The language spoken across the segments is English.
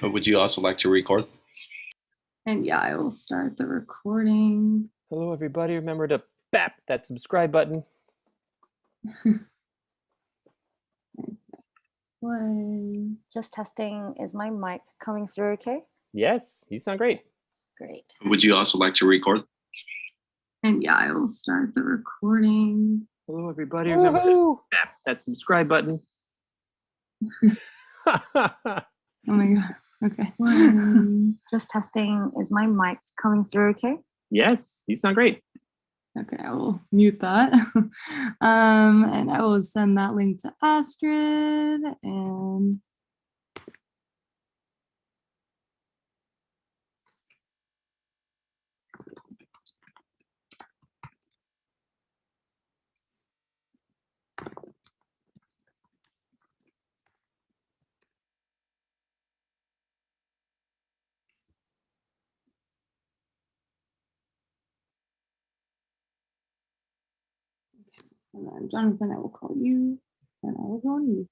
Would you also like to record? And yeah, I will start the recording. Hello, everybody. Remember to bap that subscribe button. Play. Just testing. Is my mic coming through okay? Yes, you sound great. Great. Would you also like to record? And yeah, I will start the recording. Hello, everybody. Remember to bap that subscribe button. Oh my God. Okay. Just testing. Is my mic coming through okay? Yes, you sound great. Okay, I will mute that. And I will send that link to Astrid and then Jonathan, I will call you, and I will go on mute.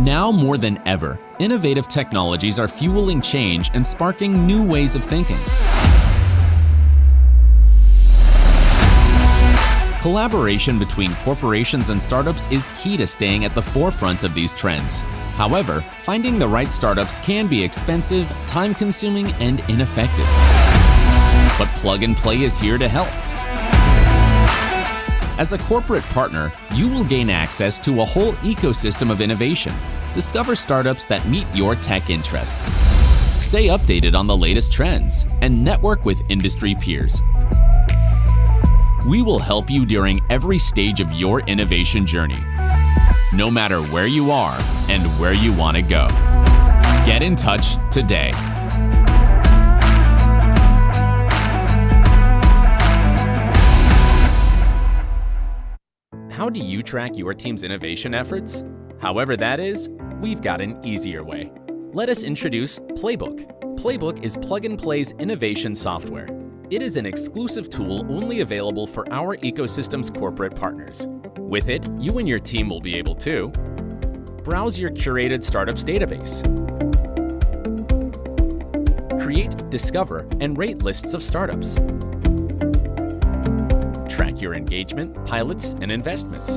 Now more than ever, innovative technologies are fueling change and sparking new ways of thinking. Collaboration between corporations and startups is key to staying at the forefront of these trends. However, finding the right startups can be expensive, time-consuming, and ineffective. But Plug and Play is here to help. As a corporate partner, you will gain access to a whole ecosystem of innovation. Discover startups that meet your tech interests. Stay updated on the latest trends and network with industry peers. We will help you during every stage of your innovation journey, no matter where you are and where you want to go. Get in touch today. How do you track your team's innovation efforts? However that is, we've got an easier way. Let us introduce Playbook. Playbook is Plug and Play's innovation software. It is an exclusive tool only available for our ecosystem's corporate partners. With it, you and your team will be able to browse your curated startups database, create, discover, and rate lists of startups, track your engagement, pilots, and investments,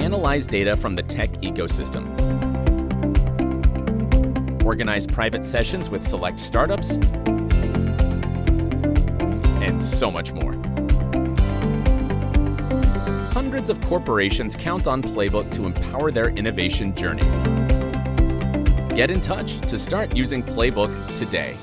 analyze data from the tech ecosystem, organize private sessions with select startups, and so much more. Hundreds of corporations count on Playbook to empower their innovation journey. Get in touch to start using Playbook today.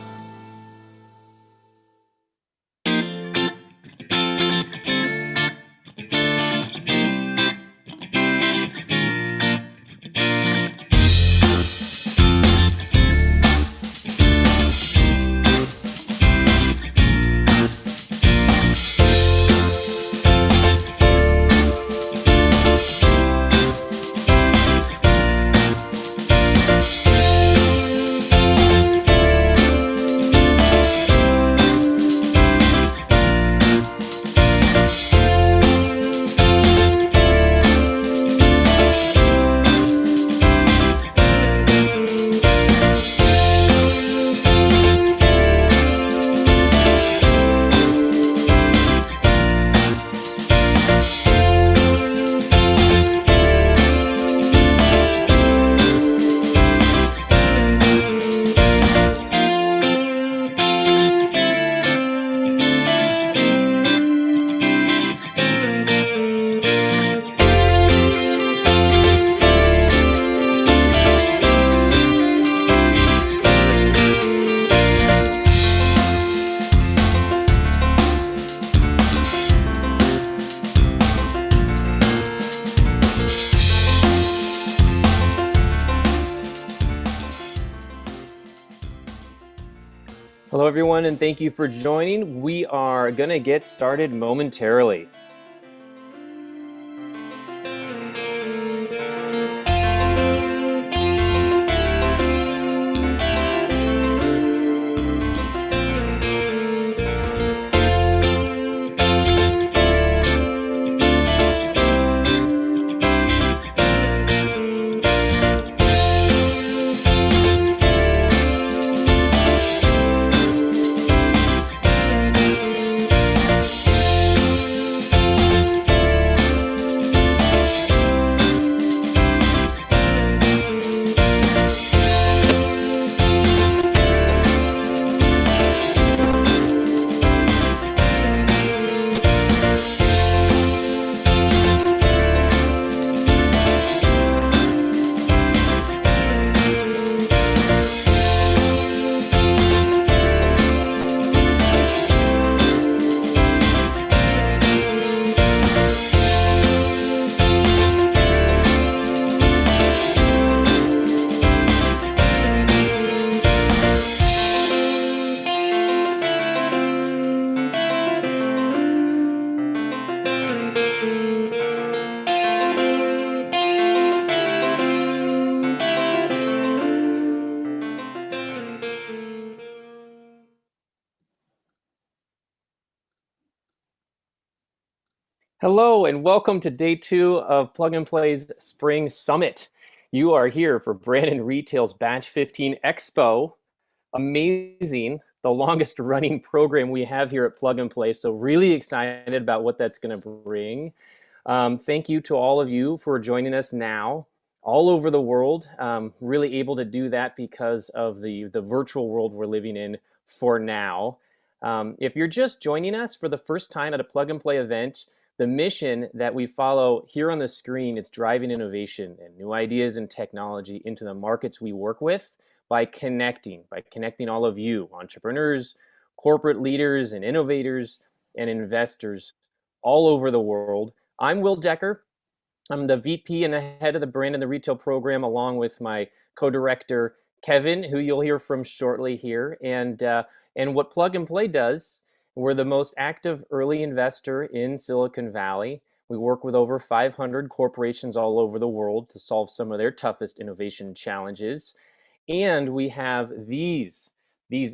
Hello, everyone, and thank you for joining. We are going to get started momentarily. Hello, and welcome to day 2 of Plug and Play's Spring Summit. You are here for Brandon Retail's Batch 15 Expo. Amazing, the longest running program we have here at Plug and Play, so really excited about what that's going to bring. Thank you to all of you for joining us now, all over the world. Really able to do that because of the virtual world we're living in for now. If you're just joining us for the first time at a Plug and Play event, the mission that we follow here on the screen is driving innovation and new ideas and technology into the markets we work with by connecting all of you, entrepreneurs, corporate leaders, and innovators, and investors all over the world. I'm Will Decker. I'm the VP and the head of the brand and the retail program, along with my co-director, Kevin, who you'll hear from shortly here. And what Plug and Play does We're the most active early investor in Silicon Valley. We work with over 500 corporations all over the world to solve some of their toughest innovation challenges. And we have these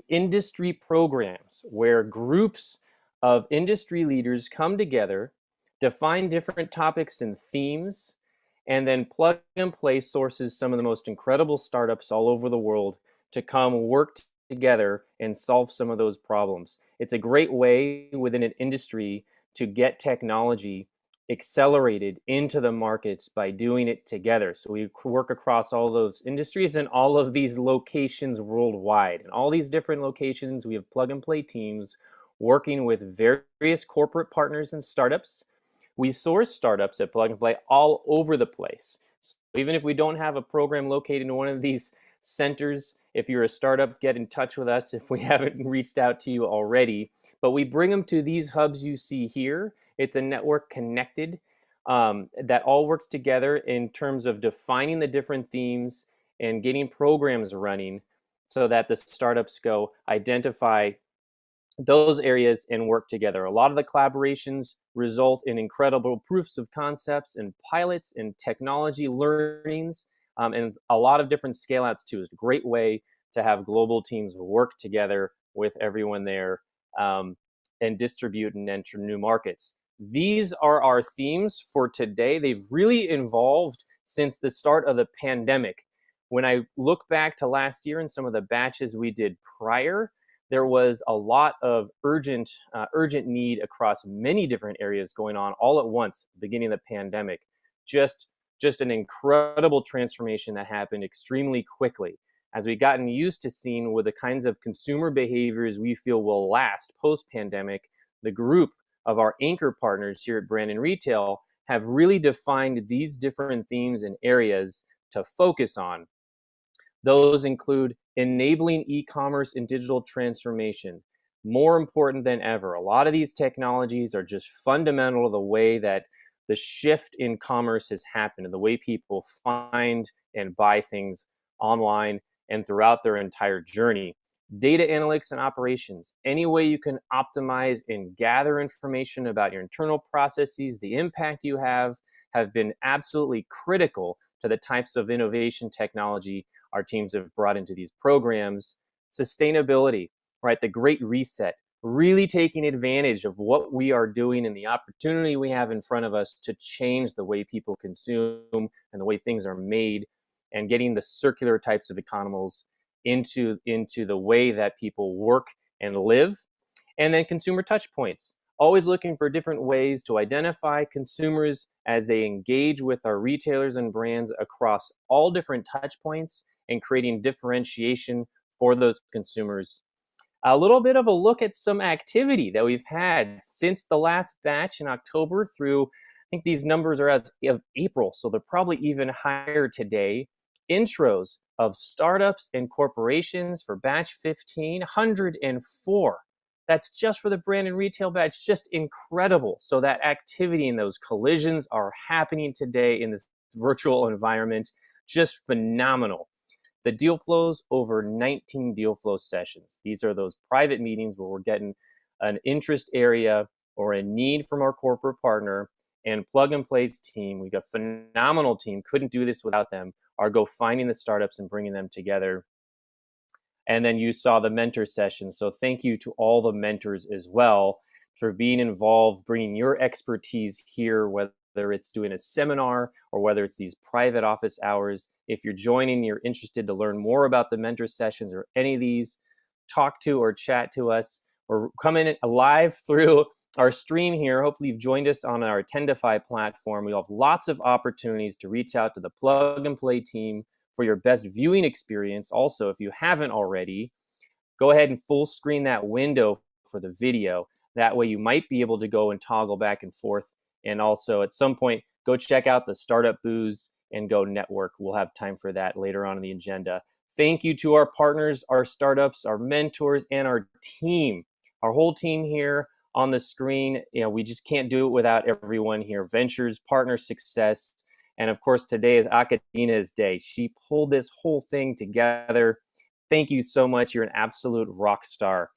industry programs where groups of industry leaders come together, define different topics and themes, and then plug and play sources some of the most incredible startups all over the world to come work together and solve some of those problems. It's a great way within an industry to get technology accelerated into the markets by doing it together. So we work across all those industries and all of these locations worldwide. And all these different locations, we have plug and play teams working with various corporate partners and startups. We source startups at Plug and Play all over the place. So even if we don't have a program located in one of these centers, if you're a startup, get in touch with us if we haven't reached out to you already. But we bring them to these hubs you see here. It's a network connected that all works together in terms of defining the different themes and getting programs running so that the startups go identify those areas and work together. A lot of the collaborations result in incredible proofs of concepts and pilots and technology learnings and a lot of different scale outs too. It's a great way to have global teams work together with everyone there and distribute and enter new markets. These are our themes for today. They've really evolved since the start of the pandemic. When I look back to last year and some of the batches we did prior, there was a lot of urgent need across many different areas going on all at once, beginning of the pandemic. Just an incredible transformation that happened extremely quickly as we've gotten used to seeing with the kinds of consumer behaviors we feel will last post-pandemic. The group of our anchor partners here at Brandon Retail have really defined these different themes and areas to focus on. Those include enabling e-commerce and digital transformation, more important than ever. A lot of these technologies are just fundamental to the way that the shift in commerce has happened and the way people find and buy things online and throughout their entire journey. Data analytics and operations, any way you can optimize and gather information about your internal processes, the impact you have been absolutely critical to the types of innovation technology our teams have brought into these programs. Sustainability, right? The Great Reset, really taking advantage of what we are doing and the opportunity we have in front of us to change the way people consume and the way things are made, and getting the circular types of economies into the way that people work and live. And then consumer touch points, always looking for different ways to identify consumers as they engage with our retailers and brands across all different touch points and creating differentiation for those consumers. A little bit of a look at some activity that we've had since the last batch in October through, I think these numbers are as of April, so they're probably even higher today. Intros of startups and corporations for batch 15, 104. That's just for the Brandon Retail batch, just incredible. So that activity and those collisions are happening today in this virtual environment, just phenomenal. The deal flows, over 19 deal flow sessions. These are those private meetings where we're getting an interest area or a need from our corporate partner, and Plug and Play's team, we got a phenomenal team, couldn't do this without them, are go finding the startups and bringing them together. And then you saw the mentor session. So thank you to all the mentors as well for being involved, bringing your expertise here, whether it's doing a seminar or whether it's these private office hours. If you're joining, you're interested to learn more about the mentor sessions or any of these, talk to or chat to us or come in live through our stream here. Hopefully you've joined us on our Attendify platform. We have lots of opportunities to reach out to the Plug and Play team for your best viewing experience. Also, if you haven't already, go ahead and full screen that window for the video. That way you might be able to go and toggle back and forth. And also at some point, go check out the startup booths and go network. We'll have time for that later on in the agenda. Thank you to our partners, our startups, our mentors, and our team. Our whole team here on the screen. You know, we just can't do it without everyone here. Ventures, partner success. And of course, today is Akadina's day. She pulled this whole thing together. Thank you so much. You're an absolute rock star.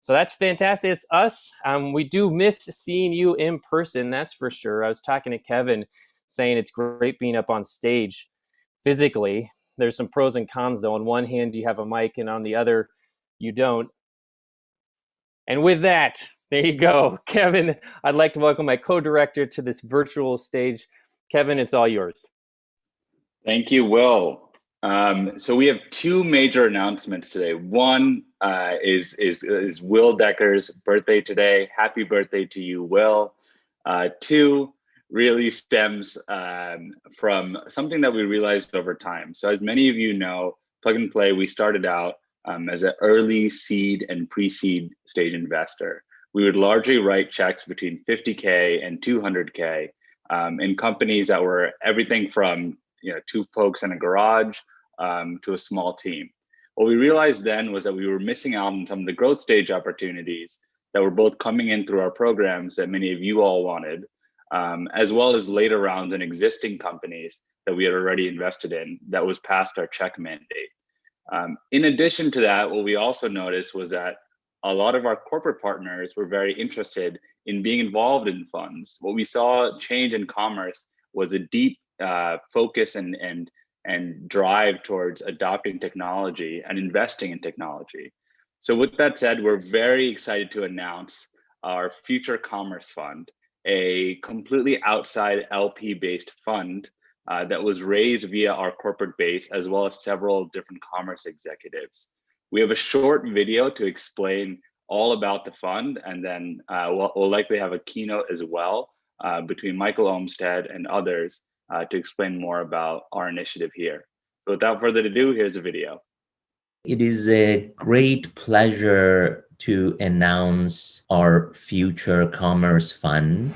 So that's fantastic. It's us. We do miss seeing you in person, that's for sure. I was talking to Kevin saying it's great being up on stage physically. There's some pros and cons though. On one hand, you have a mic and on the other, you don't. And with that, there you go. Kevin, I'd like to welcome my co-director to this virtual stage. Kevin, it's all yours. Thank you, Will. So we have two major announcements today. One is Will Decker's birthday today. Happy birthday to you, Will. Two really stems from something that we realized over time. So as many of you know, Plug and Play, we started out as an early seed and pre-seed stage investor. We would largely write checks between 50K and 200K in companies that were everything from two folks in a garage to a small team. What we realized then was that we were missing out on some of the growth stage opportunities that were both coming in through our programs that many of you all wanted, as well as later rounds in existing companies that we had already invested in that was past our check mandate. In addition to that, what we also noticed was that a lot of our corporate partners were very interested in being involved in funds. What we saw change in commerce was a deep focus and drive towards adopting technology and investing in technology. So with that said, we're very excited to announce our Future Commerce Fund, a completely outside LP-based fund that was raised via our corporate base, as well as several different commerce executives. We have a short video to explain all about the fund, and then we'll likely have a keynote as well between Michael Olmstead and others to explain more about our initiative here. So without further ado, here's a video. It is a great pleasure to announce our Future Commerce Fund.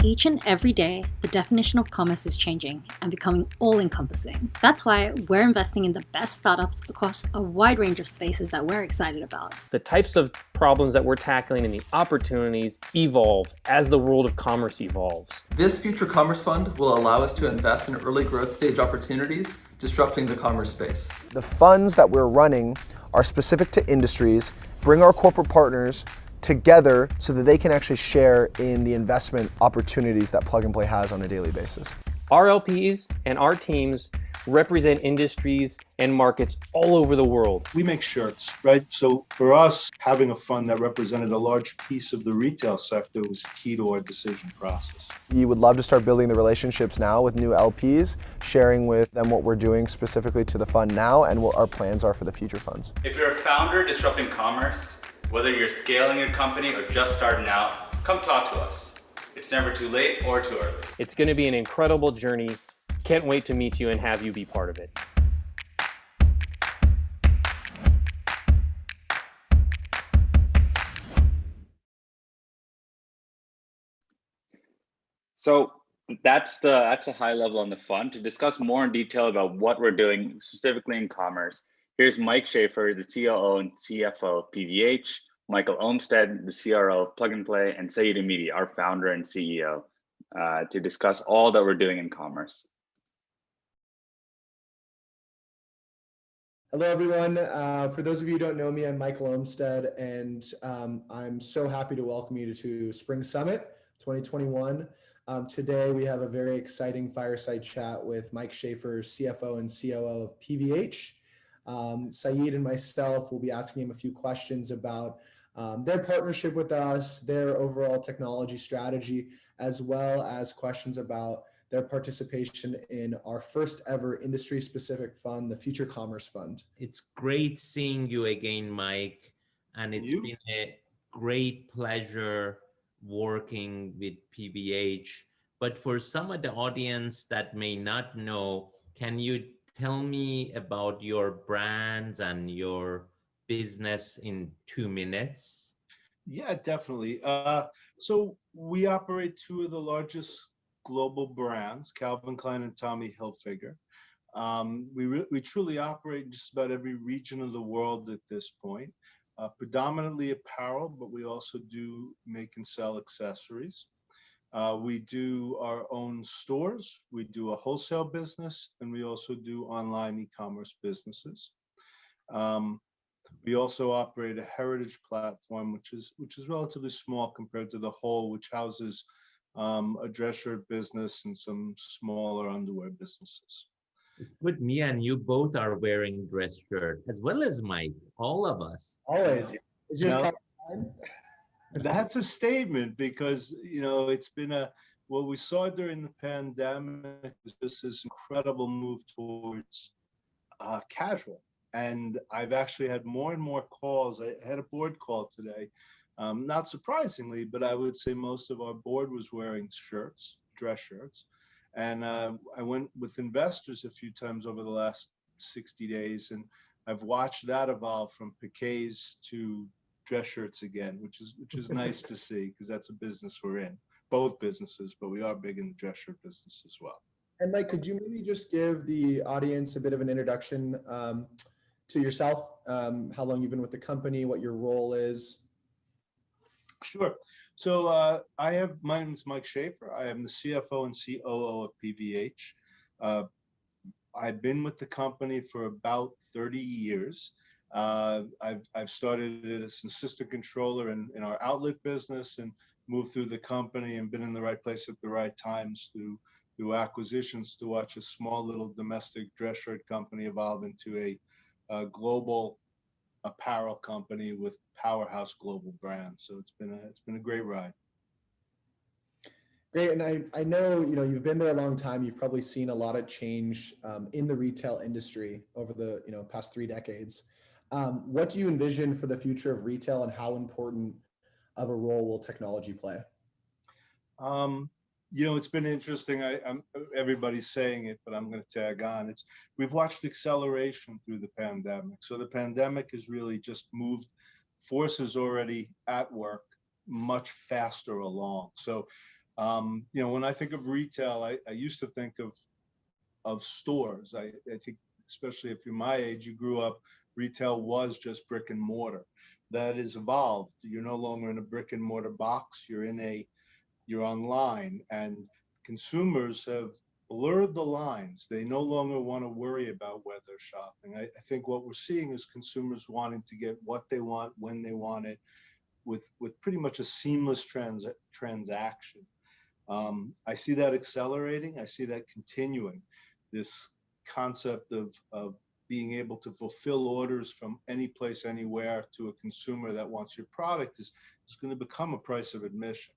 Each and every day, the definition of commerce is changing and becoming all-encompassing. That's why we're investing in the best startups across a wide range of spaces that we're excited about. The types of problems that we're tackling and the opportunities evolve as the world of commerce evolves. This Future Commerce Fund will allow us to invest in early growth stage opportunities, disrupting the commerce space. The funds that we're running are specific to industries, bring our corporate partners together so that they can actually share in the investment opportunities that Plug and Play has on a daily basis. Our LPs and our teams represent industries and markets all over the world. We make shirts, right? So for us, having a fund that represented a large piece of the retail sector was key to our decision process. We would love to start building the relationships now with new LPs, sharing with them what we're doing specifically to the fund now and what our plans are for the future funds. If you're a founder disrupting commerce, whether you're scaling your company or just starting out, come talk to us. It's never too late or too early. It's going to be an incredible journey. Can't wait to meet you and have you be part of it. So that's a high level on the fund. To discuss more in detail about what we're doing specifically in commerce, here's Mike Schaefer, the COO and CFO of PVH, Michael Olmstead, the CRO of Plug and Play, and Saeed Amidi, our founder and CEO, to discuss all that we're doing in commerce. Hello, everyone. For those of you who don't know me, I'm Michael Olmstead, and I'm so happy to welcome you to Spring Summit 2021. Today, we have a very exciting fireside chat with Mike Schaefer, CFO and COO of PVH. Saeed and myself will be asking him a few questions about their partnership with us, their overall technology strategy, as well as questions about their participation in our first ever industry-specific fund, the Future Commerce Fund. It's great seeing you again, Mike, and it's been a great pleasure working with PVH. But for some of the audience that may not know, can you tell me about your brands and your business in 2 minutes? Yeah, definitely. So we operate two of the largest global brands, Calvin Klein and Tommy Hilfiger. We truly operate in just about every region of the world at this point, predominantly apparel, but we also do make and sell accessories. We do our own stores, we do a wholesale business, and we also do online e-commerce businesses. We also operate a heritage platform, which is relatively small compared to the whole, which houses a dress shirt business and some smaller underwear businesses. With me and you both are wearing dress shirt, as well as Mike, all of us. Always. Is yours Now, time? that's a statement because, it's been what we saw during the pandemic was just this incredible move towards casual. And I've actually had more and more calls. I had a board call today, not surprisingly, but I would say most of our board was wearing shirts, dress shirts. And I went with investors a few times over the last 60 days, and I've watched that evolve from piquets to dress shirts again, which is nice to see, because that's a business we're in, both businesses, but we are big in the dress shirt business as well. And Mike, could you maybe just give the audience a bit of an introduction to yourself, how long you've been with the company, what your role is? Sure. So my name is Mike Schaefer. I am the CFO and COO of PVH. I've been with the company for about 30 years. I've started as an assistant controller in our outlet business and moved through the company and been in the right place at the right times through acquisitions to watch a small little domestic dress shirt company evolve into a global apparel company with powerhouse global brands. So it's been a great ride. Great, and I know you've been there a long time. You've probably seen a lot of change in the retail industry over the past 3 decades. What do you envision for the future of retail, and how important of a role will technology play? It's been interesting. Everybody's saying it, but I'm going to tag on. We've watched acceleration through the pandemic. So the pandemic has really just moved forces already at work much faster along. So, when I think of retail, I used to think of stores. I think, especially if you're my age, you grew up, retail was just brick and mortar. That has evolved. You're no longer in a brick and mortar box. You're online, and consumers have blurred the lines. They no longer want to worry about where they're shopping. I think what we're seeing is consumers wanting to get what they want, when they want it, with pretty much a seamless transaction. I see that accelerating. I see that continuing. This concept of being able to fulfill orders from any place, anywhere to a consumer that wants your product is going to become a price of admission.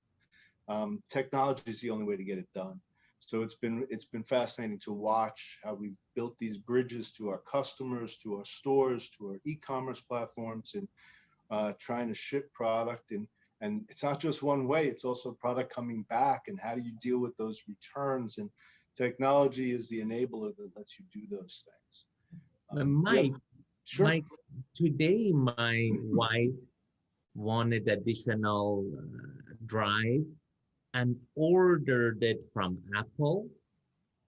Technology is the only way to get it done. So it's been fascinating to watch how we've built these bridges to our customers, to our stores, to our e-commerce platforms, and trying to ship product. And it's not just one way, it's also product coming back. And how do you deal with those returns? And technology is the enabler that lets you do those things. Mike, sure. Mike, today my wife wanted additional drive and ordered it from Apple.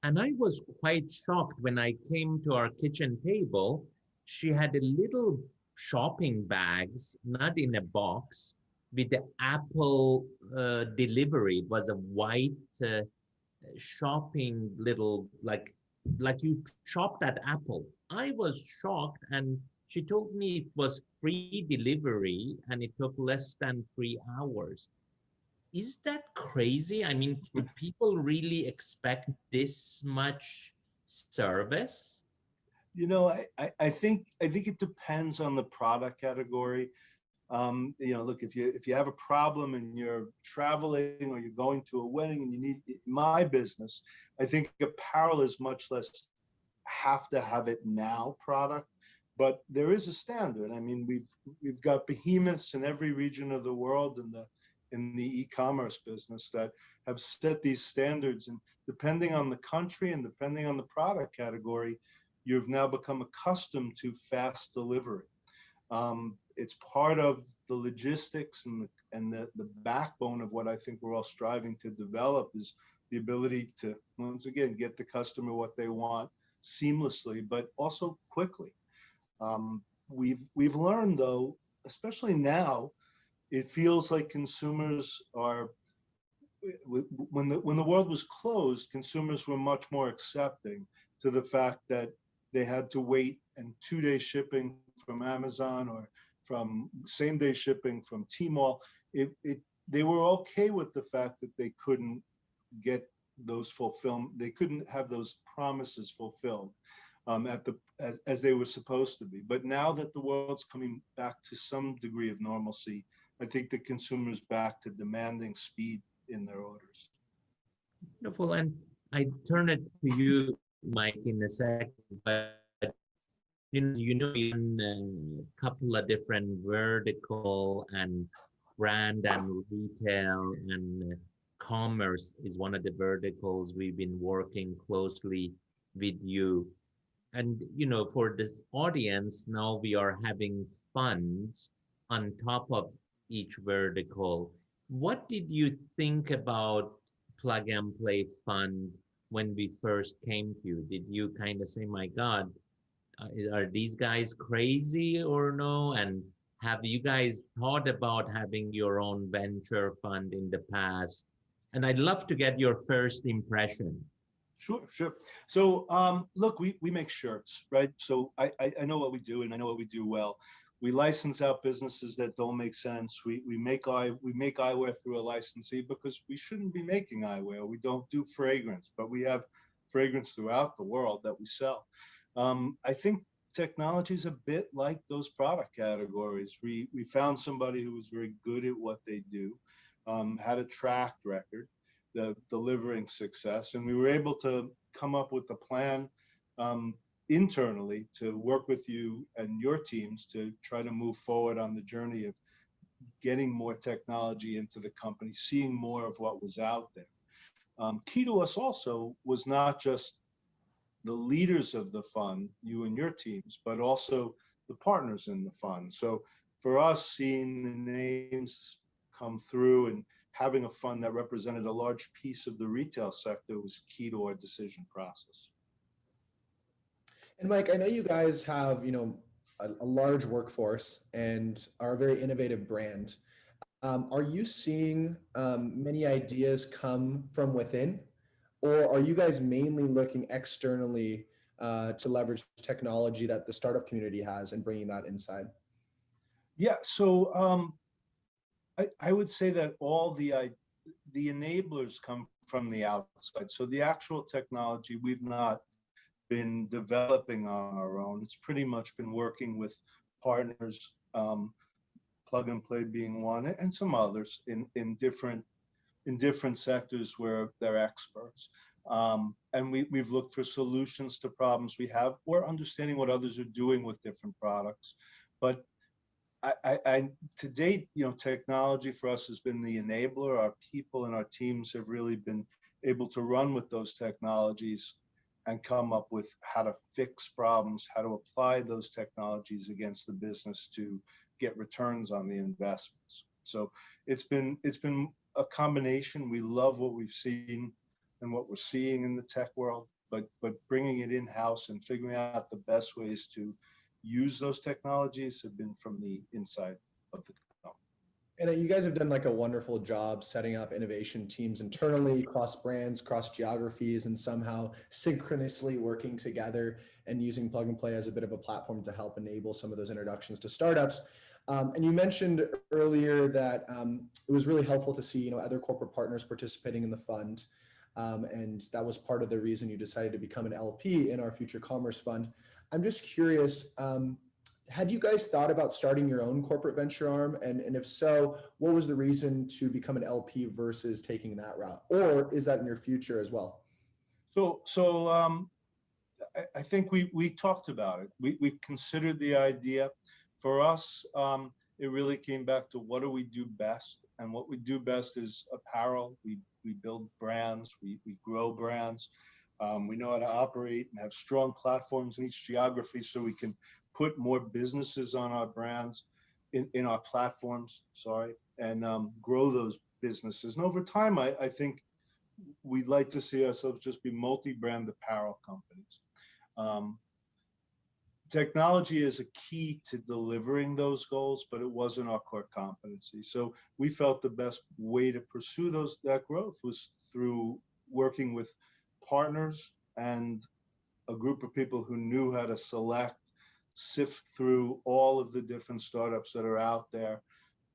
And I was quite shocked when I came to our kitchen table. She had a little shopping bags, not in a box, with the Apple delivery. It was a white shopping little, like you shopped at Apple. I was shocked, and she told me it was free delivery and it took less than 3 hours. Is that crazy? I mean, do people really expect this much service? I think it depends on the product category. Look, if you have a problem and you're traveling or you're going to a wedding and you need my business, I think apparel is much less have to have it now product, but there is a standard. I mean, we've got behemoths in every region of the world in the e-commerce business that have set these standards, and depending on the country and depending on the product category, you've now become accustomed to fast delivery. It's part of the logistics and the backbone of what I think we're all striving to develop is the ability to, once again, get the customer what they want seamlessly, but also quickly. We've learned, though, especially now, it feels like consumers are, when the world was closed, consumers were much more accepting to the fact that they had to wait, and 2-day shipping from Amazon or from same-day shipping from Tmall, they were okay with the fact that they couldn't get those they couldn't have those promises fulfilled as they were supposed to be. But now that the world's coming back to some degree of normalcy, I think the consumer's back to demanding speed in their orders. Wonderful. And I turn it to you, Mike, in a second, but you're in a couple of different vertical and brand and retail, and commerce is one of the verticals we've been working closely with you. And for this audience, now we are having funds on top of each vertical. What did you think about Plug and Play Fund when we first came to you? Did you kind of say, my God, are these guys crazy or no? And have you guys thought about having your own venture fund in the past? And I'd love to get your first impression. Sure. So look, we make shirts, right? So I know what we do, and I know what we do well. We license out businesses that don't make sense. We make eyewear through a licensee because we shouldn't be making eyewear. We don't do fragrance, but we have fragrance throughout the world that we sell. I think technology is a bit like those product categories. We found somebody who was very good at what they do, had a track record, delivering success, and we were able to come up with a plan internally to work with you and your teams to try to move forward on the journey of getting more technology into the company, seeing more of what was out there. Key to us also was not just the leaders of the fund, you and your teams, but also the partners in the fund. So for us, seeing the names come through and having a fund that represented a large piece of the retail sector was key to our decision process. And Mike, I know you guys have, a large workforce and are a very innovative brand. Are you seeing many ideas come from within, or are you guys mainly looking externally to leverage technology that the startup community has and bringing that inside? Yeah, so I would say that all the enablers come from the outside. So the actual technology we've not been developing on our own. It's pretty much been working with partners, Plug and Play being one, and some others in different sectors where they're experts. And we've looked for solutions to problems we have, or understanding what others are doing with different products. But to date, technology for us has been the enabler. Our people and our teams have really been able to run with those technologies and come up with how to fix problems, how to apply those technologies against the business to get returns on the investments. So it's been a combination. We love what we've seen and what we're seeing in the tech world, but bringing it in-house and figuring out the best ways to use those technologies have been from the inside of the company. And you guys have done like a wonderful job setting up innovation teams internally, cross brands, cross geographies, and somehow synchronously working together and using Plug and Play as a bit of a platform to help enable some of those introductions to startups. And you mentioned earlier that it was really helpful to see, other corporate partners participating in the fund. And that was part of the reason you decided to become an LP in our Future Commerce Fund. I'm just curious, had you guys thought about starting your own corporate venture arm? And if so, what was the reason to become an LP versus taking that route? Or is that in your future as well? So I think we talked about it. We considered the idea. For us, it really came back to what do we do best? And what we do best is apparel. We build brands, we grow brands. We know how to operate and have strong platforms in each geography so we can put more businesses on our brands, in our platforms, and grow those businesses. And over time, I think we'd like to see ourselves just be multi-brand apparel companies. Technology is a key to delivering those goals, but it wasn't our core competency. So we felt the best way to pursue that growth was through working with partners and a group of people who knew how to sift through all of the different startups that are out there,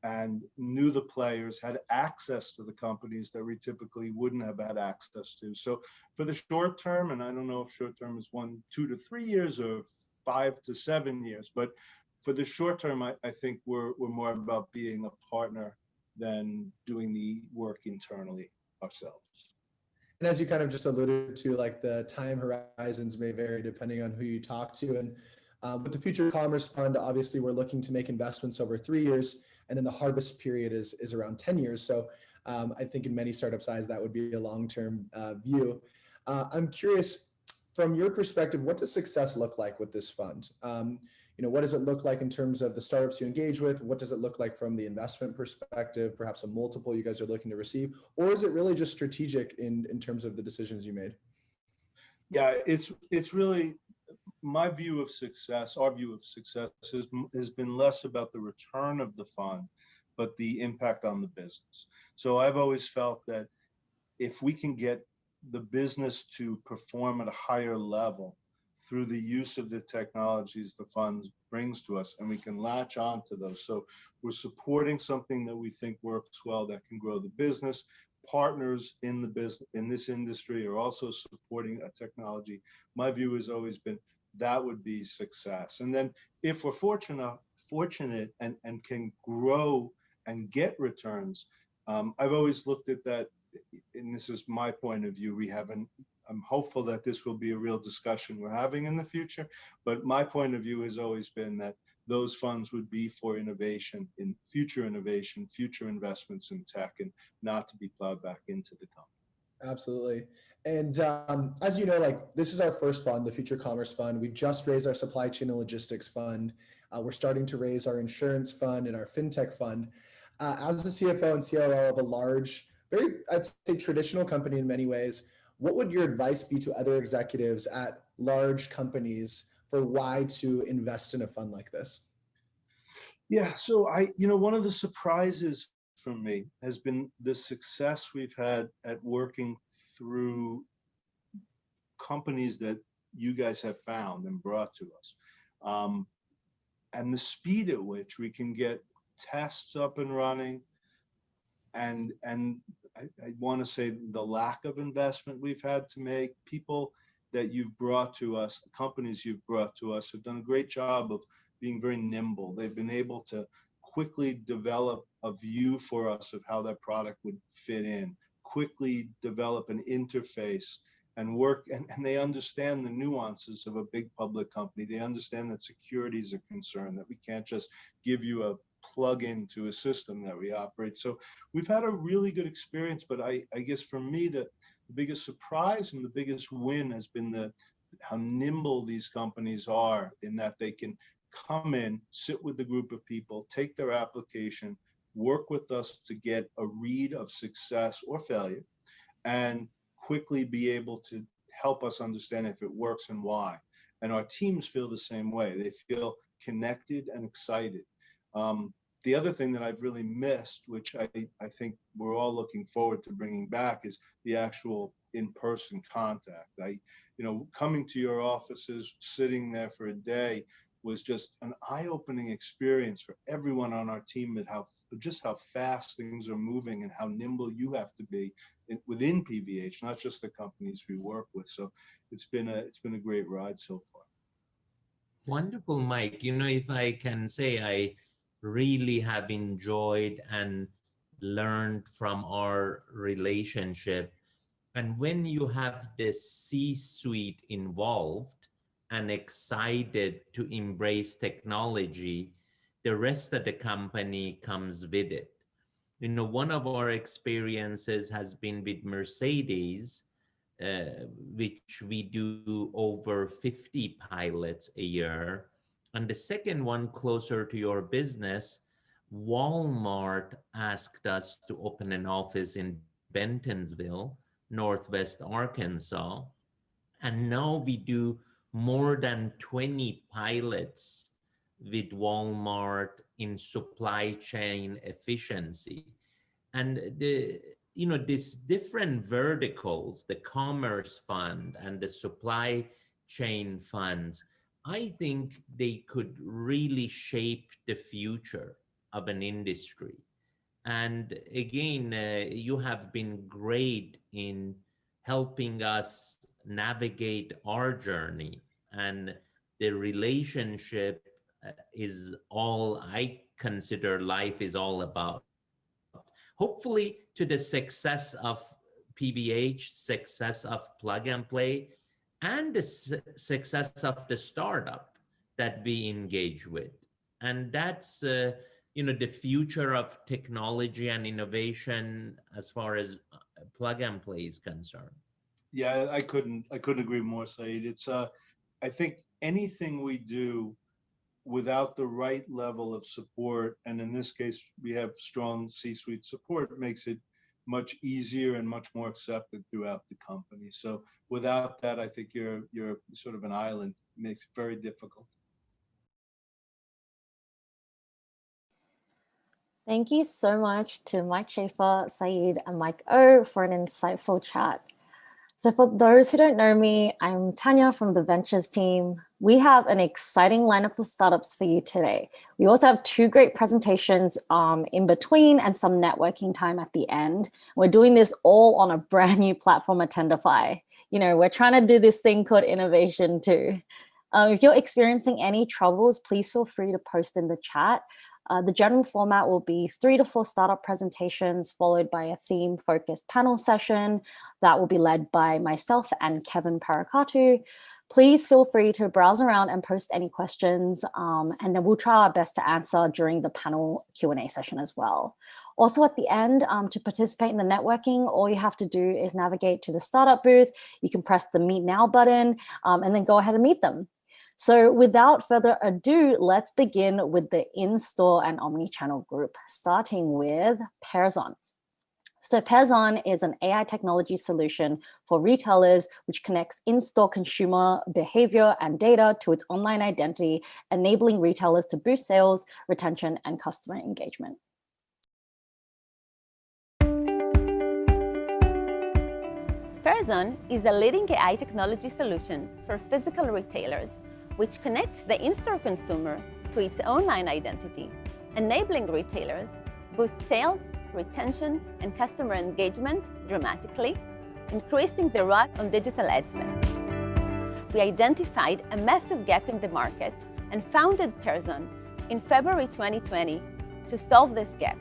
and knew the players, had access to the companies that we typically wouldn't have had access to. So for the short term, and I don't know if short term is 2 to 3 years or 5 to 7 years, but for the short term, I think we're more about being a partner than doing the work internally ourselves. And as you kind of just alluded to, like the time horizons may vary depending on who you talk to. And with the Future Commerce Fund, obviously we're looking to make investments over 3 years, and then the harvest period is around 10 years. So I think in many startup size, that would be a long-term view. I'm curious, from your perspective, what does success look like with this fund? What does it look like in terms of the startups you engage with? What does it look like from the investment perspective, perhaps a multiple you guys are looking to receive? Or is it really just strategic in terms of the decisions you made? Yeah, it's really, my view of success, our view of success has been less about the return of the fund, but the impact on the business. So I've always felt that if we can get the business to perform at a higher level through the use of the technologies the funds brings to us, and we can latch on to those. So we're supporting something that we think works well, that can grow the business. Partners in the business, in this industry, are also supporting a technology. My view has always been that would be success. And then if we're fortunate and can grow and get returns, I've always looked at that, and this is my point of view. I'm hopeful that this will be a real discussion we're having in the future, but my point of view has always been that those funds would be for innovation, future investments in tech, and not to be plowed back into the company. Absolutely. And as you know, like this is our first fund, the Future Commerce Fund. We just raised our supply chain and logistics fund. We're starting to raise our insurance fund and our fintech fund. As the CFO and COO of a large, very, I'd say, traditional company in many ways, what would your advice be to other executives at large companies for why to invest in a fund like this? Yeah, so one of the surprises for me has been the success we've had at working through companies that you guys have found and brought to us. And the speed at which we can get tests up and running, and I want to say the lack of investment we've had to make. People that you've brought to us, the companies you've brought to us, have done a great job of being very nimble. They've been able to quickly develop a view for us of how that product would fit in, quickly develop an interface and work, and they understand the nuances of a big public company. They understand that security is a concern, that we can't just give you a plug into a system that we operate. So we've had a really good experience, but I guess for me, the biggest surprise and the biggest win has been how nimble these companies are, in that they can come in, sit with the group of people, take their application, work with us to get a read of success or failure, and quickly be able to help us understand if it works and why. And our teams feel the same way. They feel connected and excited. The other thing that I've really missed, which I think we're all looking forward to bringing back, is the actual in-person contact. Coming to your offices, sitting there for a day, was just an eye-opening experience for everyone on our team, at how fast things are moving and how nimble you have to be within PVH, not just the companies we work with. So it's been a great ride so far. Wonderful, Mike. If I can say, I really have enjoyed and learned from our relationship. And when you have this C-suite involved and excited to embrace technology, the rest of the company comes with it. One of our experiences has been with Mercedes, which we do over 50 pilots a year. And the second one, closer to your business, Walmart asked us to open an office in Bentonville, Northwest Arkansas. And now we do more than 20 pilots with Walmart in supply chain efficiency. And these different verticals, the Commerce Fund and the supply chain funds, I think they could really shape the future of an industry. And again, you have been great in helping us navigate our journey, and the relationship is all I consider life is all about. Hopefully, to the success of PVH, success of Plug and Play, and the success of the startup that we engage with. And that's the future of technology and innovation as far as Plug and Play is concerned. Yeah, I couldn't agree more, Saeed. It's I think anything we do without the right level of support, and in this case we have strong C-suite support, makes it much easier and much more accepted throughout the company. So without that, I think you're sort of an island. It makes it very difficult. Thank you so much to Mike Schaefer, Saeed, and Mike O for an insightful chat. So for those who don't know me, I'm Tanya from the Ventures team. We have an exciting lineup of startups for you today. We also have 2 great presentations in between and some networking time at the end. We're doing this all on a brand new platform, Attendify. We're trying to do this thing called innovation too. If you're experiencing any troubles, please feel free to post in the chat. The general format will be 3 to 4 startup presentations, followed by a theme-focused panel session that will be led by myself and Kevin Parakatu. Please feel free to browse around and post any questions, and then we'll try our best to answer during the panel Q&A session as well. Also at the end, to participate in the networking, all you have to do is navigate to the startup booth. You can press the Meet Now button, and then go ahead and meet them. So without further ado, let's begin with the in-store and omni-channel group, starting with Pearson. So Pearson is an AI technology solution for retailers which connects in-store consumer behavior and data to its online identity, enabling retailers to boost sales, retention, and customer engagement. Pearson is a leading AI technology solution for physical retailers, which connects the in-store consumer to its online identity, enabling retailers boost sales, retention, and customer engagement dramatically, increasing the ROI on digital ad spend. We identified a massive gap in the market and founded Pearson in February 2020 to solve this gap.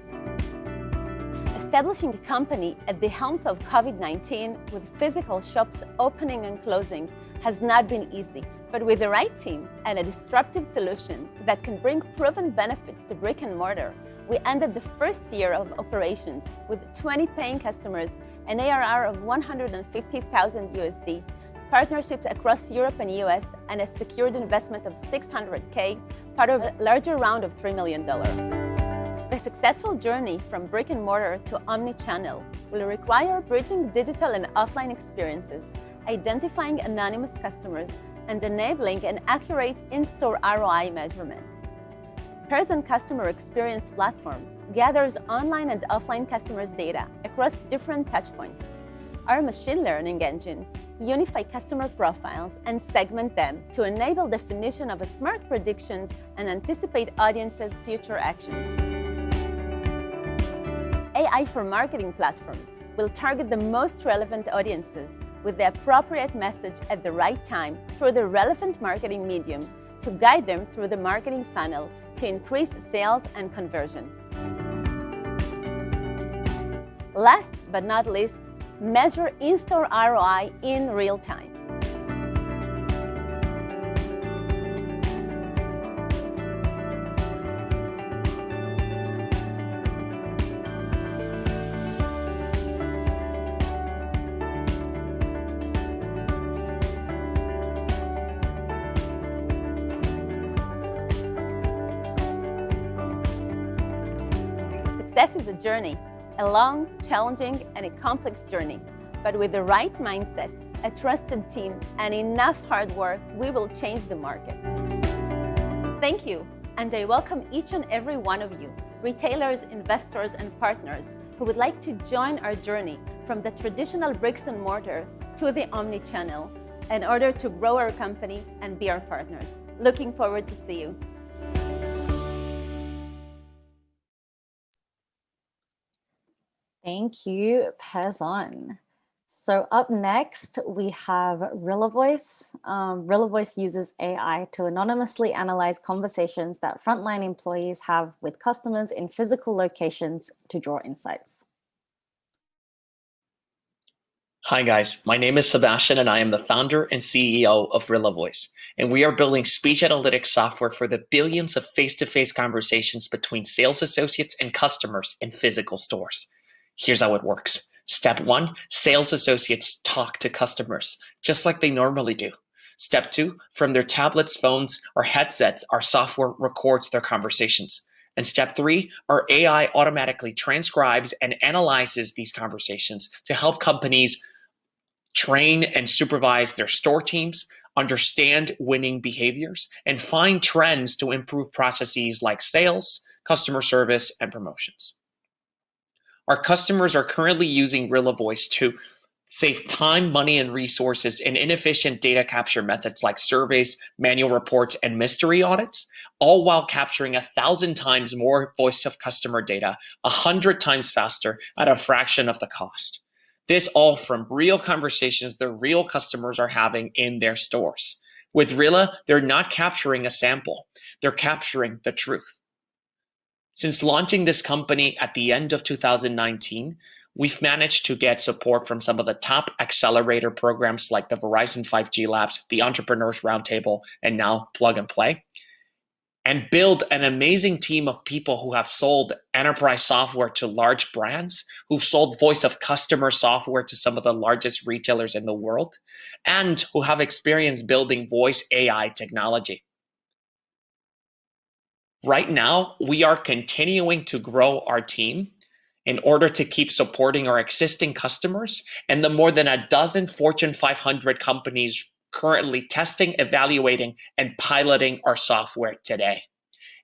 Establishing a company at the helm of COVID-19 with physical shops opening and closing has not been easy, but with the right team and a disruptive solution that can bring proven benefits to brick and mortar, we ended the first year of operations with 20 paying customers, an ARR of $150,000 USD, partnerships across Europe and US, and a secured investment of $600K, part of a larger round of $3 million. The successful journey from brick and mortar to Omni Channel will require bridging digital and offline experiences, identifying anonymous customers, and enabling an accurate in-store ROI measurement. Pearson Customer Experience Platform gathers online and offline customers' data across different touchpoints. Our machine learning engine unify customer profiles and segment them to enable definition of smart predictions and anticipate audiences' future actions. AI for Marketing platform will target the most relevant audiences with the appropriate message at the right time through the relevant marketing medium to guide them through the marketing funnel to increase sales and conversion. Last but not least, measure in-store ROI in real time. Success is a journey, a long, challenging, and a complex journey. But with the right mindset, a trusted team, and enough hard work, we will change the market. Thank you, and I welcome each and every one of you, retailers, investors, and partners who would like to join our journey from the traditional bricks and mortar to the Omni Channel, in order to grow our company and be our partners. Looking forward to see you. Thank you, Peon. So up next, we have RillaVoice. RillaVoice uses AI to anonymously analyze conversations that frontline employees have with customers in physical locations to draw insights. Hi guys, my name is Sebastian and I am the founder and CEO of RillaVoice. And we are building speech analytics software for the billions of face-to-face conversations between sales associates and customers in physical stores. Here's how it works. Step 1, sales associates talk to customers just like they normally do. Step 2, from their tablets, phones, or headsets, our software records their conversations. And step 3, our AI automatically transcribes and analyzes these conversations to help companies train and supervise their store teams, understand winning behaviors, and find trends to improve processes like sales, customer service, and promotions. Our customers are currently using RillaVoice to save time, money, and resources in inefficient data capture methods like surveys, manual reports, and mystery audits, all while capturing 1,000 times more voice of customer data, 100 times faster at a fraction of the cost. This all from real conversations the real customers are having in their stores. With Rilla, they're not capturing a sample, they're capturing the truth. Since launching this company at the end of 2019, we've managed to get support from some of the top accelerator programs like the Verizon 5G Labs, the Entrepreneurs Roundtable, and now Plug and Play, and build an amazing team of people who have sold enterprise software to large brands, who've sold voice of customer software to some of the largest retailers in the world, and who have experience building voice AI technology. Right now, we are continuing to grow our team in order to keep supporting our existing customers and the more than a dozen Fortune 500 companies currently testing, evaluating, and piloting our software today.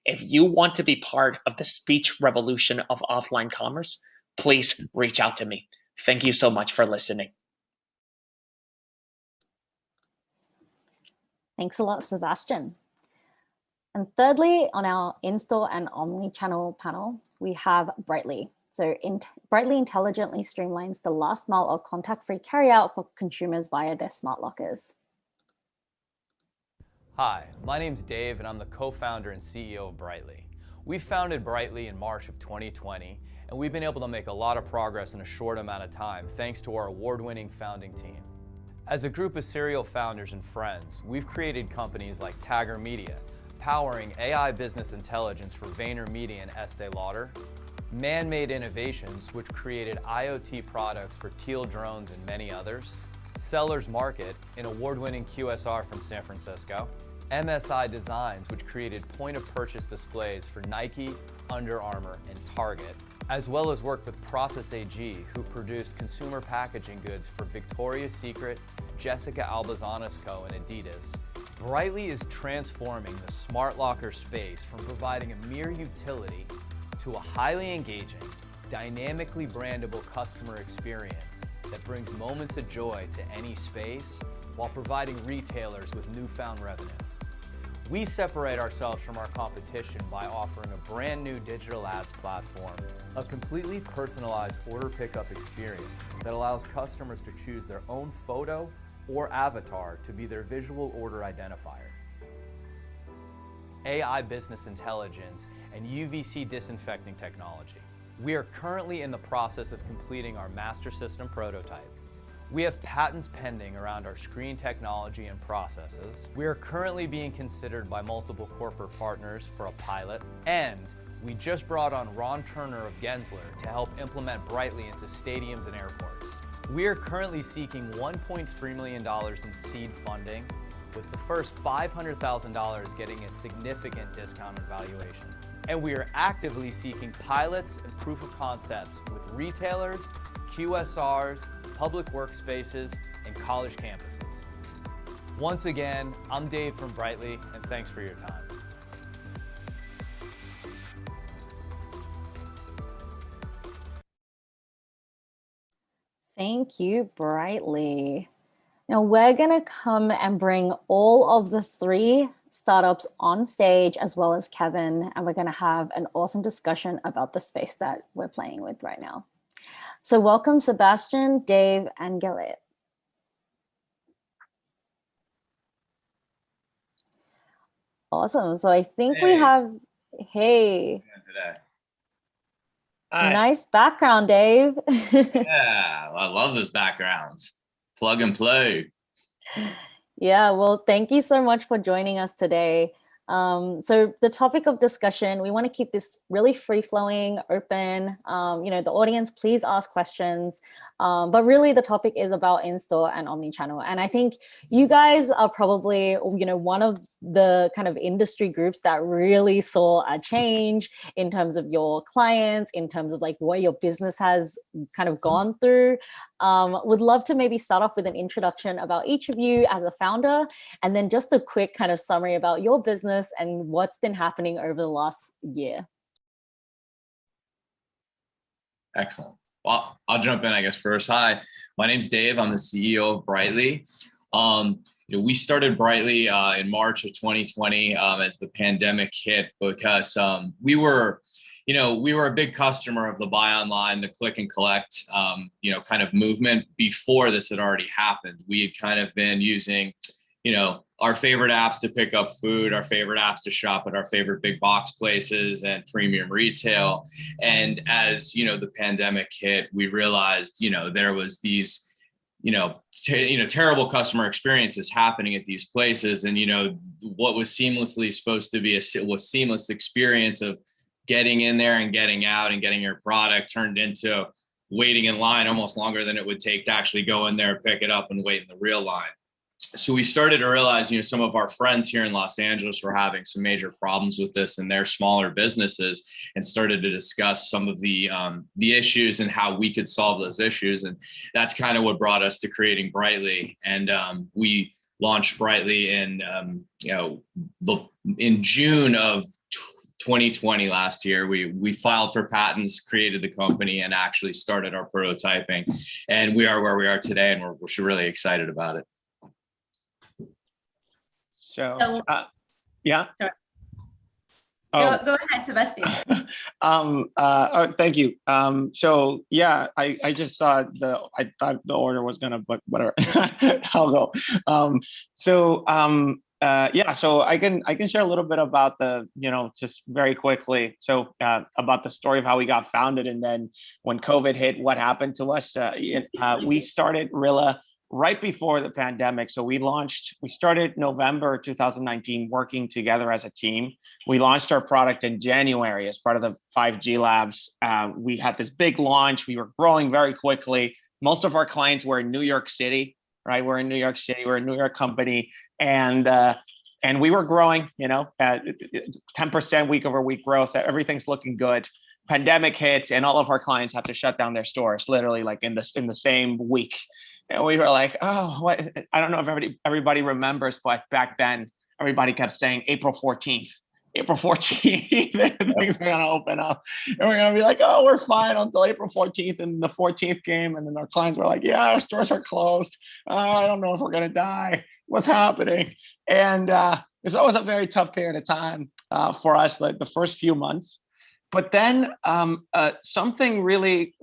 If you want to be part of the speech revolution of offline commerce, please reach out to me. Thank you so much for listening. Thanks a lot, Sebastian. And thirdly, on our in-store and omni-channel panel, we have Brightly. So Brightly intelligently streamlines the last mile of contact-free carryout for consumers via their smart lockers. Hi, my name's Dave and I'm the co-founder and CEO of Brightly. We founded Brightly in March of 2020 and we've been able to make a lot of progress in a short amount of time thanks to our award-winning founding team. As a group of serial founders and friends, we've created companies like Tagger Media, powering AI business intelligence for VaynerMedia and Estee Lauder, Man-Made Innovations, which created IoT products for Teal drones and many others, Sellers Market, an award-winning QSR from San Francisco, MSI Designs, which created point-of-purchase displays for Nike, Under Armour, and Target, as well as worked with Process AG, who produced consumer packaging goods for Victoria's Secret, Jessica Albazanos Co., and Adidas. Brightly is transforming the smart locker space from providing a mere utility to a highly engaging, dynamically brandable customer experience that brings moments of joy to any space while providing retailers with newfound revenue. We separate ourselves from our competition by offering a brand new digital ads platform, a completely personalized order pickup experience that allows customers to choose their own photo or avatar to be their visual order identifier. AI business intelligence, and UVC disinfecting technology. We are currently in the process of completing our master system prototype. We have patents pending around our screen technology and processes. We are currently being considered by multiple corporate partners for a pilot, and we just brought on Ron Turner of Gensler to help implement Brightly into stadiums and airports. We are currently seeking $1.3 million in seed funding, with the first $500,000 getting a significant discounted valuation. And we are actively seeking pilots and proof of concepts with retailers, QSRs, public workspaces, and college campuses. Once again, I'm Dave from Brightly, and thanks for your time. Thank you, Brightly. Now we're gonna come and bring all of the 3 startups on stage, as well as Kevin, and we're gonna have an awesome discussion about the space that we're playing with right now. So welcome Sebastian, Dave, and Gillette. Awesome. So I think we have, hey. Hi. Nice background, Dave. Yeah, I love those backgrounds. Plug and play. Yeah, well, thank you so much for joining us today. So the topic of discussion, we want to keep this really free-flowing, open. The audience, please ask questions. But really the topic is about in-store and omni-channel. And I think you guys are probably, one of the kind of industry groups that really saw a change in terms of your clients, in terms of like what your business has kind of gone through. Would love to maybe start off with an introduction about each of you as a founder, and then just a quick kind of summary about your business and what's been happening over the last year. Excellent. Well, I'll jump in, I guess, first. Hi, my name's Dave. I'm the CEO of Brightly. We started Brightly in March of 2020 as the pandemic hit, because we were a big customer of the buy online, the click and collect, kind of movement before this had already happened. We had kind of been using, our favorite apps to pick up food, our favorite apps to shop at our favorite big box places and premium retail. And as, the pandemic hit, we realized, there was these, terrible customer experiences happening at these places. And, what was seamlessly supposed to be a seamless experience of getting in there and getting out and getting your product turned into waiting in line almost longer than it would take to actually go in there, pick it up and wait in the real line. So we started to realize, some of our friends here in Los Angeles were having some major problems with this in their smaller businesses, and started to discuss some of the issues and how we could solve those issues. And that's kind of what brought us to creating Brightly. And we launched Brightly in June of 2020 last year. We filed for patents, created the company, and actually started our prototyping. And we are where we are today, and we're really excited about it. So yeah. Sorry. Oh. Go ahead, Sebastian. Thank you. So yeah, I just saw I thought the order was gonna, but whatever. I'll go. So I can share a little bit about just very quickly. So about the story of how we got founded, and then when COVID hit, what happened to us. We started Rilla right before the pandemic. So we started November 2019 working together as a team. We launched our product in January as part of the 5G Labs. We had this big launch. We were growing very quickly. Most of our clients were in New York City, right? We're in New York City, we're a New York company. And we were growing, at 10% week over week growth. Everything's looking good. Pandemic hits, and all of our clients had to shut down their stores, literally like in the same week. And we were like, oh, what? I don't know if everybody remembers, but back then everybody kept saying April 14th, April 14th, things are gonna open up. And we're gonna be like, oh, we're fine until April 14th, and the 14th came, and then our clients were like, yeah, our stores are closed. I don't know if we're gonna die. What's happening? And it was always a very tough period of time for us, like the first few months. But then something really,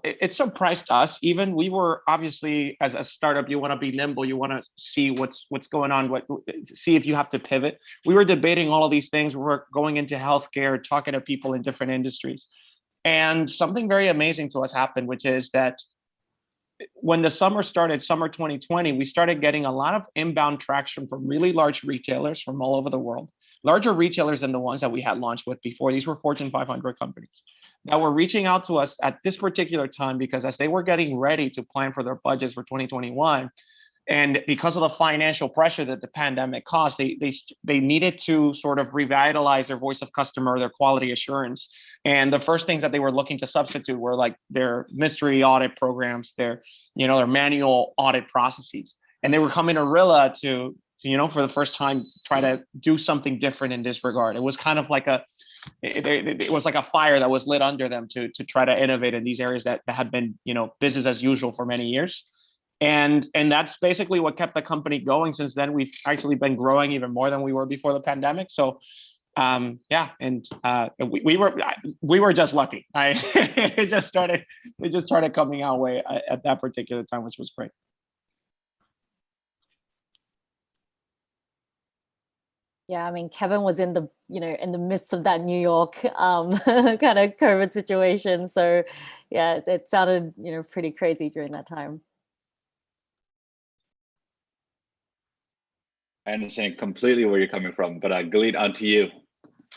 it surprised us. Even we were obviously, as a startup, you want to be nimble, you want to see what's going on, see if you have to pivot. We were debating all of these things. We were going into healthcare, talking to people in different industries. And something very amazing to us happened, which is that when the summer started, summer 2020, we started getting a lot of inbound traction from really large retailers from all over the world. Larger retailers than the ones that we had launched with before. These were Fortune 500 companies that were reaching out to us at this particular time, because as they were getting ready to plan for their budgets for 2021, and because of the financial pressure that the pandemic caused, they needed to sort of revitalize their voice of customer, their quality assurance. And the first things that they were looking to substitute were like their mystery audit programs, their manual audit processes. And they were coming to Rilla to for the first time, try to do something different in this regard. It was kind of like it was like a fire that was lit under them to try to innovate in these areas that had been, business as usual for many years. And that's basically what kept the company going. Since then, we've actually been growing even more than we were before the pandemic. So yeah, and we were just lucky. It just started coming our way at that particular time, which was great. Yeah, I mean, Kevin was in the, in the midst of that New York kind of COVID situation. So yeah, it sounded, pretty crazy during that time. I understand completely where you're coming from, but Galit, on to you.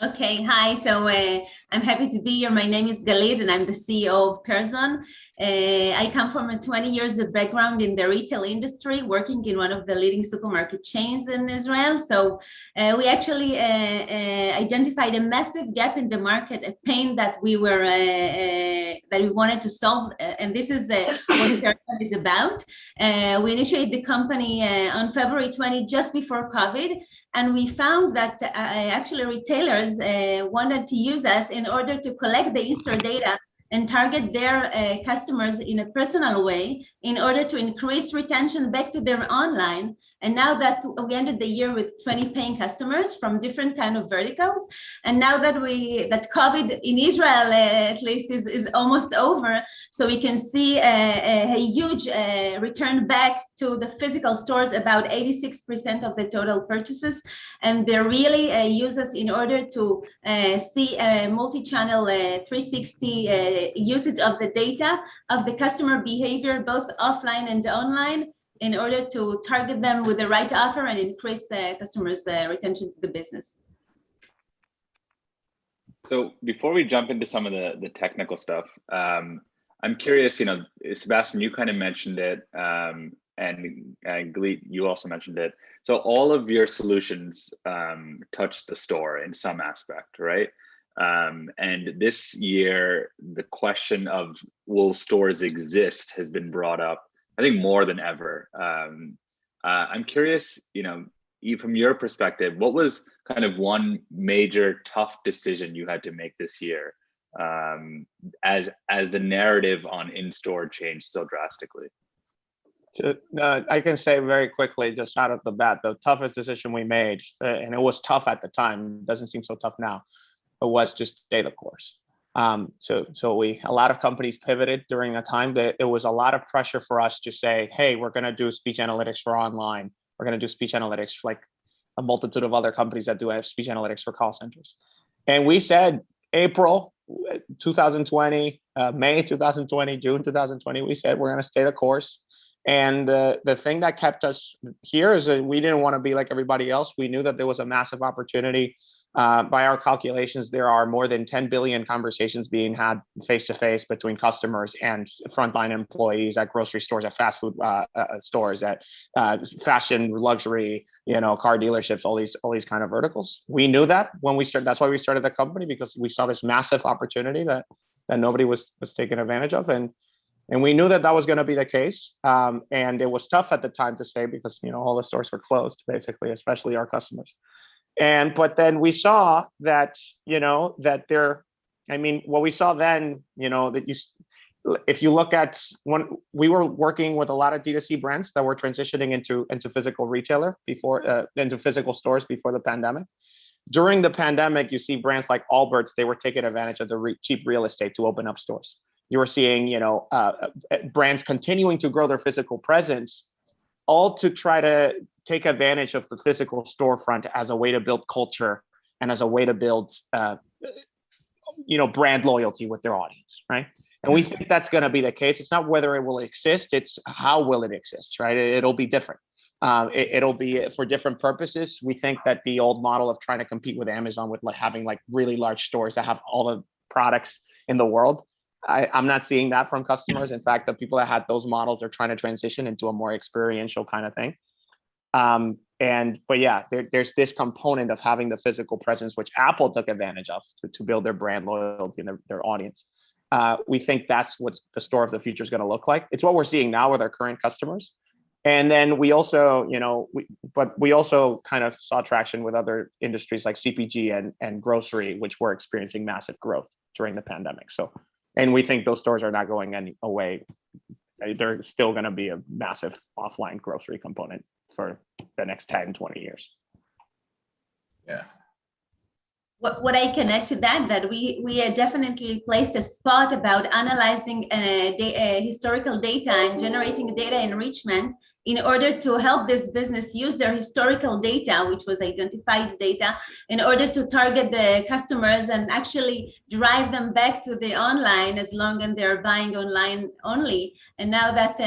Okay, hi. So I'm happy to be here. My name is Galit, and I'm the CEO of Peon. I come from a 20 years of background in the retail industry, working in one of the leading supermarket chains in Israel. So we actually identified a massive gap in the market, a pain that we were that we wanted to solve, and this is what Peon is about. We initiated the company on February 20, just before COVID. And we found that actually retailers wanted to use us in order to collect the in-store data and target their customers in a personal way in order to increase retention back to their online. And now that we ended the year with 20 paying customers from different kind of verticals, and now that COVID in Israel at least is almost over, so we can see a huge return back to the physical stores, about 86% of the total purchases, and they really use us in order to see a multi-channel 360 usage of the data of the customer behavior, both offline and online, in order to target them with the right offer and increase the customers' retention to the business. So before we jump into some of the technical stuff, I'm curious, Sebastian, you kind of mentioned it, and Galit, you also mentioned it. So all of your solutions touch the store in some aspect, right? And this year, the question of will stores exist has been brought up, I think, more than ever. I'm curious, from your perspective, what was kind of one major tough decision you had to make this year as the narrative on in-store changed so drastically? I can say very quickly, just out of the bat, the toughest decision we made, and it was tough at the time, doesn't seem so tough now, was to stay the course. So a lot of companies pivoted during a time that it was a lot of pressure for us to say, hey, we're going to do speech analytics for online. We're going to do speech analytics like a multitude of other companies that do have speech analytics for call centers. And we said April 2020, May 2020, June 2020, we said we're going to stay the course. And the thing that kept us here is that we didn't want to be like everybody else. We knew that there was a massive opportunity. By our calculations, there are more than 10 billion conversations being had face-to-face between customers and frontline employees at grocery stores, at fast food stores, at fashion, luxury, car dealerships, all these kind of verticals. We knew that when we started. That's why we started the company, because we saw this massive opportunity that nobody was taking advantage of, and we knew that was going to be the case. And it was tough at the time to say, because all the stores were closed, basically, especially our customers. But then we saw that, what we saw then, if you look at when we were working with a lot of D2C brands that were transitioning into physical retailer into physical stores before the pandemic. During the pandemic, you see brands like Allbirds, they were taking advantage of the cheap real estate to open up stores. You were seeing, brands continuing to grow their physical presence, all to try to take advantage of the physical storefront as a way to build culture and as a way to build, brand loyalty with their audience, right? And we think that's going to be the case. It's not whether it will exist, it's how will it exist, right? It'll be different. It'll be for different purposes. We think that the old model of trying to compete with Amazon with having really large stores that have all the products in the world, I'm not seeing that from customers. In fact, the people that had those models are trying to transition into a more experiential kind of thing. But yeah, there's this component of having the physical presence, which Apple took advantage of to build their brand loyalty and their audience. We think that's what the store of the future is going to look like. It's what we're seeing now with our current customers. And then we also, we also kind of saw traction with other industries like CPG and grocery, which were experiencing massive growth during the pandemic. And we think those stores are not going away They're still going to be a massive offline grocery component for the next 10, 20 years. Yeah. What I connect to that we definitely placed a spot about analyzing historical data and generating data enrichment in order to help this business use their historical data, which was identified data, in order to target the customers and actually drive them back to the online as long as they're buying online only. And now that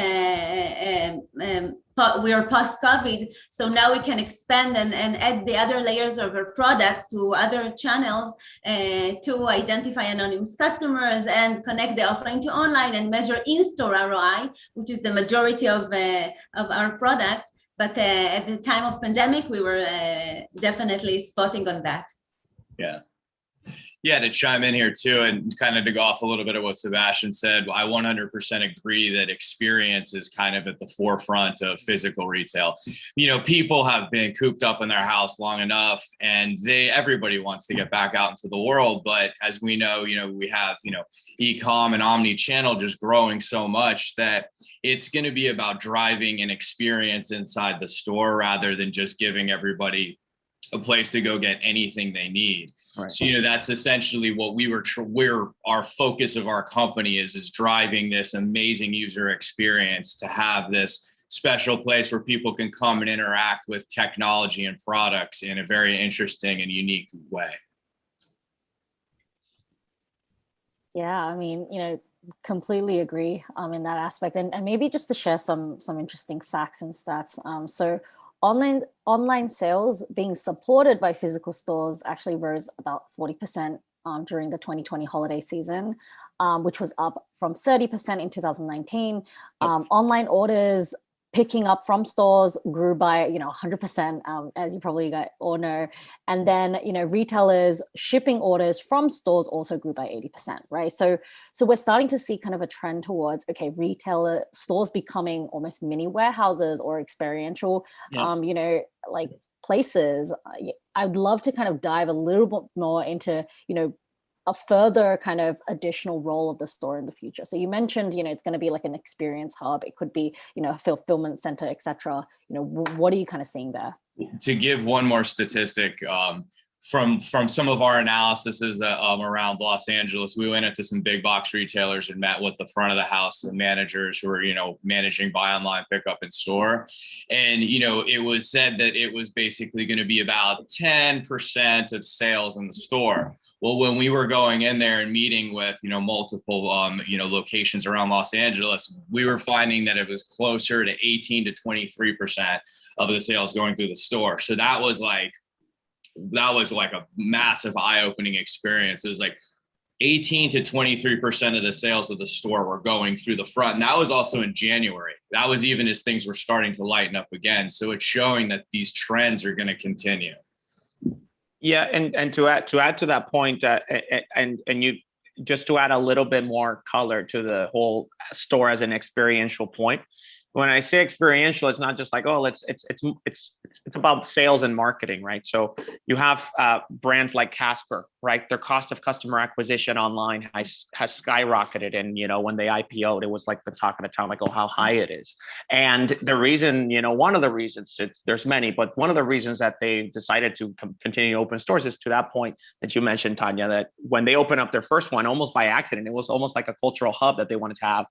we are post-COVID, so now we can expand and add the other layers of our product to other channels to identify anonymous customers and connect the offline to online and measure in-store ROI, which is the majority of our product. But at the time of pandemic, we were definitely spotting on that. Yeah. Yeah, to chime in here too, and kind of to go off a little bit of what Sebastian said, I 100% agree that experience is kind of at the forefront of physical retail. You know, people have been cooped up in their house long enough, and everybody wants to get back out into the world. But as we know, we have, e-com and Omni Channel just growing so much that it's going to be about driving an experience inside the store rather than just giving everybody a place to go get anything they need. Right. So, that's essentially what our focus of our company is driving this amazing user experience to have this special place where people can come and interact with technology and products in a very interesting and unique way. Yeah, I mean, completely agree in that aspect. And maybe just to share some interesting facts and stats. So online sales being supported by physical stores actually rose about 40% during the 2020 holiday season, which was up from 30% in 2019. Online orders picking up from stores grew by 100%, as you probably all know. And then retailers shipping orders from stores also grew by 80%, right? So we're starting to see kind of a trend towards retailer stores becoming almost mini warehouses or experiential like places. I'd love to kind of dive a little bit more into a further kind of additional role of the store in the future. So you mentioned, it's going to be like an experience hub. It could be, a fulfillment center, et cetera. What are you kind of seeing there? To give one more statistic, from some of our analyses around Los Angeles, we went into some big box retailers and met with the front of the house, the managers who are, managing buy online, pick up in store. And, it was said that it was basically going to be about 10% of sales in the store. Well, when we were going in there and meeting with, multiple, locations around Los Angeles, we were finding that it was closer to 18 to 23% of the sales going through the store. So that was like a massive eye-opening experience. It was like 18 to 23% of the sales of the store were going through the front. And that was also in January. That was even as things were starting to lighten up again. So it's showing that these trends are going to continue. Yeah, and to add to that point, and you just to add a little bit more color to the whole store as an experiential point. When I say experiential, it's not just like, oh, it's about sales and marketing, right? So you have brands like Casper, right? Their cost of customer acquisition online has skyrocketed, and when they IPO'd, it was like the talk of the town, like, oh, how high it is. And the reason, one of the reasons, there's many, but one of the reasons that they decided to continue to open stores is to that point that you mentioned, Tanya, that when they opened up their first one, almost by accident, it was almost like a cultural hub that they wanted to have.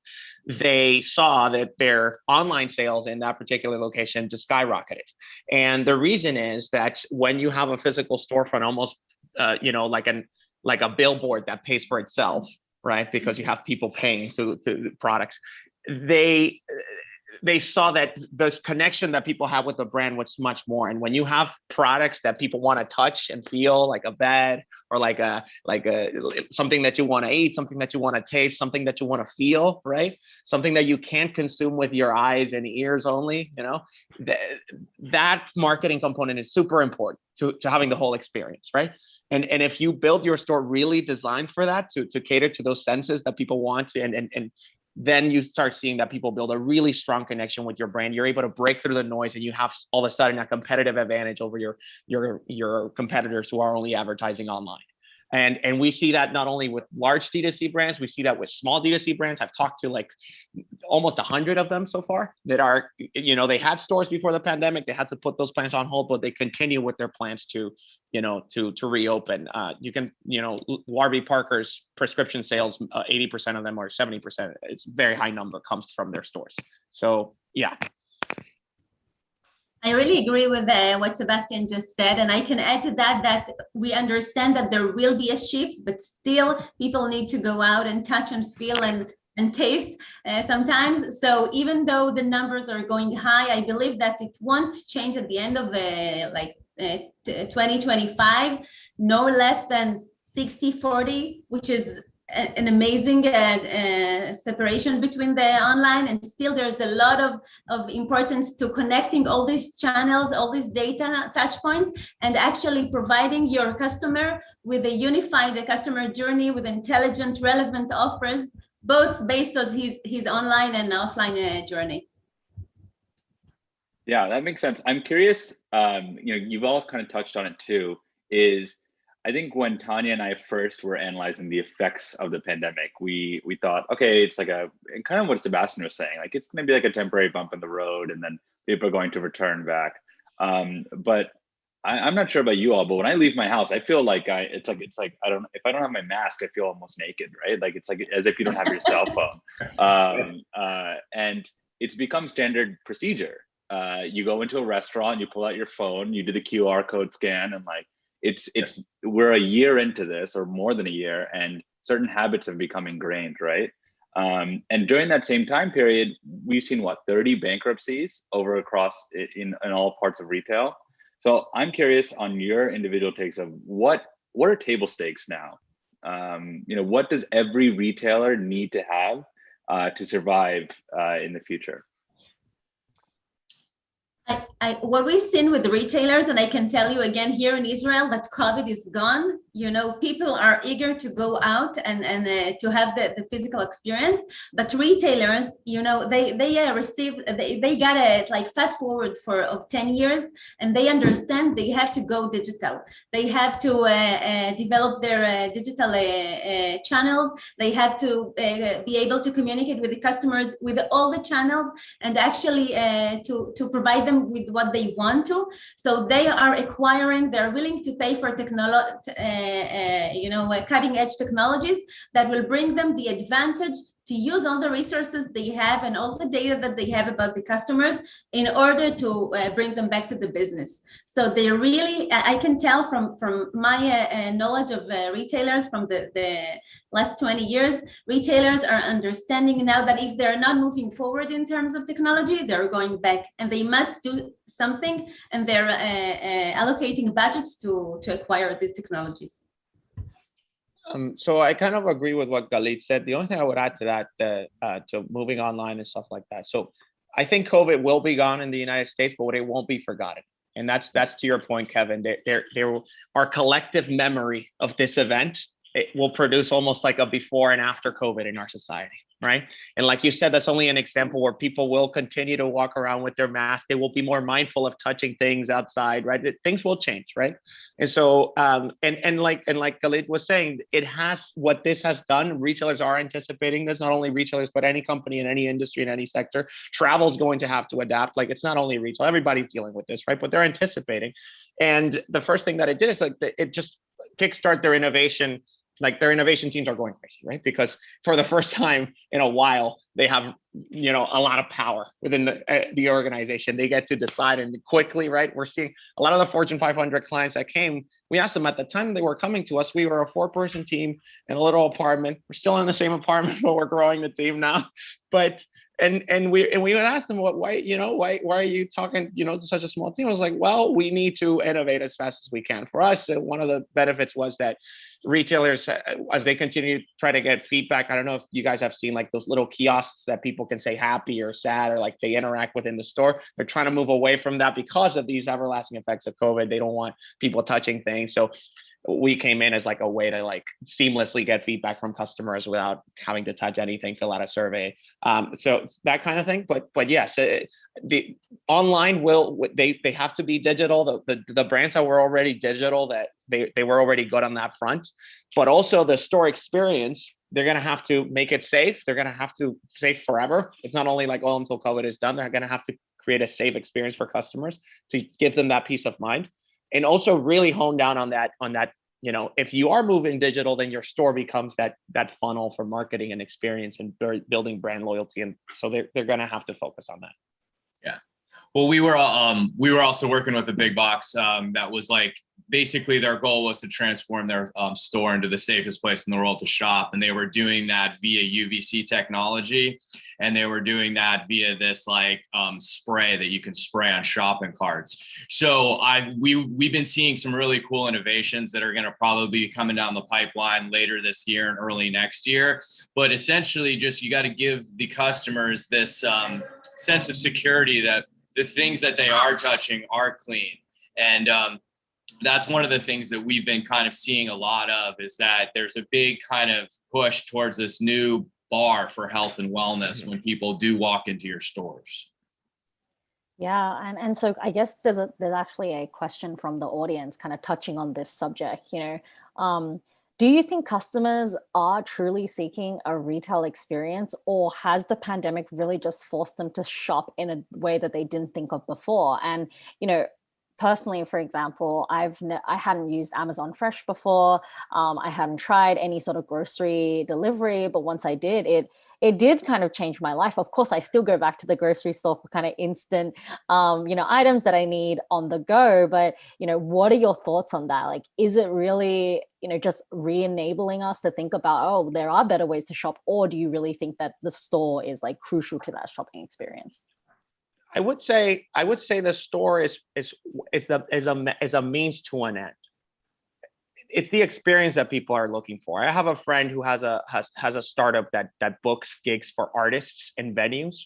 They saw that their online sales in that particular location just skyrocketed. And the reason is that when you have a physical storefront, almost, like a billboard that pays for itself, right? Because you have people paying to products. They saw that this connection that people have with the brand was much more. And when you have products that people want to touch and feel, like a bed or like a something that you want to eat, something that you want to taste, something that you want to feel, right? Something that you can't consume with your eyes and ears only, that marketing component is super important to having the whole experience, right? And if you build your store really designed for that, to cater to those senses that people want to, and then you start seeing that people build a really strong connection with your brand. You're able to break through the noise, and you have all of a sudden a competitive advantage over your competitors who are only advertising online. And we see that not only with large D2C brands, we see that with small D2C brands. I've talked to like almost 100 of them so far that are, they had stores before the pandemic. They had to put those plans on hold, but they continue with their plans to reopen. You can, Warby Parker's prescription sales, 80% of them or 70%, it's a very high number, comes from their stores. So yeah. I really agree with what Sebastian just said, and I can add to that we understand that there will be a shift, but still people need to go out and touch and feel and taste sometimes. So even though the numbers are going high, I believe that it won't change at the end of 2025, no less than 60-40, which is an amazing separation between the online, and still there's a lot of importance to connecting all these channels, all these data touch points, and actually providing your customer with a unified customer journey with intelligent, relevant offers, both based on his online and offline journey. Yeah, that makes sense. I'm curious, you've all kind of touched on it too, is I think when Tanya and I first were analyzing the effects of the pandemic, we thought, okay, it's like kind of what Sebastian was saying, like it's going to be like a temporary bump in the road, and then people are going to return back. But I'm not sure about you all, but when I leave my house, I feel like it's like if I don't have my mask, I feel almost naked, right? Like it's like as if you don't have your cell phone, and it's become standard procedure. You go into a restaurant, you pull out your phone, you do the QR code scan, and like we're a year into this, or more than a year, and certain habits have become ingrained, right? And during that same time period, we've seen 30 bankruptcies across in all parts of retail. So I'm curious on your individual takes of what are table stakes now? What does every retailer need to have to survive in the future? What we've seen with the retailers, and I can tell you again here in Israel that COVID is gone. People are eager to go out and to have the physical experience. But retailers, they got a fast forward of 10 years, and they understand they have to go digital. They have to develop their digital channels. They have to be able to communicate with the customers with all the channels, and actually to provide them with what they want to. So they are they're willing to pay for cutting edge technologies that will bring them the advantage to use all the resources they have and all the data that they have about the customers in order to bring them back to the business. So they really, I can tell from my knowledge of retailers from the last 20 years, retailers are understanding now that if they're not moving forward in terms of technology, they're going back, and they must do something, and they're allocating budgets to acquire these technologies. So I kind of agree with what Galit said. The only thing I would add to that, to moving online and stuff like that. So I think COVID will be gone in the United States, but it won't be forgotten. And that's to your point, Kevin. Our collective memory of this event, it will produce almost like a before and after COVID in our society, right? And like you said, that's only an example where people will continue to walk around with their mask. They will be more mindful of touching things outside, right? Things will change, right? And so, and like Galit was saying, what this has done, retailers are anticipating this, not only retailers, but any company in any industry, in any sector. Travel is going to have to adapt. Like, it's not only retail, everybody's dealing with this, right? But they're anticipating. And the first thing that it did is it just kickstart their innovation. Like, their innovation teams are going crazy, right? Because for the first time in a while, they have, a lot of power within the organization. They get to decide, and quickly, right? We're seeing a lot of the Fortune 500 clients that came. We asked them at the time they were coming to us. We were a 4-person team in a little apartment. We're still in the same apartment, but we're growing the team now. But and we would ask them, why are you talking, to such a small team? I was like, well, we need to innovate as fast as we can. For us, one of the benefits was that retailers, as they continue to try to get feedback, I don't know if you guys have seen like those little kiosks that people can say happy or sad, or like they interact within the store. They're trying to move away from that because of these everlasting effects of COVID. They don't want people touching things. So we came in as like a way to like seamlessly get feedback from customers without having to touch anything, fill out a survey. So that kind of thing. But yes, the online they have to be digital. The brands that were already digital, that they were already good on that front, but also the store experience, they're going to have to make it safe. They're going to have to safe forever. It's not only like, oh, until COVID is done, they're going to have to create a safe experience for customers to give them that peace of mind. And also really hone down on that, if you are moving digital, then your store becomes that funnel for marketing and experience and building brand loyalty. And so they're going to have to focus on that. Yeah. Well, we were also working with a big box that was like, basically their goal was to transform their store into the safest place in the world to shop. And they were doing that via UVC technology. And they were doing that via this like spray that you can spray on shopping carts. So we've been seeing some really cool innovations that are going to probably be coming down the pipeline later this year and early next year. But essentially just, you got to give the customers this sense of security that the things that they are touching are clean. And that's one of the things that we've been kind of seeing a lot of, is that there's a big kind of push towards this new bar for health and wellness when people do walk into your stores. Yeah, and so I guess there's actually a question from the audience kind of touching on this subject. Do you think customers are truly seeking a retail experience, or has the pandemic really just forced them to shop in a way that they didn't think of before? And personally, for example, I hadn't used Amazon Fresh before. I hadn't tried any sort of grocery delivery, but once I did, it did kind of change my life. Of course, I still go back to the grocery store for kind of instant, items that I need on the go. But, what are your thoughts on that? Like, is it really, just re-enabling us to think about, oh, there are better ways to shop? Or do you really think that the store is like crucial to that shopping experience? I would say the store is a means to an end. It's the experience that people are looking for. I have a friend who has a startup that books gigs for artists and venues,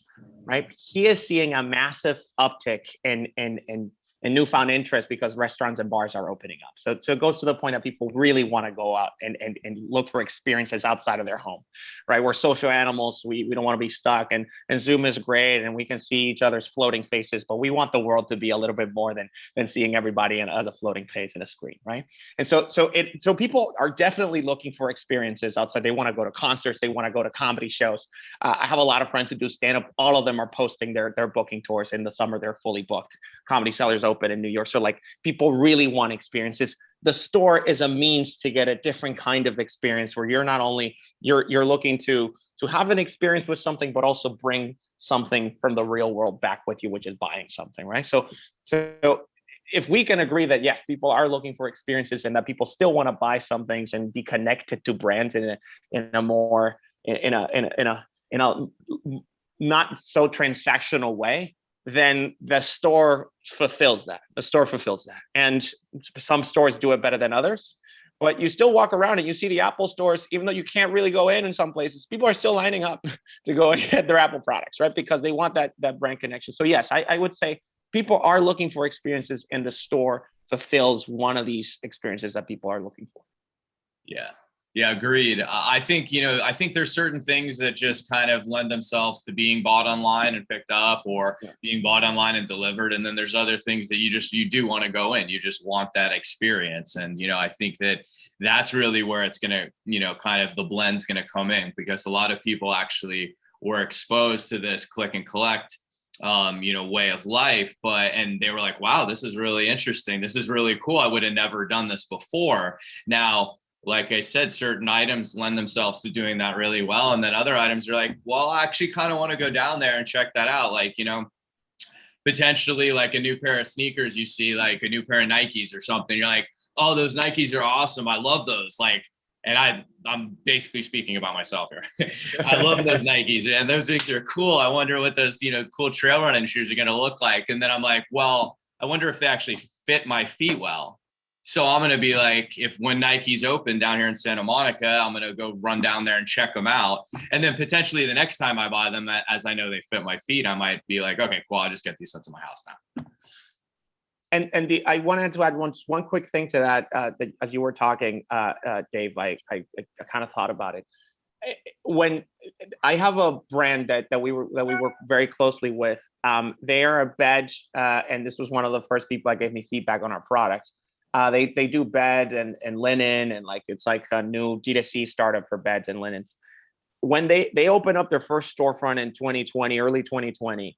right? He is seeing a massive uptick in newfound interest because restaurants and bars are opening up. So it goes to the point that people really want to go out and look for experiences outside of their home, right? We're social animals. We don't want to be stuck, and Zoom is great and we can see each other's floating faces, but we want the world to be a little bit more than seeing everybody as a floating face in a screen, right? And so people are definitely looking for experiences outside. They want to go to concerts. They want to go to comedy shows. I have a lot of friends who do stand-up. All of them are posting their booking tours. In the summer, they're fully booked. Comedy Cellar's open in New York. So like, people really want experiences. The store is a means to get a different kind of experience where you're not only you're looking to have an experience with something, but also bring something from the real world back with you, which is buying something, right? So if we can agree that yes, people are looking for experiences and that people still want to buy some things and be connected to brands in a not so transactional way, then the store fulfills that. And some stores do it better than others, but you still walk around and you see the Apple stores, even though you can't really go in some places, people are still lining up to go and get their Apple products, right? Because they want that brand connection. So yes, I would say people are looking for experiences, and the store fulfills one of these experiences that people are looking for. Yeah, agreed. I think there's certain things that just kind of lend themselves to being bought online and picked up, or being bought online and delivered. And then there's other things that you do want to go in. You just want that experience. And, I think that's really where it's going to, kind of the blend's going to come in, because a lot of people actually were exposed to this click and collect way of life, and they were like, wow, this is really interesting. This is really cool. I would have never done this before. Now, like I said, certain items lend themselves to doing that really well. And then other items are like, well, I actually kind of want to go down there and check that out. Like, potentially like a new pair of sneakers, you see like a new pair of Nikes or something. You're like, oh, those Nikes are awesome. I love those. Like, and I'm basically speaking about myself here. I love those Nikes, and those things are cool. I wonder what those, cool trail running shoes are going to look like. And then I'm like, well, I wonder if they actually fit my feet well. So I'm going to be like, when Nike's open down here in Santa Monica, I'm going to go run down there and check them out. And then potentially the next time I buy them, as I know they fit my feet, I might be like, okay, cool, I'll just get these sent to my house now. I wanted to add one quick thing to that, that as you were talking, Dave, I kind of thought about it. When I have a brand that we work very closely with, they are a bed, and this was one of the first people that gave me feedback on our product. They do bed and linen, and it's like a new D2C startup for beds and linens. When they opened up their first storefront in 2020, early 2020,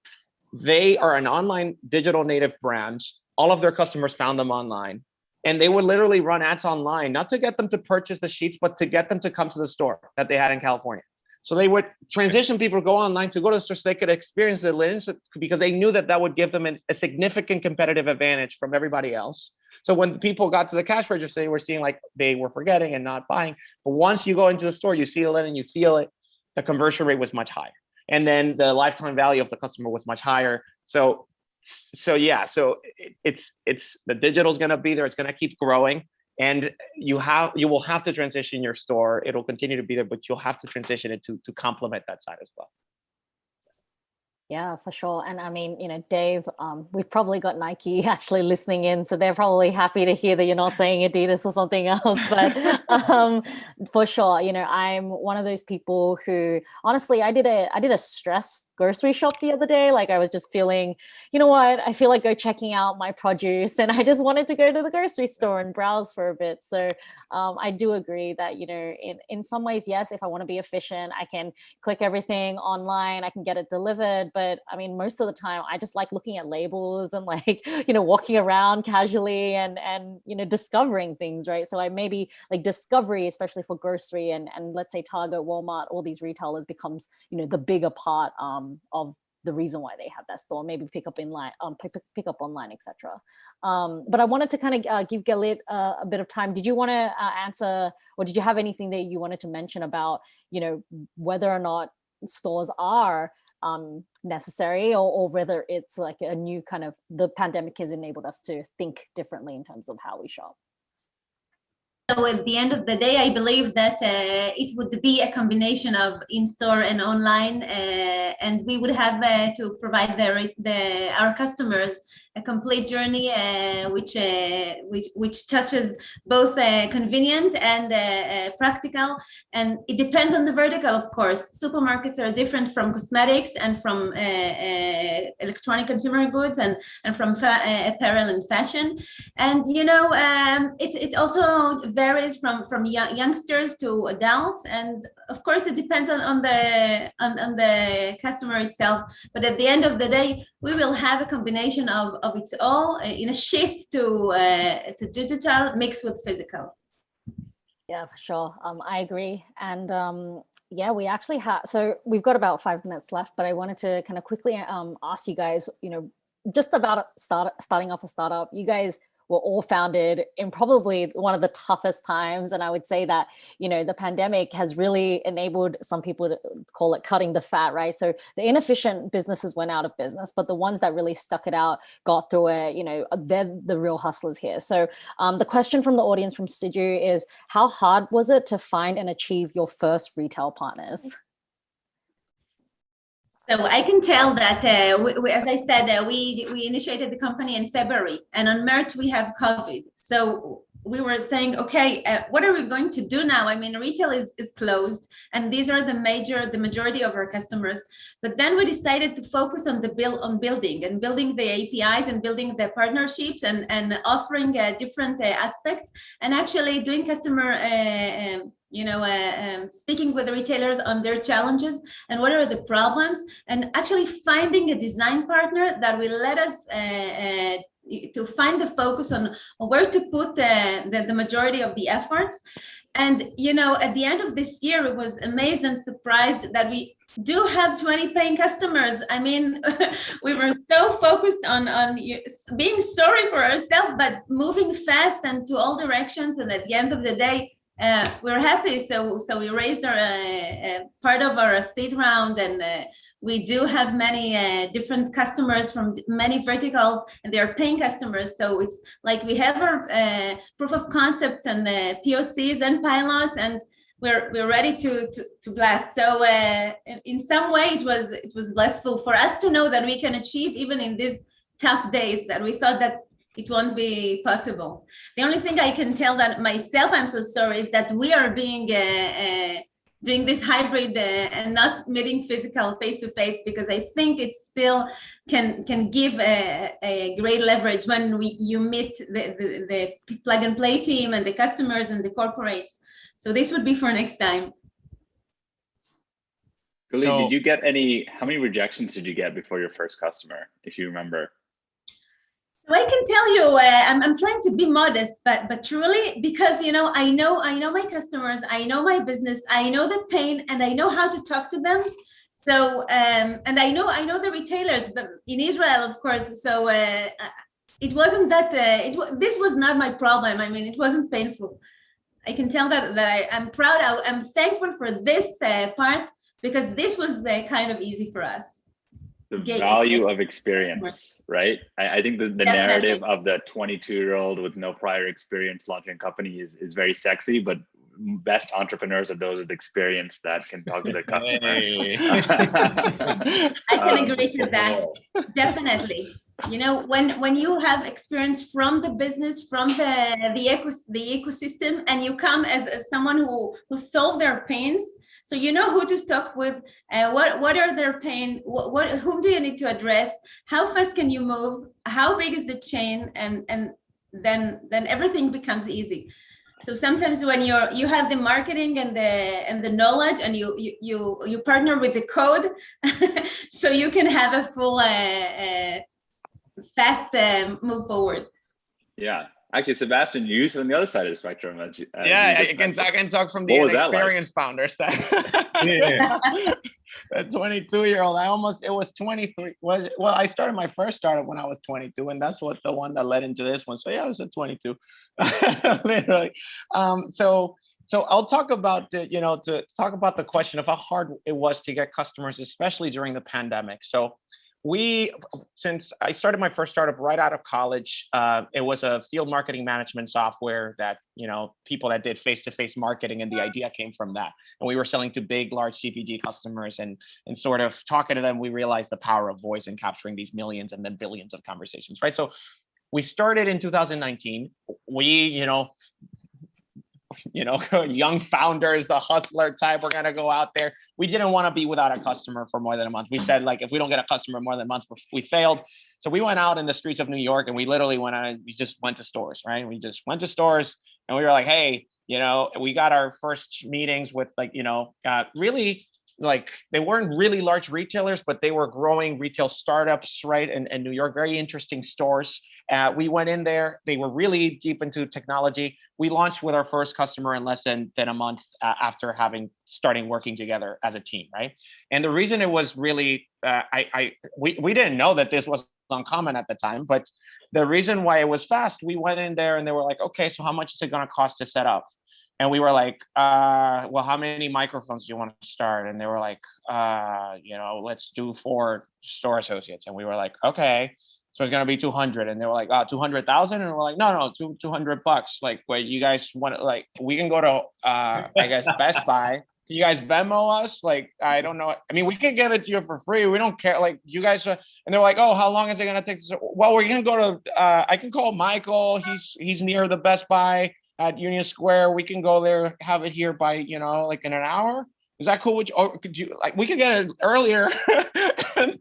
they are an online digital native brand. All of their customers found them online. And they would literally run ads online, not to get them to purchase the sheets, but to get them to come to the store that they had in California. So they would transition people to go online to go to the store so they could experience the linens, because they knew that would give them a significant competitive advantage from everybody else. So when people got to the cash register, they were seeing they were forgetting and not buying. But once you go into the store, you see the linen, you feel it, the conversion rate was much higher. And then the lifetime value of the customer was much higher. So it's the digital is going to be there. It's going to keep growing, and you will have to transition your store. It'll continue to be there, but you'll have to transition it to complement that side as well. Yeah, for sure. And I mean, Dave, we've probably got Nike actually listening in, so they're probably happy to hear that you're not saying Adidas or something else. But for sure, I'm one of those people who, honestly, I did a stress grocery shop the other day. I was just feeling, you know what, I feel like checking out my produce, and I just wanted to go to the grocery store and browse for a bit. So I do agree that, in some ways, yes, if I want to be efficient, I can click everything online, I can get it delivered. But I mean, most of the time, I just like looking at labels and walking around casually and discovering things, right? So I maybe discovery, especially for grocery and let's say Target, Walmart, all these retailers becomes, the bigger part of the reason why they have that store. Maybe pick up online, etc. But I wanted to kind of give Galit a bit of time. Did you want to answer, or did you have anything that you wanted to mention about, whether or not stores are necessary, or whether it's a new kind of, the pandemic has enabled us to think differently in terms of how we shop? So at the end of the day, I believe that it would be a combination of in-store and online, and we would have to provide our customers a complete journey, which touches both convenient and practical. And it depends on the vertical, of course. Supermarkets are different from cosmetics and from electronic consumer goods and from apparel and fashion. And it also varies from youngsters to adults, and of course it depends on the customer itself. But at the end of the day, we will have a combination of it's all in a shift to digital mixed with physical. Yeah, for sure. I agree. And yeah, we actually have, so we've got about 5 minutes left, but I wanted to kind of quickly ask you guys, just about starting off a startup. You guys were all founded in probably one of the toughest times. And I would say that, the pandemic has really enabled some people to call it cutting the fat, right? So the inefficient businesses went out of business, but the ones that really stuck it out, got through it, they're the real hustlers here. So the question from the audience from Siju is, how hard was it to find and achieve your first retail partners? So I can tell that, as I said, we initiated the company in February, and on March we have COVID. So we were saying, okay, what are we going to do now? I mean, retail is closed, and these are the majority of our customers. But then we decided to focus on building the APIs and building the partnerships and offering different aspects, and actually doing customer speaking with the retailers on their challenges and what are the problems, and actually finding a design partner that will let us to find the focus on where to put the majority of the efforts. And at the end of this year, we was amazed and surprised that we do have 20 paying customers. I mean, we were so focused on being sorry for ourselves, but moving fast and to all directions. And at the end of the day, we're happy. So we raised our part of our seed round, and we do have many different customers from many verticals, and they are paying customers. So it's like we have our proof of concepts and POCs and pilots, and we're ready to blast. So in some way, it was blissful for us to know that we can achieve even in these tough days that we thought that it won't be possible. The only thing I can tell that myself, I'm so sorry, is that we are being doing this hybrid and not meeting physical face-to-face, because I think it still can give a great leverage when you meet the plug and play team and the customers and the corporates. So this would be for next time. Guli, did you get how many rejections did you get before your first customer, if you remember? So I can tell you, I'm trying to be modest, but truly, because I know my customers, I know my business, I know the pain, and I know how to talk to them. So and I know the retailers, but in Israel, of course. So it wasn't that this was not my problem. I mean, it wasn't painful. I can tell that I'm proud. I'm thankful for this part, because this was kind of easy for us. The value of experience, right? I think the narrative of the 22-year-old with no prior experience launching a company is very sexy, but best entrepreneurs are those with experience that can talk to their customer. I can agree to that. Definitely. When you have experience from the business, from the ecosystem, and you come as someone who solve their pains, so you know who to talk with, what are their pain, whom do you need to address, how fast can you move, how big is the chain, and then everything becomes easy. So sometimes when you have the marketing and the knowledge, and you partner with the code, so you can have a full fast move forward. Yeah. Actually, Sebastian, you used it on the other side of the spectrum. I can talk from the inexperienced founder side. A 22-year-old. It was 23. Well, I started my first startup when I was 22, and that's the one that led into this one. So yeah, I was at 22, literally. So I'll talk about the question of how hard it was to get customers, especially during the pandemic. So since I started my first startup right out of college, it was a field marketing management software that, people that did face-to-face marketing, and the idea came from that. And we were selling to big, large CPG customers, and sort of talking to them, we realized the power of voice and capturing these millions and then billions of conversations, right? So we started in 2019. We, young founders, the hustler type, we're gonna go out there. We didn't want to be without a customer for more than a month. We said, if we don't get a customer more than a month, we failed. So we went out in the streets of New York, and we literally we just went to stores, right? We just went to stores, and we were like, hey, we got our first meetings with really, they weren't really large retailers, but they were growing retail startups, right? In New York, very interesting stores. We went in there. They were really deep into technology. We launched with our first customer in less than a month after starting working together as a team, right? And the reason it was really, we didn't know that this was uncommon at the time, but the reason why it was fast, we went in there and they were like, okay, so how much is it going to cost to set up? And we were like, well, how many microphones do you want to start? And they were like, let's do 4 store associates. And we were like, okay, so it's going to be 200. And they were like, 200,000. And we're like, no, $200. Wait, you guys want we can go to, I guess, Best Buy. Can you guys Venmo us? I don't know. I mean, we can give it to you for free. We don't care. You guys are, and they're like, oh, how long is it going to take? Well, we're going to go to, I can call Michael. He's near the Best Buy at Union Square. We can go there, have it here by, in an hour. Is that cool with you? Or could you, we could get it earlier. And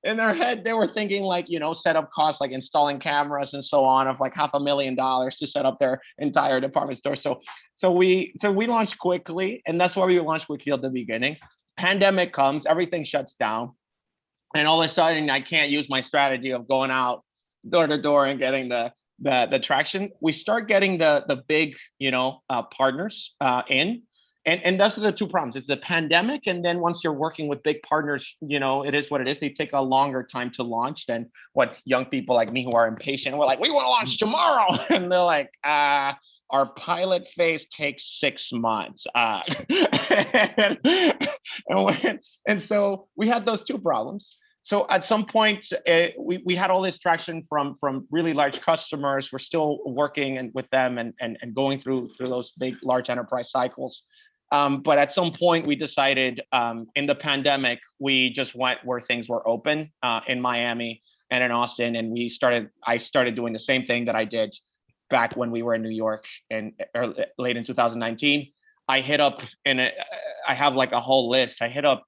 in their head, they were thinking setup costs, installing cameras and so on, of $500,000 to set up their entire department store. So we launched quickly, and that's why we launched quickly at the beginning. Pandemic comes, everything shuts down. And all of a sudden I can't use my strategy of going out door to door and getting the traction. We start getting the big, partners in. And those are the 2 problems. It's the pandemic. And then once you're working with big partners, it is what it is. They take a longer time to launch than what young people like me who are impatient. We're like, we want to launch tomorrow. And they're like, our pilot phase takes 6 months. And so we had those 2 problems. So at some point, we had all this traction from really large customers. We're still working with them and going through those big, large enterprise cycles. But at some point, we decided in the pandemic, we just went where things were open in Miami. and in Austin, and I started doing the same thing that I did back when we were in New York and late in 2019. I hit up, and I have like a whole list. I hit up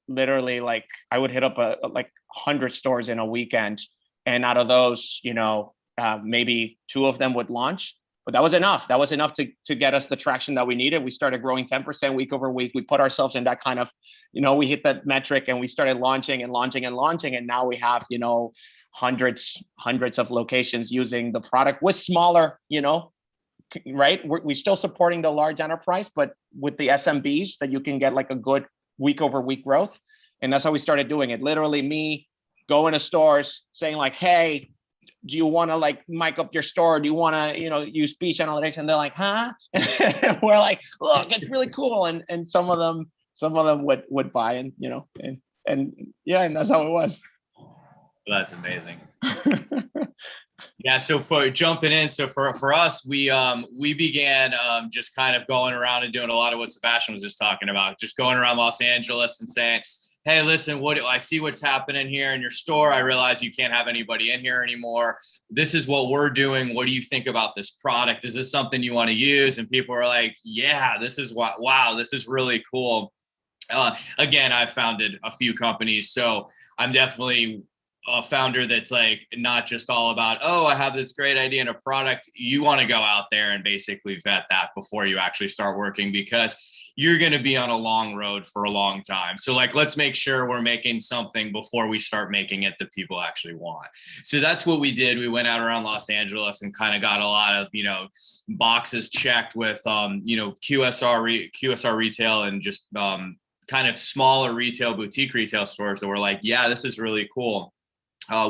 literally like I would hit up like 100 stores in a weekend, and out of those, maybe 2 of them would launch. But that was enough. That was enough to get us the traction that we needed. We started growing 10% week over week. We put ourselves in that kind of, we hit that metric, and we started launching and launching and launching. And now we have, hundreds of locations using the product with smaller, right? We're still supporting the large enterprise, but with the SMBs that you can get like a good week over week growth. And that's how we started doing it. Literally me going to stores saying like, hey, do you want to like mic up your store? Do you want to, use speech analytics? And they're like, huh? And we're like, look, it's really cool. And some of them would buy, and and that's how it was. Well, that's amazing. Yeah. So for jumping in, so for us, we began just kind of going around and doing a lot of what Sebastian was just talking about, just going around Los Angeles and saying, hey, listen, I see what's happening here in your store. I realize you can't have anybody in here anymore. This is what we're doing. What do you think about this product? Is this something you want to use? And people are like, yeah, this is wow, this is really cool. Again, I've founded a few companies, so I'm definitely a founder that's like not just all about, oh, I have this great idea and a product. You want to go out there and basically vet that before you actually start working, because you're going to be on a long road for a long time. So like, let's make sure we're making something before we start making it that people actually want. So that's what we did. We went out around Los Angeles and kind of got a lot of, boxes checked with, QSR retail and just kind of smaller retail, boutique retail stores that were like, yeah, this is really cool.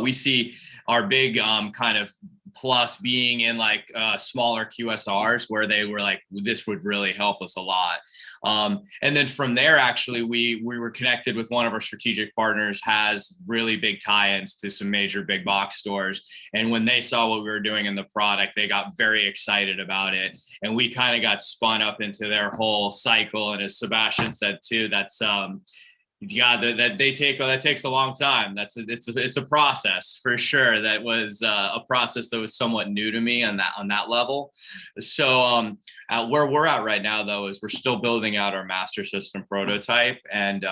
We see our big kind of plus being in like smaller QSRs where they were like, this would really help us a lot. And then from there, actually, we were connected with one of our strategic partners, has really big tie-ins to some major big box stores. And when they saw what we were doing in the product, they got very excited about it. And we kind of got spun up into their whole cycle. And as Sebastian said too, that's that takes a long time. It's a process for sure. That was a process that was somewhat new to me on that level. So where we're at right now though is we're still building out our master system prototype, and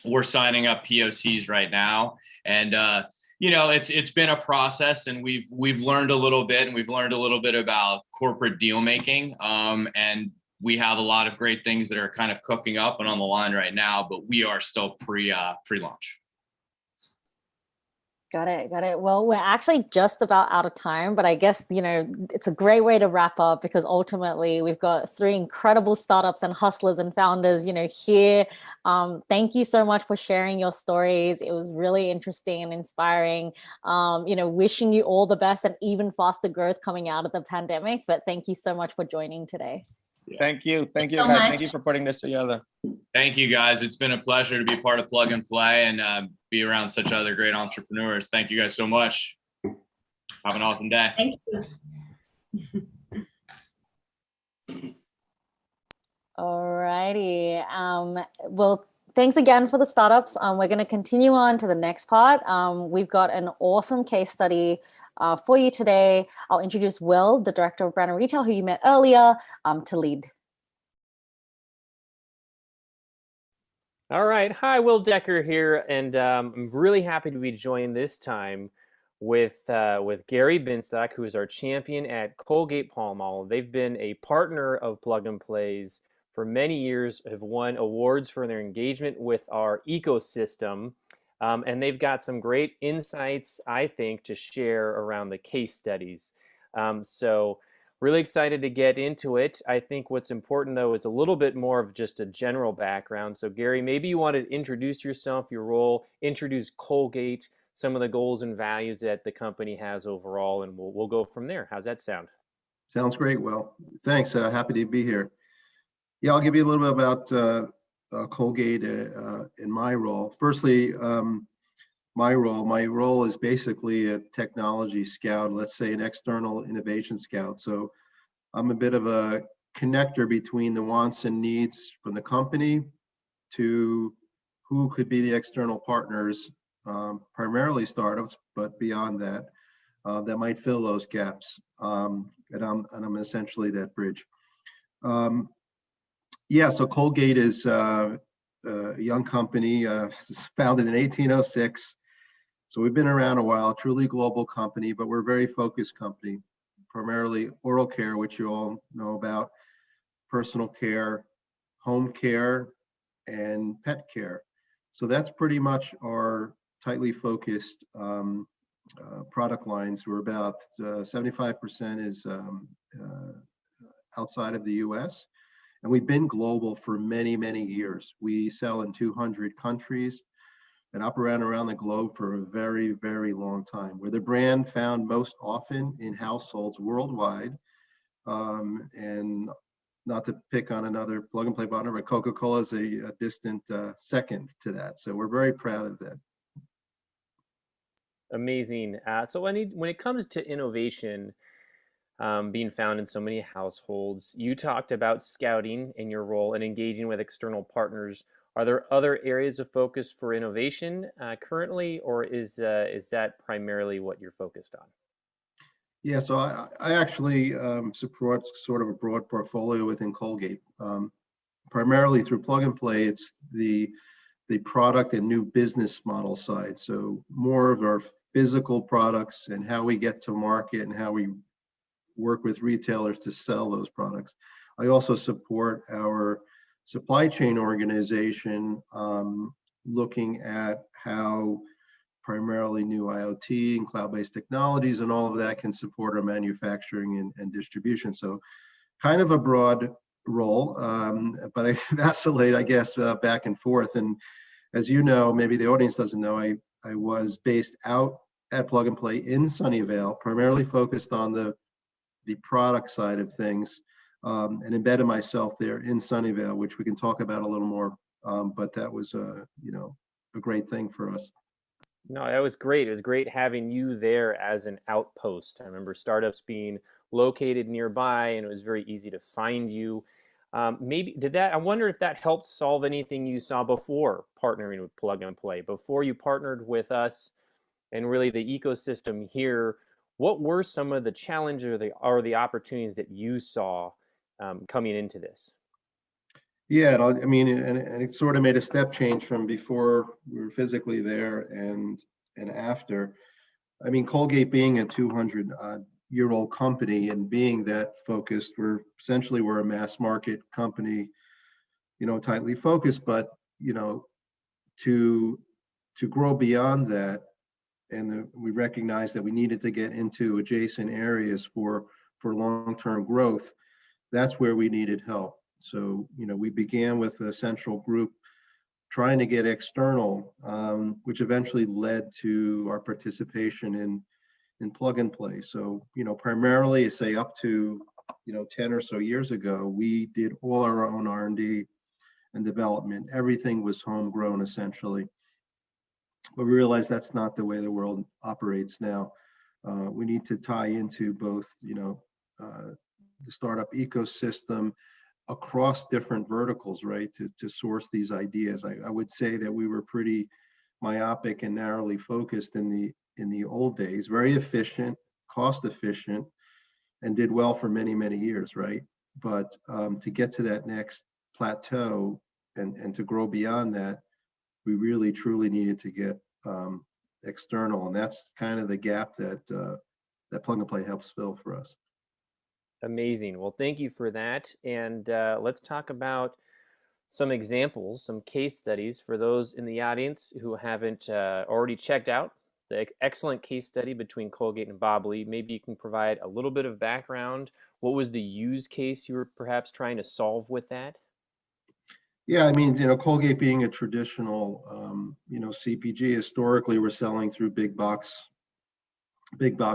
we're signing up POCs right now. And it's been a process, and we've learned a little bit, and we've learned a little bit about corporate deal making, and we have a lot of great things that are kind of cooking up and on the line right now, but we are still pre-launch. Got it. Well, we're actually just about out of time, but I guess, it's a great way to wrap up, because ultimately we've got 3 incredible startups and hustlers and founders, here. Thank you so much for sharing your stories. It was really interesting and inspiring. Wishing you all the best and even faster growth coming out of the pandemic. But thank you so much for joining today. Thank you guys. Much. Thank you for putting this together. Thank you guys. It's been a pleasure to be part of Plug and Play and be around such other great entrepreneurs. Thank you guys so much. Have an awesome day. Thank you. All righty. Well, thanks again for the startups. We're going to continue on to the next part. We've got an awesome case study for you today. I'll introduce Will, the Director of Brand and Retail, who you met earlier, to lead. All right. Hi, Will Decker here, and I'm really happy to be joined this time with Gary Binstock, who is our champion at Colgate Palmolive. They've been a partner of Plug and Play's for many years, have won awards for their engagement with our ecosystem. And they've got some great insights, I think, to share around the case studies. So really excited to get into it. I think what's important, though, is a little bit more of just a general background. So Gary, maybe you want to introduce yourself, your role, introduce Colgate, some of the goals and values that the company has overall, and we'll go from there. How's that sound? Sounds great. Well, thanks. Happy to be here. Yeah, I'll give you a little bit about Colgate in my role. Firstly, my role is basically a technology scout, let's say an external innovation scout. So I'm a bit of a connector between the wants and needs from the company to who could be the external partners primarily startups, but beyond that, that might fill those gaps. And I'm essentially that bridge. Yeah, so Colgate is a young company, founded in 1806. So we've been around a while, truly global company, but we're a very focused company, primarily oral care, which you all know about, personal care, home care, and pet care. So that's pretty much our tightly focused product lines. We're about 75% is outside of the US. And we've been global for many, many years. We sell in 200 countries and operate around the globe for a very, very long time. We're the brand found most often in households worldwide. And not to pick on another plug and play partner, but Coca-Cola is a distant second to that. So we're very proud of that. Amazing. So when it comes to innovation, being found in so many households, you talked about scouting in your role and engaging with external partners. Are there other areas of focus for innovation currently, or is that primarily what you're focused on? Yeah, so I actually support sort of a broad portfolio within Colgate. Primarily through plug and play, it's the product and new business model side. So more of our physical products and how we get to market and how we work with retailers to sell those products. I also support our supply chain organization, looking at how primarily new IoT and cloud-based technologies and all of that can support our manufacturing and distribution. So kind of a broad role, but I vacillate, I guess, back and forth. And as you know, maybe the audience doesn't know, I was based out at Plug and Play in Sunnyvale, primarily focused on the product side of things, and embedded myself there in Sunnyvale, which we can talk about a little more. But that was a great thing for us. No, that was great. It was great having you there as an outpost. I remember startups being located nearby, and it was very easy to find you. I wonder if that helped solve anything you saw before partnering with Plug and Play, before you partnered with us and really the ecosystem here. What were some of the challenges or the opportunities that you saw coming into this? Yeah, I mean, and it sort of made a step change from before we were physically there and after. I mean, Colgate being a 200-year-old company and being that focused, we're a mass market company, tightly focused, but to grow beyond that, and we recognized that we needed to get into adjacent areas for long-term growth. That's where we needed help. So, we began with a central group trying to get external, which eventually led to our participation in Plug and Play. So, primarily, say up to 10 or so years ago, we did all our own R&D and development. Everything was homegrown, essentially. But we realized that's not the way the world operates now. We need to tie into both, the startup ecosystem across different verticals, right, to source these ideas. I would say that we were pretty myopic and narrowly focused in the old days, very efficient, cost efficient, and did well for many, many years, right? But to get to that next plateau and to grow beyond that, we really truly needed to get external, and that's kind of the gap that Plug and Play helps fill for us. Amazing. Well, thank you for that. And let's talk about some examples, some case studies for those in the audience who haven't already checked out the excellent case study between Colgate and Bob Lee. Maybe you can provide a little bit of background. What was the use case you were perhaps trying to solve with that? Yeah, I mean, Colgate being a traditional, CPG, historically we're selling through big box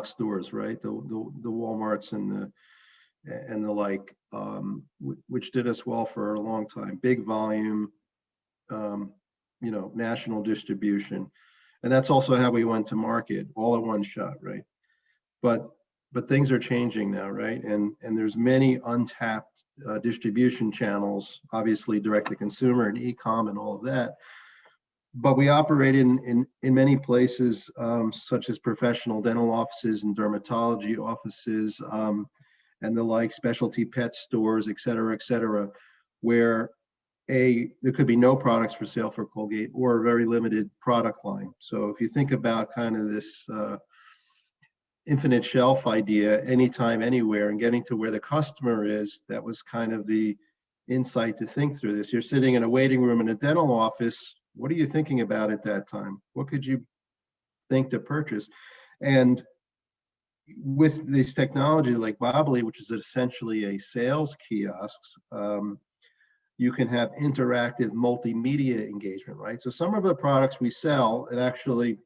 stores, right? The Walmarts and the like, which did us well for a long time. Big volume, national distribution, and that's also how we went to market, all at one shot, right? But things are changing now, right? And there's many untapped distribution channels, obviously direct to consumer and e-com and all of that. but we operate in many places, such as professional dental offices and dermatology offices, and the like, specialty pet stores, et cetera, where there could be no products for sale for Colgate or a very limited product line. So if you think about kind of this infinite shelf idea, anytime, anywhere, and getting to where the customer is, that was kind of the insight to think through this. You're sitting in a waiting room in a dental office. What are you thinking about at that time? What could you think to purchase? And with this technology like Bobbly, which is essentially a sales kiosk, you can have interactive multimedia engagement, right? So some of the products we sell, and actually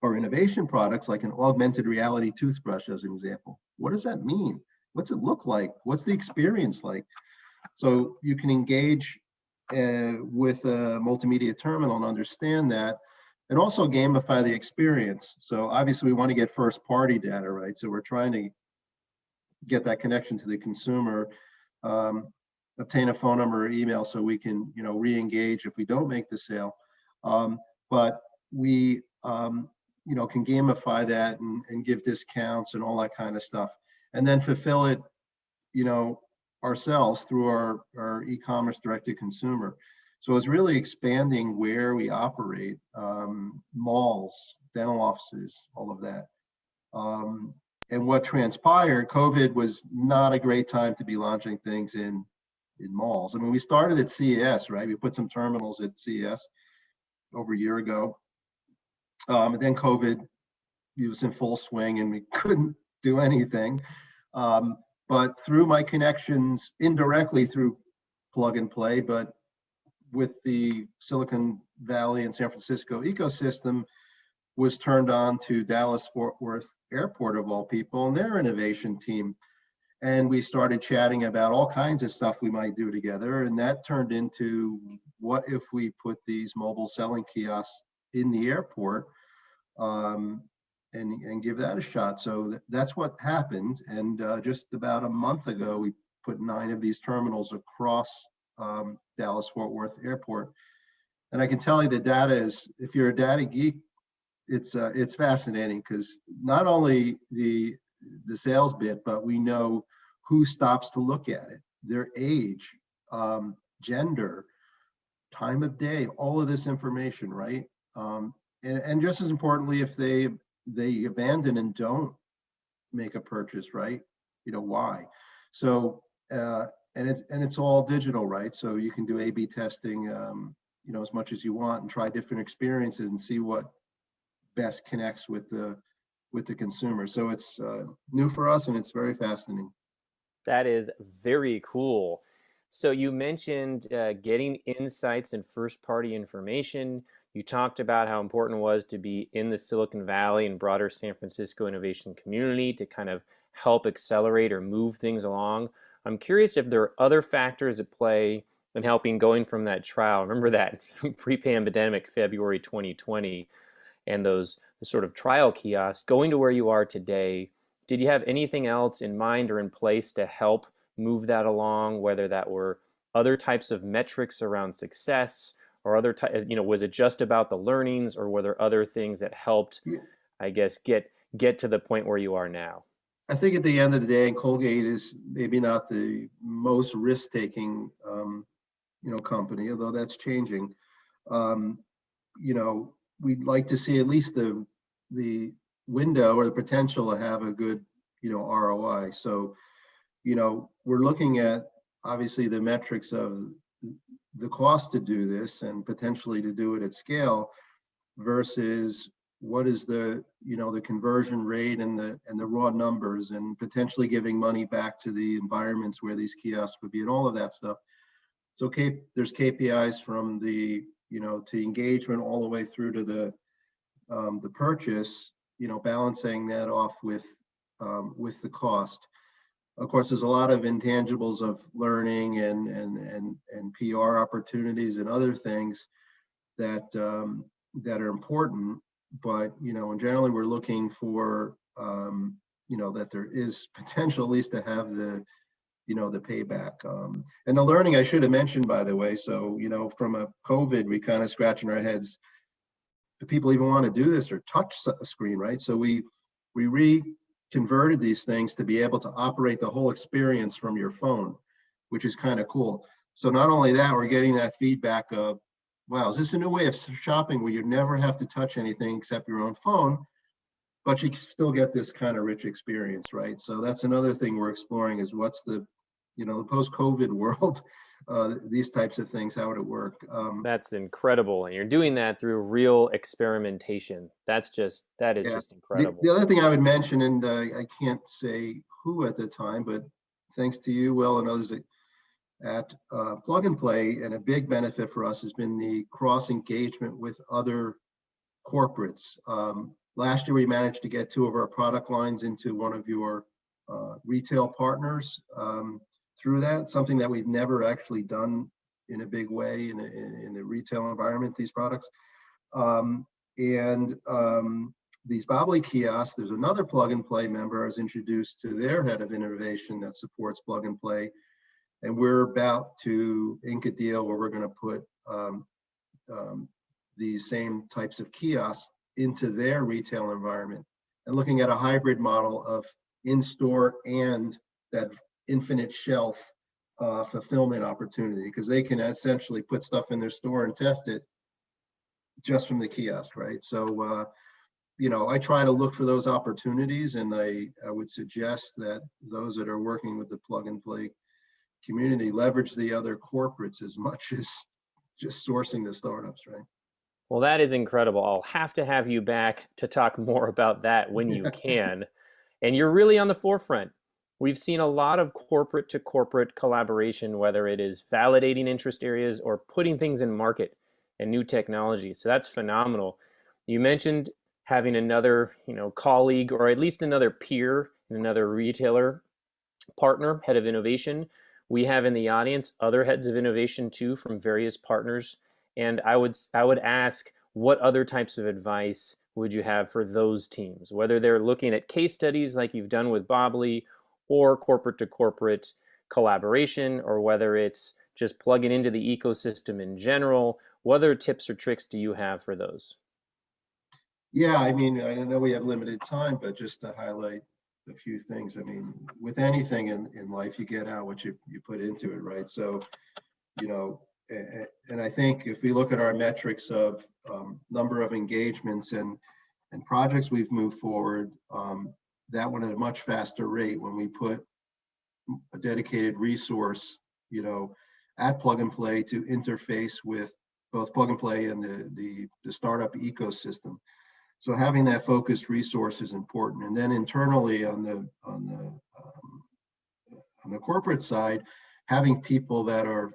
are innovation products, like an augmented reality toothbrush as an example. What does that mean? What's it look like? What's the experience like? So you can engage with a multimedia terminal and understand that, and also gamify the experience. So obviously we want to get first party data, right? So we're trying to get that connection to the consumer, obtain a phone number or email so we can, re-engage if we don't make the sale. But we, can gamify that and give discounts and all that kind of stuff, and then fulfill it, ourselves through our e-commerce direct to consumer. So it's really expanding where we operate, malls, dental offices, all of that. And what transpired, COVID was not a great time to be launching things in malls. I mean, we started at CES, right? We put some terminals at CES over a year ago. And then COVID was in full swing and we couldn't do anything. But through my connections, indirectly through Plug and Play, but with the Silicon Valley and San Francisco ecosystem, was turned on to Dallas-Fort Worth Airport, of all people, and their innovation team. And we started chatting about all kinds of stuff we might do together. And that turned into, what if we put these mobile selling kiosks in the airport, and give that a shot? So that's what happened. And just about a month ago, we put 9 of these terminals across Dallas-Fort Worth Airport. And I can tell you the data is, if you're a data geek, it's fascinating, because not only the sales bit, but we know who stops to look at it, their age, gender, time of day, all of this information, right? And just as importantly, if they abandon and don't make a purchase, right? Why? So and it's all digital, right? So you can do A/B testing, as much as you want, and try different experiences and see what best connects with the consumer. So it's new for us, and it's very fascinating. That is very cool. So you mentioned getting insights and first-party information. You talked about how important it was to be in the Silicon Valley and broader San Francisco innovation community to kind of help accelerate or move things along. I'm curious if there are other factors at play in helping going from that trial. Remember that pre-pandemic February 2020 and the sort of trial kiosks, going to where you are today. Did you have anything else in mind or in place to help move that along, whether that were other types of metrics around success, or other was it just about the learnings, or were there other things that helped, I guess, get to the point where you are now? I think at the end of the day, Colgate is maybe not the most risk-taking, company, although that's changing. We'd like to see at least the window or the potential to have a good, ROI. So, we're looking at obviously the metrics of the cost to do this and potentially to do it at scale versus what is the conversion rate and the raw numbers, and potentially giving money back to the environments where these kiosks would be, and all of that stuff. So there's KPIs from the to engagement all the way through to the purchase, balancing that off with the cost. Of course, there's a lot of intangibles of learning and PR opportunities and other things that are important. But and generally we're looking for that there is potential at least to have the the payback. And the learning I should have mentioned, by the way, so, from a COVID, we kind of scratching our heads. Do people even want to do this or touch a screen, right? So we reconverted these things to be able to operate the whole experience from your phone, which is kind of cool. So not only that, we're getting that feedback of, wow, is this a new way of shopping where you never have to touch anything except your own phone, but you still get this kind of rich experience, right? So that's another thing we're exploring is what's the post-COVID world, these types of things, how would it work? That's incredible. And you're doing that through real experimentation. That is just incredible. The other thing I would mention, and I can't say who at the time, but thanks to you, Will, and others at Plug and Play, and a big benefit for us has been the cross engagement with other corporates. Last year, we managed to get 2 of our product lines into one of your retail partners through that, something that we've never actually done in a big way in the retail environment, these products. These Bobbly kiosks, there's another Plug and Play member I was introduced to their head of innovation that supports Plug and Play. And we're about to ink a deal where we're going to put these same types of kiosks into their retail environment and looking at a hybrid model of in-store and that infinite shelf fulfillment opportunity, because they can essentially put stuff in their store and test it just from the kiosk, right? So, I try to look for those opportunities, and I would suggest that those that are working with the Plug and Play community leverage the other corporates as much as just sourcing the startups, right? Well, that is incredible. I'll have to have you back to talk more about that when you can. And you're really on the forefront. We've seen a lot of corporate to corporate collaboration, whether it is validating interest areas or putting things in market and new technology. So that's phenomenal. You mentioned having another, colleague or at least another peer, another retailer partner, head of innovation. We have in the audience other heads of innovation too from various partners. And I would ask, what other types of advice would you have for those teams, whether they're looking at case studies like you've done with Bobbly, or corporate to corporate collaboration, or whether it's just plugging into the ecosystem in general? What other tips or tricks do you have for those? Yeah, I know we have limited time, but just to highlight a few things. With anything in life, you get out what you put into it, right? So, and I think if we look at our metrics of number of engagements and projects we've moved forward, that went at a much faster rate when we put a dedicated resource, at Plug and Play to interface with both Plug and Play and the startup ecosystem. So having that focused resource is important. And then internally on the corporate side, having people that are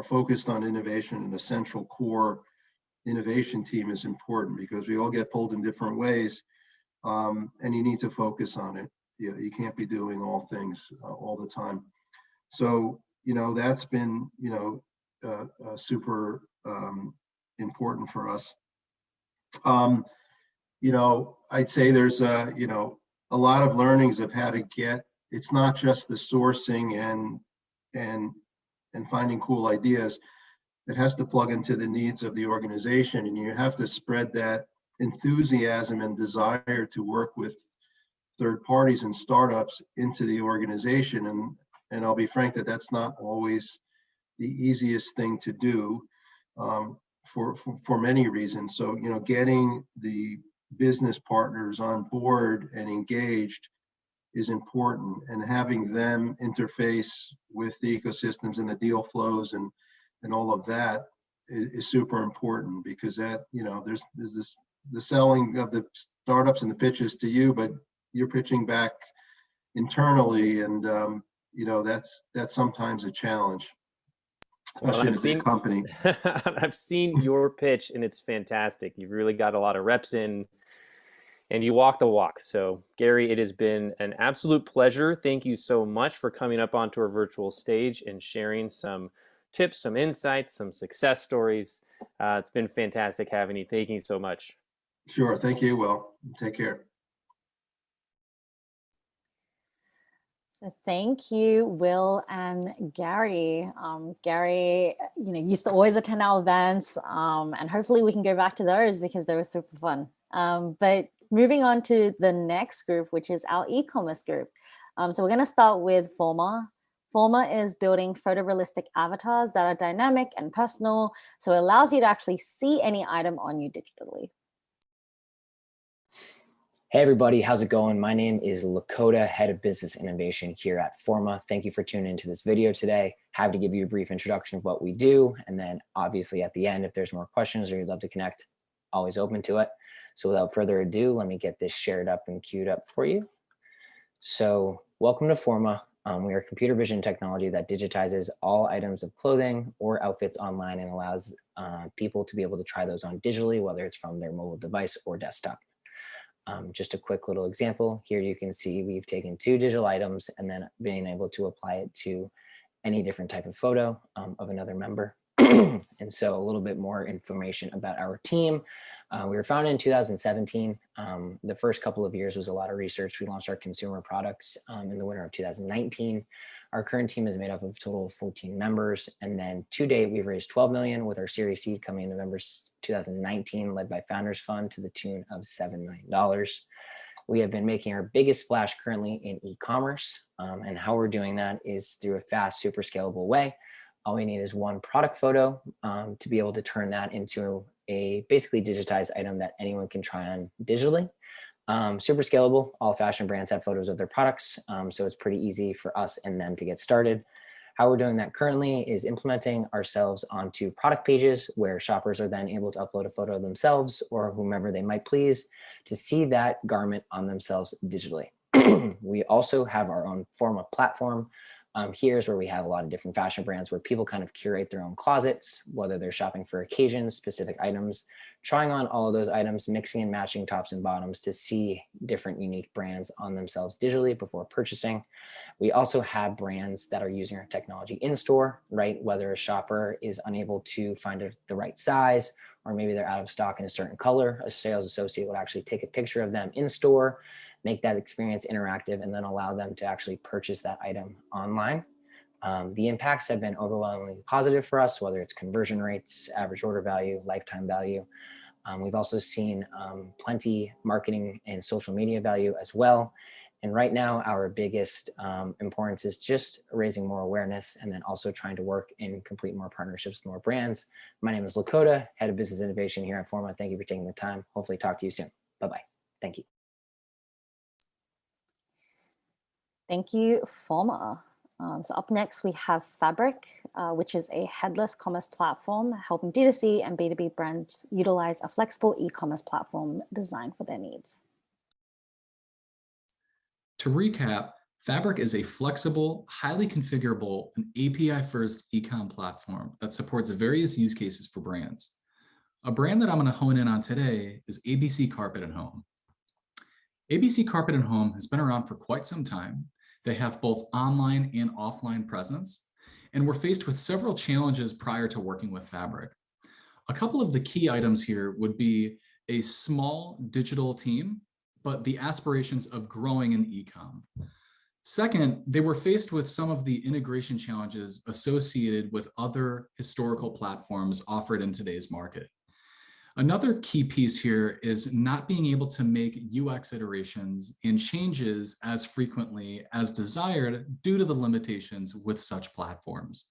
focused on innovation and a central core innovation team is important, because we all get pulled in different ways, and you need to focus on it. You can't be doing all things all the time. So, that's been, super important for us. I'd say there's a lot of learnings of how to get, it's not just the sourcing and finding cool ideas. It has to plug into the needs of the organization, and you have to spread that enthusiasm and desire to work with third parties and startups into the organization. And I'll be frank that that's not always the easiest thing to do for many reasons. So, getting the business partners on board and engaged is important, and having them interface with the ecosystems and the deal flows and all of that is super important, because that, there's this, the selling of the startups and the pitches to you, but you're pitching back internally, and that's sometimes a challenge, especially in a big company. I've seen your pitch, and it's fantastic. You've really got a lot of reps in, and you walk the walk. So Gary, it has been an absolute pleasure. Thank you so much for coming up onto our virtual stage and sharing some tips, some insights, some success stories. It's been fantastic having you. Thank you so much. Sure. Thank you. Well, take care. So So thank you, Will and Gary. Gary, used to always attend our events, and hopefully we can go back to those because they were super fun. But moving on to the next group, which is our e-commerce group. So we're going to start with Forma. Forma is building photorealistic avatars that are dynamic and personal, so it allows you to actually see any item on you digitally. Hey everybody, how's it going? My name is Lakota, Head of Business Innovation here at Forma. Thank you for tuning into this video today. Happy to give you a brief introduction of what we do, and then obviously at the end, if there's more questions or you'd love to connect, always open to it. So without further ado, let me get this shared up and queued up for you. So welcome to Forma. We are computer vision technology that digitizes all items of clothing or outfits online and allows people to be able to try those on digitally, whether it's from their mobile device or desktop. Just a quick little example. Here you can see we've taken 2 digital items and then being able to apply it to any different type of photo of another member. And so a little bit more information about our team. We were founded in 2017. The first couple of years was a lot of research. We launched our consumer products in the winter of 2019. Our current team is made up of a total of 14 members. And then to date, we've raised 12 million with our Series C coming in November 2019, led by Founders Fund to the tune of $7 million. We have been making our biggest splash currently in e-commerce. And how we're doing that is through a fast, super scalable way. All we need is one product photo to be able to turn that into a basically digitized item that anyone can try on digitally. Super scalable. All fashion brands have photos of their products, so it's pretty easy for us and them to get started. How we're doing that currently is implementing ourselves onto product pages where shoppers are then able to upload a photo of themselves or whomever they might please to see that garment on themselves digitally. We also have our own Forma platform. Here's where we have a lot of different fashion brands where people kind of curate their own closets, whether they're shopping for occasions, specific items, trying on all of those items, mixing and matching tops and bottoms to see different unique brands on themselves digitally before purchasing. We also have brands that are using our technology in store, right? Whether a shopper is unable to find the right size, or maybe they're out of stock in a certain color, a sales associate would actually take a picture of them in store, make that experience interactive, and then allow them to actually purchase that item online. The impacts have been overwhelmingly positive for us, whether it's conversion rates, average order value, lifetime value. We've also seen plenty marketing and social media value as well. And right now, our biggest importance is just raising more awareness and then also trying to work and complete more partnerships with more brands. My name is Lakota, Head of Business Innovation here at Forma. Thank you for taking the time. Hopefully talk to you soon. Bye-bye. Thank you. Thank you, Forma. So up next, we have Fabric, which is a headless commerce platform helping D2C and B2B brands utilize a flexible e-commerce platform designed for their needs. To recap, Fabric is a flexible, highly configurable, and API-first e-com platform that supports various use cases for brands. A brand that I'm going to hone in on today is ABC Carpet & Home. ABC Carpet & Home has been around for quite some time. They have both online and offline presence, and were faced with several challenges prior to working with Fabric. A couple of the key items here would be a small digital team, but the aspirations of growing in e-com. Second, they were faced with some of the integration challenges associated with other historical platforms offered in today's market. Another key piece here is not being able to make UX iterations and changes as frequently as desired due to the limitations with such platforms.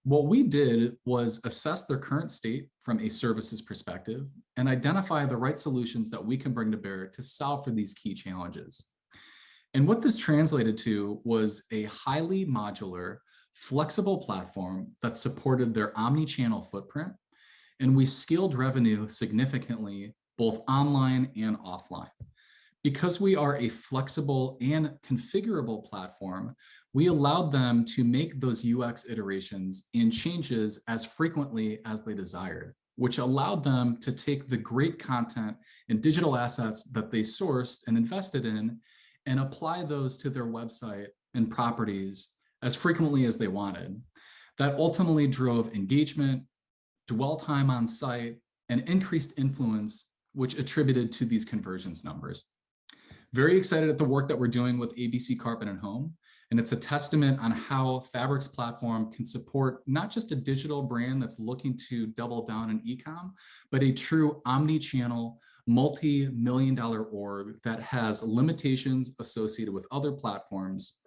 What we did was assess their current state from a services perspective and identify the right solutions that we can bring to bear to solve for these key challenges. And what this translated to was a highly modular, flexible platform that supported their Omni Channel footprint. And we scaled revenue significantly, both online and offline. Because we are a flexible and configurable platform, we allowed them to make those UX iterations and changes as frequently as they desired, which allowed them to take the great content and digital assets that they sourced and invested in and apply those to their website and properties as frequently as they wanted. That ultimately drove engagement, dwell time on site, and increased influence, which attributed to these conversions numbers. Very excited at the work that we're doing with ABC Carpet & Home, And it's a testament on how Fabric's platform can support not just a digital brand that's looking to double down in e-com, but a true omni-channel, multi-million-dollar org that has limitations associated with other platforms.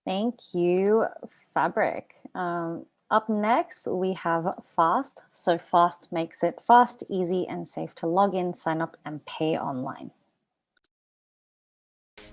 Thank you, Fabric. Up next, we have Fast. So Fast makes it fast, easy, and safe to log in, sign up, and pay online.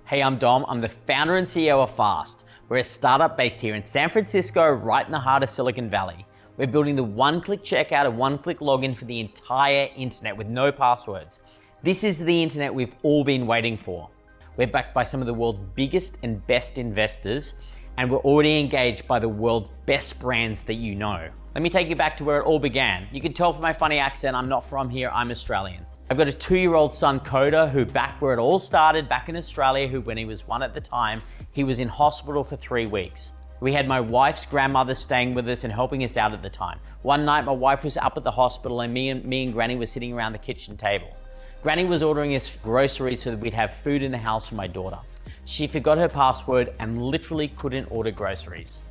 Hey, I'm Dom. I'm the founder and CEO of Fast. We're a startup based here in San Francisco, right in the heart of Silicon Valley. We're building the one-click checkout and one-click login for the entire internet with no passwords. This is the internet we've all been waiting for. We're backed by some of the world's biggest and best investors, and we're already engaged by the world's best brands that you know. Let me take you back to where it all began. You can tell from my funny accent, I'm not from here, I'm Australian. I've got a 2-year-old son, Coda, who back where it all started, back in Australia, who when he was 1 at the time, he was in hospital for 3 weeks. We had my wife's grandmother staying with us and helping us out at the time. One night, my wife was up at the hospital and me and Granny were sitting around the kitchen table. Granny was ordering us groceries so that we'd have food in the house for my daughter. She forgot her password and literally couldn't order groceries.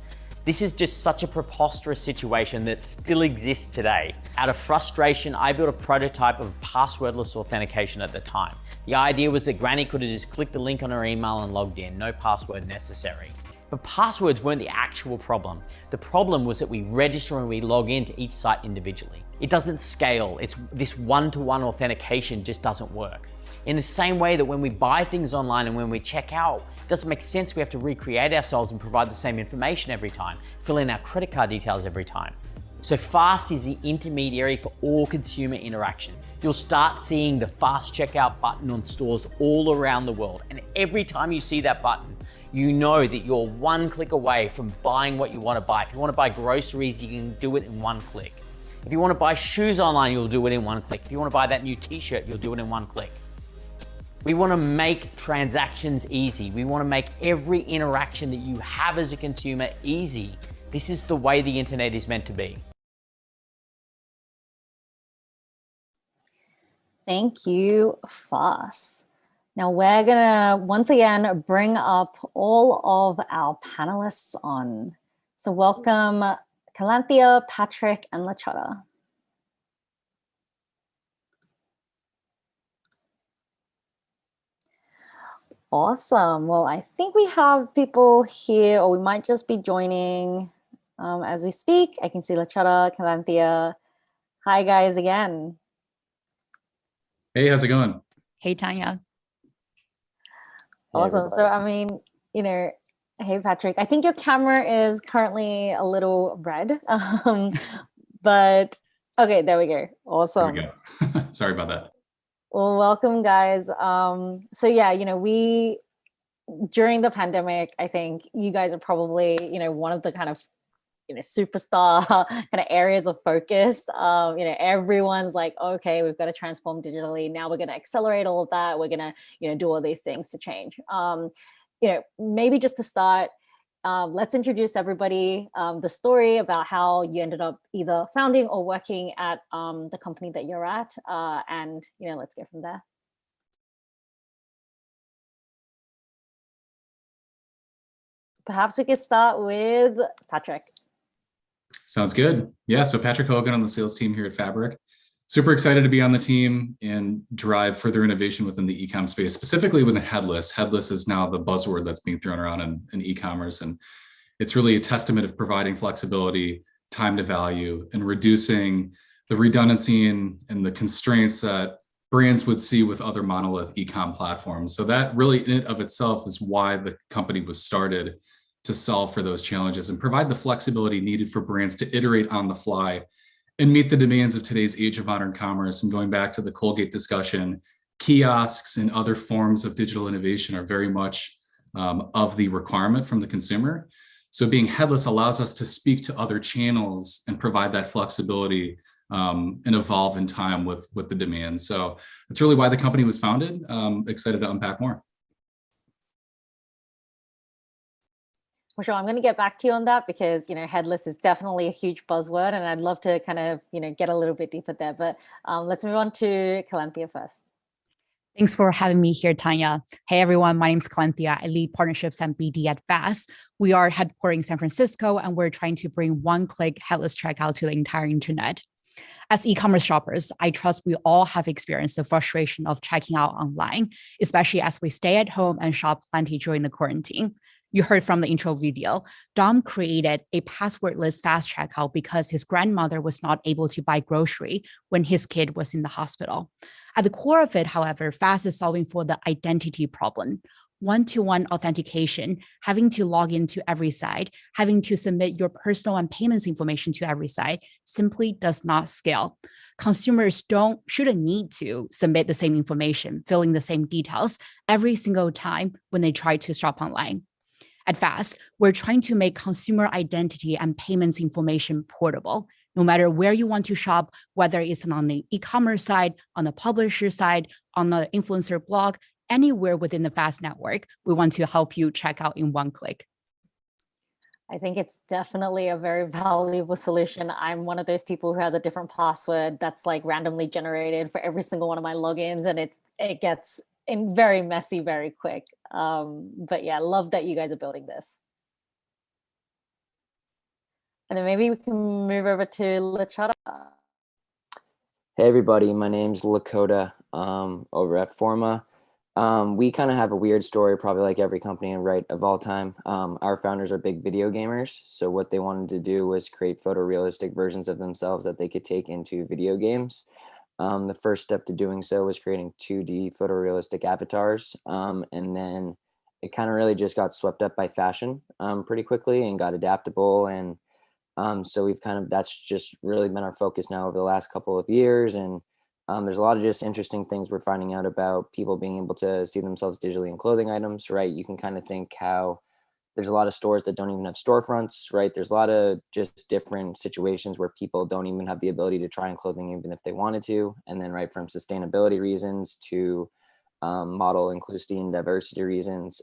This is just such a preposterous situation that still exists today. Out of frustration, I built a prototype of passwordless authentication at the time. The idea was that Granny could have just clicked the link on her email and logged in, no password necessary. But passwords weren't the actual problem. The problem was that we register and we log into each site individually. It doesn't scale. It's this one-to-one authentication just doesn't work. In the same way that when we buy things online and when we check out, it doesn't make sense we have to recreate ourselves and provide the same information every time, fill in our credit card details every time. So Fast is the intermediary for all consumer interaction. You'll start seeing the Fast checkout button on stores all around the world. And every time you see that button, you know that you're 1 click away from buying what you want to buy. If you want to buy groceries, you can do it in 1 click. If you want to buy shoes online, you'll do it in 1 click. If you want to buy that new t-shirt, you'll do it in 1 click. We want to make transactions easy. We want to make every interaction that you have as a consumer easy. This is the way the internet is meant to be. Thank you, Fast. Now we're gonna once again bring up all of our panelists on. So welcome Calanthea, Patrick, and Lachota. Awesome. Well, I think we have people here, or we might just be joining as we speak. I can see Lachota, Calanthea. Hi, guys, again. Hey, how's it going? Hey, Tanya. Awesome. So, I mean, you know, hey, Patrick, I think your camera is currently a little red, but okay, there we go. Awesome. There we go. Sorry about that. Well, welcome, guys. So yeah, you know, during the pandemic, I think you guys are probably, you know, one of the kind of, you know, superstar kind of areas of focus. You know, everyone's like, okay, we've got to transform digitally. Now we're going to accelerate all of that. We're going to, you know, do all these things to change. You know, maybe just to start, let's introduce everybody the story about how you ended up either founding or working at the company that you're at, and you know, let's go from there. Perhaps we could start with Patrick. Sounds good. Yeah, so Patrick Hogan on the sales team here at Fabric. Super excited to be on the team and drive further innovation within the e-com space, specifically within Headless. Headless is now the buzzword that's being thrown around in e-commerce, and it's really a testament of providing flexibility, time to value, and reducing the redundancy and the constraints that brands would see with other monolith e-com platforms. So that really in and of itself is why the company was started, to solve for those challenges and provide the flexibility needed for brands to iterate on the fly and meet the demands of today's age of modern commerce. And going back to the Colgate discussion, kiosks and other forms of digital innovation are very much of the requirement from the consumer. So being headless allows us to speak to other channels and provide that flexibility and evolve in time with the demands. So that's really why the company was founded. Excited to unpack more. For sure, I'm going to get back to you on that because, you know, headless is definitely a huge buzzword, and I'd love to kind of, you know, get a little bit deeper there. But let's move on to Calanthea first. Thanks for having me here, Tanya. Hey, everyone. My name is Clanthea. I lead partnerships and BD at Fast. We are headquartered in San Francisco, and we're trying to bring one-click headless checkout to the entire internet. As e-commerce shoppers, I trust we all have experienced the frustration of checking out online, especially as we stay at home and shop plenty during the quarantine. You heard from the intro video, Dom created a passwordless fast checkout because his grandmother was not able to buy grocery when his kid was in the hospital. At the core of it, however, Fast is solving for the identity problem. One-to-one authentication, having to log into every site, having to submit your personal and payments information to every site simply does not scale. Consumers shouldn't need to submit the same information, filling the same details every single time when they try to shop online. At Fast, we're trying to make consumer identity and payments information portable. No matter where you want to shop, whether it's on the e-commerce side, on the publisher side, on the influencer blog, anywhere within the Fast network, we want to help you check out in one click. I think it's definitely a very valuable solution. I'm one of those people who has a different password that's like randomly generated for every single one of my logins, and it gets in very messy very quick. But yeah, I love that you guys are building this. And then maybe we can move over to Lachata. Hey everybody, my name's Lakota over at Forma. We kind of have a weird story, probably like every company of all time. Our founders are big video gamers. So what they wanted to do was create photorealistic versions of themselves that they could take into video games. The first step to doing so was creating 2D photorealistic avatars. And then it kind of really just got swept up by fashion pretty quickly and got adaptable. And so that's just really been our focus now over the last couple of years. And there's a lot of just interesting things we're finding out about people being able to see themselves digitally in clothing items, right? You can kind of think how there's a lot of stores that don't even have storefronts, right? There's a lot of just different situations where people don't even have the ability to try on clothing even if they wanted to. And then right from sustainability reasons to model inclusivity and diversity reasons,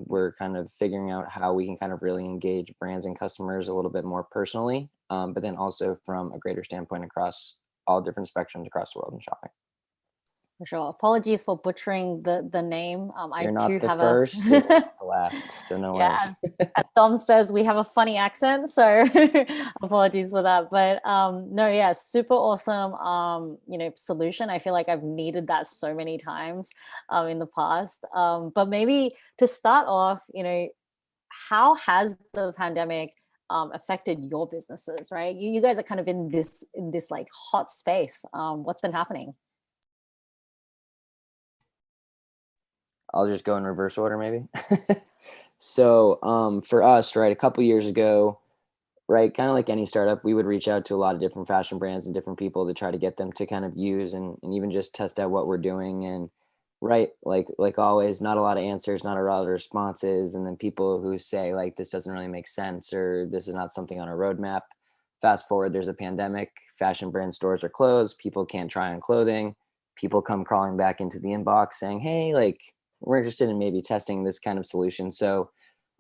we're kind of figuring out how we can kind of really engage brands and customers a little bit more personally, but then also from a greater standpoint across all different spectrums across the world in shopping. For sure. Apologies for butchering the name. You're not the first, you're not the last, so no worries. As Dom says, we have a funny accent, so apologies for that. But no, yeah, super awesome, solution. I feel like I've needed that so many times in the past. But maybe to start off, how has the pandemic affected your businesses, right? You guys are kind of in this like hot space. What's been happening? I'll just go in reverse order maybe. So for us, right, a couple years ago, right, kind of like any startup, we would reach out to a lot of different fashion brands and different people to try to get them to kind of use and even just test out what we're doing. And right, like always, not a lot of answers, not a lot of responses. And then people who say like, this doesn't really make sense, or this is not something on a roadmap. Fast forward, there's a pandemic, fashion brand stores are closed, people can't try on clothing, people come crawling back into the inbox saying, hey, like, we're interested in maybe testing this kind of solution. So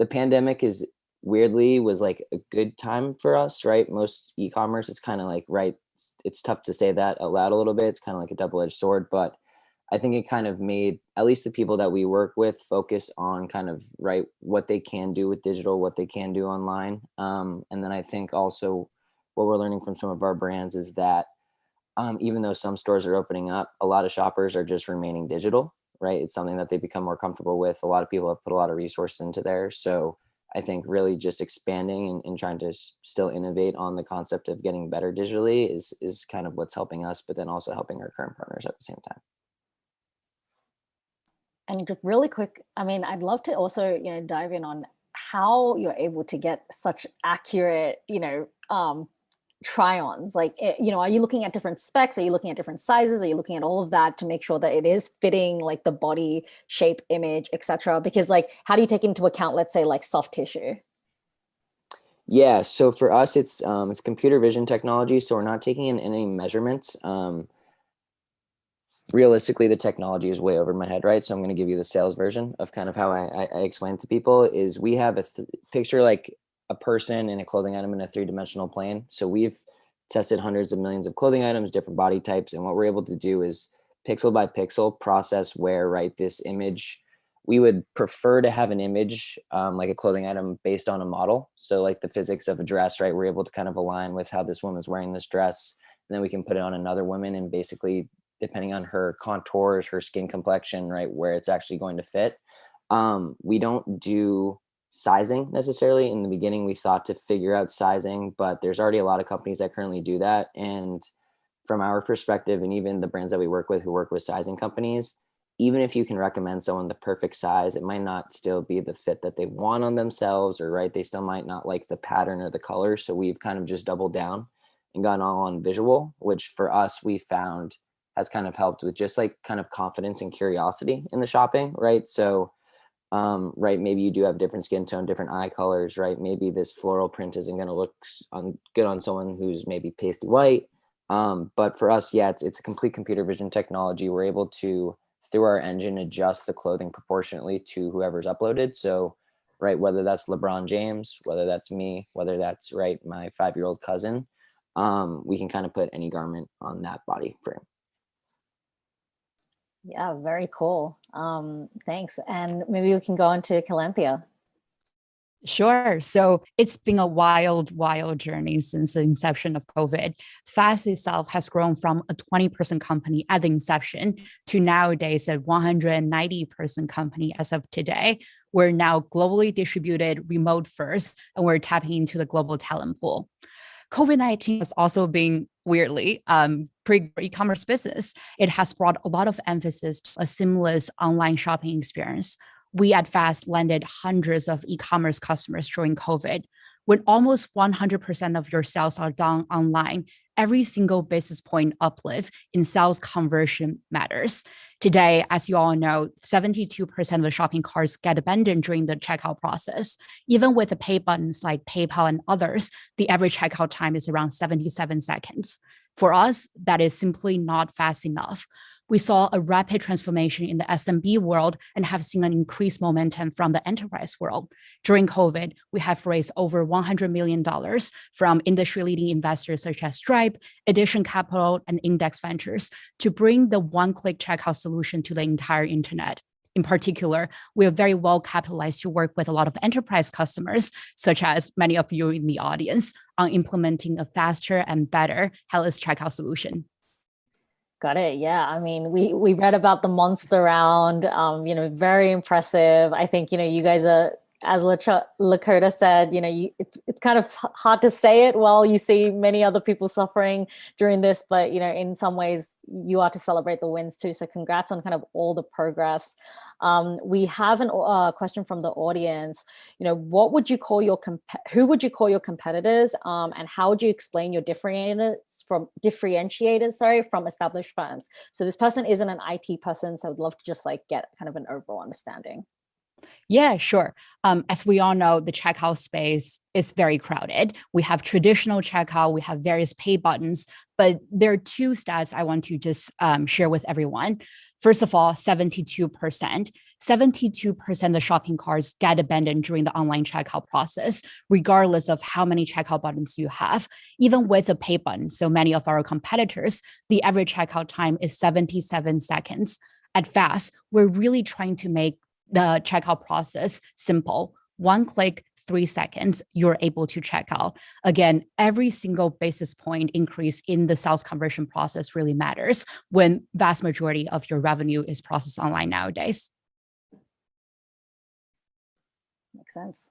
the pandemic was like a good time for us, right? Most e-commerce, it's kind of like, right, it's tough to say that out loud a little bit. It's kind of like a double-edged sword, but I think it kind of made at least the people that we work with focus on kind of, right, what they can do with digital, what they can do online. And then I think also what we're learning from some of our brands is that even though some stores are opening up, a lot of shoppers are just remaining digital. Right. It's something that they become more comfortable with. A lot of people have put a lot of resources into there. So I think really just expanding and trying to still innovate on the concept of getting better digitally is kind of what's helping us, but then also helping our current partners at the same time. And really quick, I mean, I'd love to also, dive in on how you're able to get such accurate, try-ons. Like, are you looking at different specs? Are you looking at different sizes? Are you looking at all of that to make sure that it is fitting like the body shape, image, etc.? Because like, how do you take into account, let's say, like soft tissue? Yeah, so for us, it's computer vision technology. So we're not taking in any measurements. Realistically, the technology is way over my head, right? So I'm going to give you the sales version of kind of how I explain it to people. Is we have a picture like a person and a clothing item in a three-dimensional plane. So we've tested hundreds of millions of clothing items, different body types. And what we're able to do is pixel by pixel process where, right, this image, we would prefer to have an image like a clothing item based on a model. So like the physics of a dress, right, we're able to kind of align with how this woman's wearing this dress, and then we can put it on another woman, and basically, depending on her contours, her skin complexion, right, where it's actually going to fit. We don't do sizing necessarily. In the beginning, we thought to figure out sizing, but there's already a lot of companies that currently do that. And from our perspective, and even the brands that we work with who work with sizing companies, even if you can recommend someone the perfect size, it might not still be the fit that they want on themselves, or right, they still might not like the pattern or the color. So we've kind of just doubled down and gone all on visual, which for us, we found has kind of helped with just like kind of confidence and curiosity in the shopping, right? So right, maybe you do have different skin tone, different eye colors, right? Maybe this floral print isn't going to look good on someone who's maybe pasty white. But for us, yeah, it's a complete computer vision technology. We're able to, through our engine, adjust the clothing proportionately to whoever's uploaded. So, right, whether that's LeBron James, whether that's me, whether that's, right, my 5-year-old cousin, we can kind of put any garment on that body frame. Yeah, very cool. Thanks. And maybe we can go on to Calanthea. Sure. So it's been a wild, wild journey since the inception of COVID. Fast itself has grown from a 20-person company at the inception to nowadays a 190-person company as of today. We're now globally distributed, remote first, and we're tapping into the global talent pool. COVID-19 has also been weirdly e-commerce business. It has brought a lot of emphasis to a seamless online shopping experience. We at Fast landed hundreds of e-commerce customers during COVID. When almost 100% of your sales are done online, every single basis point uplift in sales conversion matters. Today, as you all know, 72% of the shopping carts get abandoned during the checkout process. Even with the pay buttons like PayPal and others, the average checkout time is around 77 seconds. For us, that is simply not fast enough. We saw a rapid transformation in the SMB world and have seen an increased momentum from the enterprise world. During COVID, we have raised over $100 million from industry-leading investors such as Stripe, Edition Capital, and Index Ventures to bring the one-click checkout solution to the entire internet. In particular, we are very well capitalized to work with a lot of enterprise customers, such as many of you in the audience, on implementing a faster and better Headless checkout solution. Got it. Yeah. I mean, we read about the monster round, very impressive. I think, you guys are, as Lakota said, it's kind of hard to say it while you see many other people suffering during this, but, in some ways you are to celebrate the wins too. So congrats on kind of all the progress. We have a question from the audience. What would you call who would you call your competitors? And how would you explain your differentiators from established firms? So this person isn't an IT person, so I'd love to just get kind of an overall understanding. Yeah, sure. As we all know, the checkout space is very crowded. We have traditional checkout, we have various pay buttons, but there are two stats I want to just share with everyone. First of all, 72% of the shopping carts get abandoned during the online checkout process, regardless of how many checkout buttons you have. Even with a pay button, so many of our competitors, the average checkout time is 77 seconds. At Fast, we're really trying to make the checkout process simple. 1 click, 3 seconds, you're able to check out. Again, every single basis point increase in the sales conversion process really matters when vast majority of your revenue is processed online nowadays. Makes sense.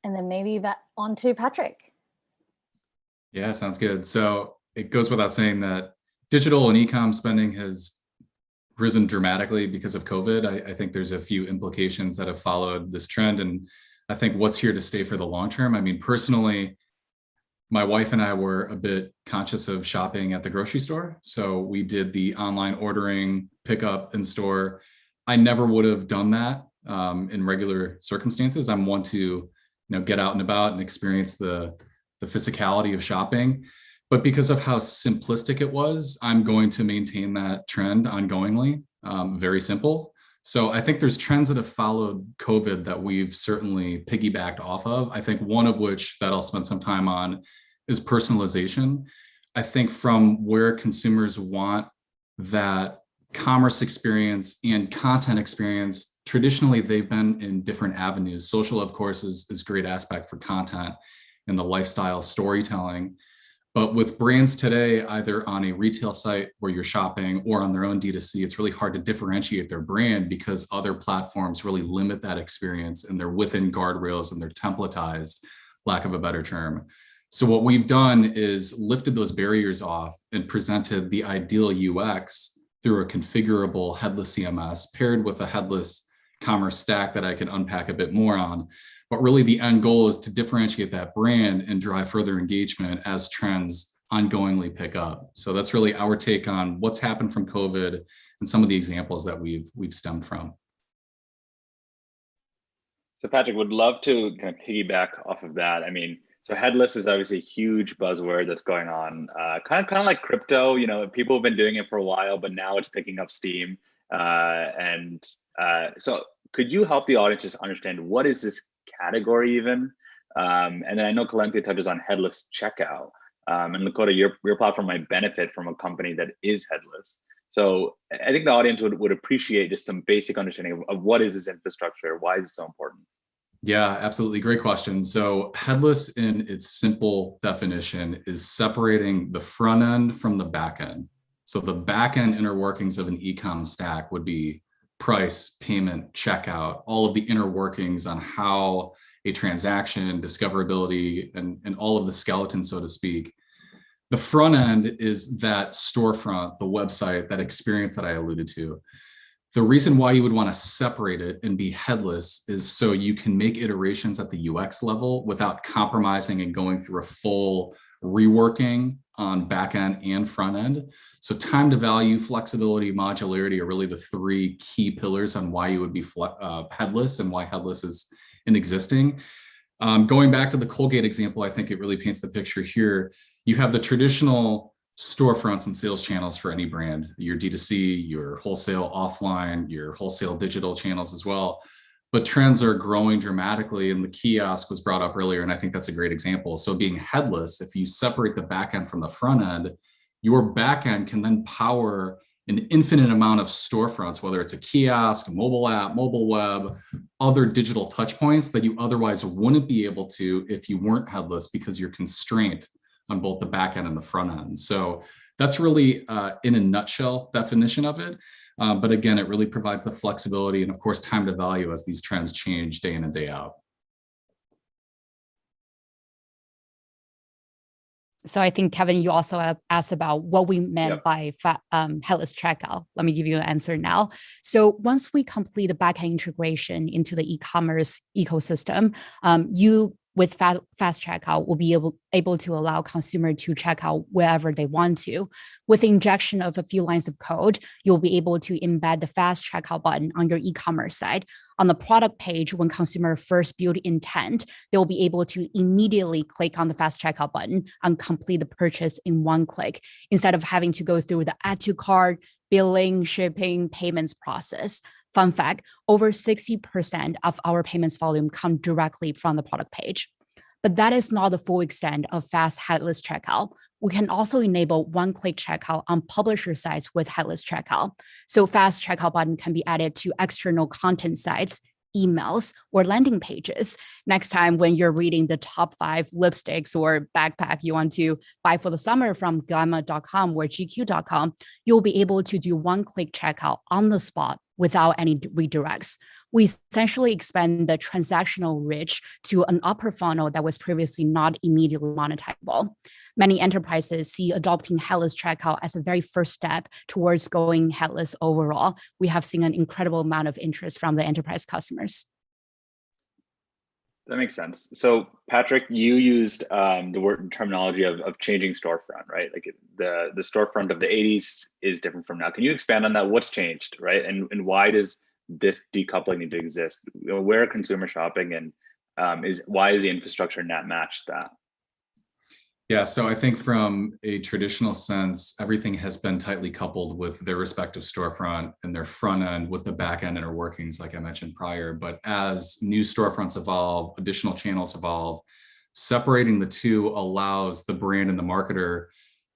And then maybe back on to Patrick. Yeah, sounds good. So it goes without saying that digital and e-com spending has risen dramatically because of COVID. I think there's a few implications that have followed this trend, and I think what's here to stay for the long term. I mean, personally, my wife and I were a bit conscious of shopping at the grocery store. So we did the online ordering, pickup in store. I never would have done that in regular circumstances. I'm one to get out and about and experience the physicality of shopping. But because of how simplistic it was, I'm going to maintain that trend ongoingly. Very simple. So I think there's trends that have followed COVID that we've certainly piggybacked off of. I think one of which that I'll spend some time on is personalization. I think from where consumers want that commerce experience and content experience, traditionally they've been in different avenues. Social, of course, is a great aspect for content and the lifestyle storytelling. But with brands today, either on a retail site where you're shopping or on their own D2C, it's really hard to differentiate their brand because other platforms really limit that experience and they're within guardrails and they're templatized, lack of a better term. So what we've done is lifted those barriers off and presented the ideal UX through a configurable headless CMS paired with a headless commerce stack that I can unpack a bit more on. But really the end goal is to differentiate that brand and drive further engagement as trends ongoingly pick up. So that's really our take on what's happened from COVID and some of the examples that we've stemmed from. So Patrick, would love to kind of piggyback off of that. I mean, so headless is obviously a huge buzzword that's going on, kind of like crypto. You know, people have been doing it for a while, but now it's picking up steam. So could you help the audience just understand what is this category even? And then I know Calenthy touches on headless checkout. And Lakota, your platform might benefit from a company that is headless. So I think the audience would appreciate just some basic understanding of what is this infrastructure, why is it so important? Yeah, absolutely. Great question. So headless in its simple definition is separating the front end from the back end. So the back end inner workings of an e-com stack would be price, payment, checkout, all of the inner workings on how a transaction, discoverability, and all of the skeleton, so to speak. The front end is that storefront, the website, that experience that I alluded to. The reason why you would want to separate it and be headless is so you can make iterations at the UX level without compromising and going through a full reworking on back end and front end. So time to value, flexibility, modularity are really the three key pillars on why you would be headless and why headless is in existing. Going back to the Colgate example, I think it really paints the picture here. You have the traditional storefronts and sales channels for any brand, your D2C, your wholesale offline, your wholesale digital channels as well. But trends are growing dramatically, and the kiosk was brought up earlier, and I think that's a great example. So being headless, if you separate the back end from the front end, your back end can then power an infinite amount of storefronts, whether it's a kiosk, a mobile app, mobile web, other digital touch points that you otherwise wouldn't be able to if you weren't headless because you're constrained on both the back end and the front end. So that's really, in a nutshell, definition of it. But again, it really provides the flexibility and, of course, time to value as these trends change day in and day out. So I think, Kevin, you also asked about what we meant by headless checkout. Let me give you an answer now. So once we complete the backend integration into the e-commerce ecosystem, you with fast checkout will be able to allow consumer to check out wherever they want to. With the injection of a few lines of code, you'll be able to embed the fast checkout button on your e-commerce site. On the product page, when consumer first build intent, they'll be able to immediately click on the fast checkout button and complete the purchase in one click, instead of having to go through the add to cart, billing, shipping, payments process. Fun fact, over 60% of our payments volume come directly from the product page. But that is not the full extent of fast headless checkout. We can also enable one-click checkout on publisher sites with headless checkout. So fast checkout button can be added to external content sites, emails, or landing pages. Next time when you're reading the top 5 lipsticks or backpack you want to buy for the summer from Gamma.com or GQ.com, you'll be able to do one-click checkout on the spot without any redirects. We essentially expand the transactional reach to an upper funnel that was previously not immediately monetizable. Many enterprises see adopting headless checkout as a very first step towards going headless overall. We have seen an incredible amount of interest from the enterprise customers. That makes sense. So Patrick, you used the word terminology of changing storefront, right? Like the storefront of the 80s is different from now. Can you expand on that? What's changed, right? And why does this decoupling need to exist? Where are consumer shopping, and why is the infrastructure not match that? Yeah, so I think from a traditional sense, everything has been tightly coupled with their respective storefront and their front end with the back end inner workings, like I mentioned prior. But as new storefronts evolve, additional channels evolve, separating the two allows the brand and the marketer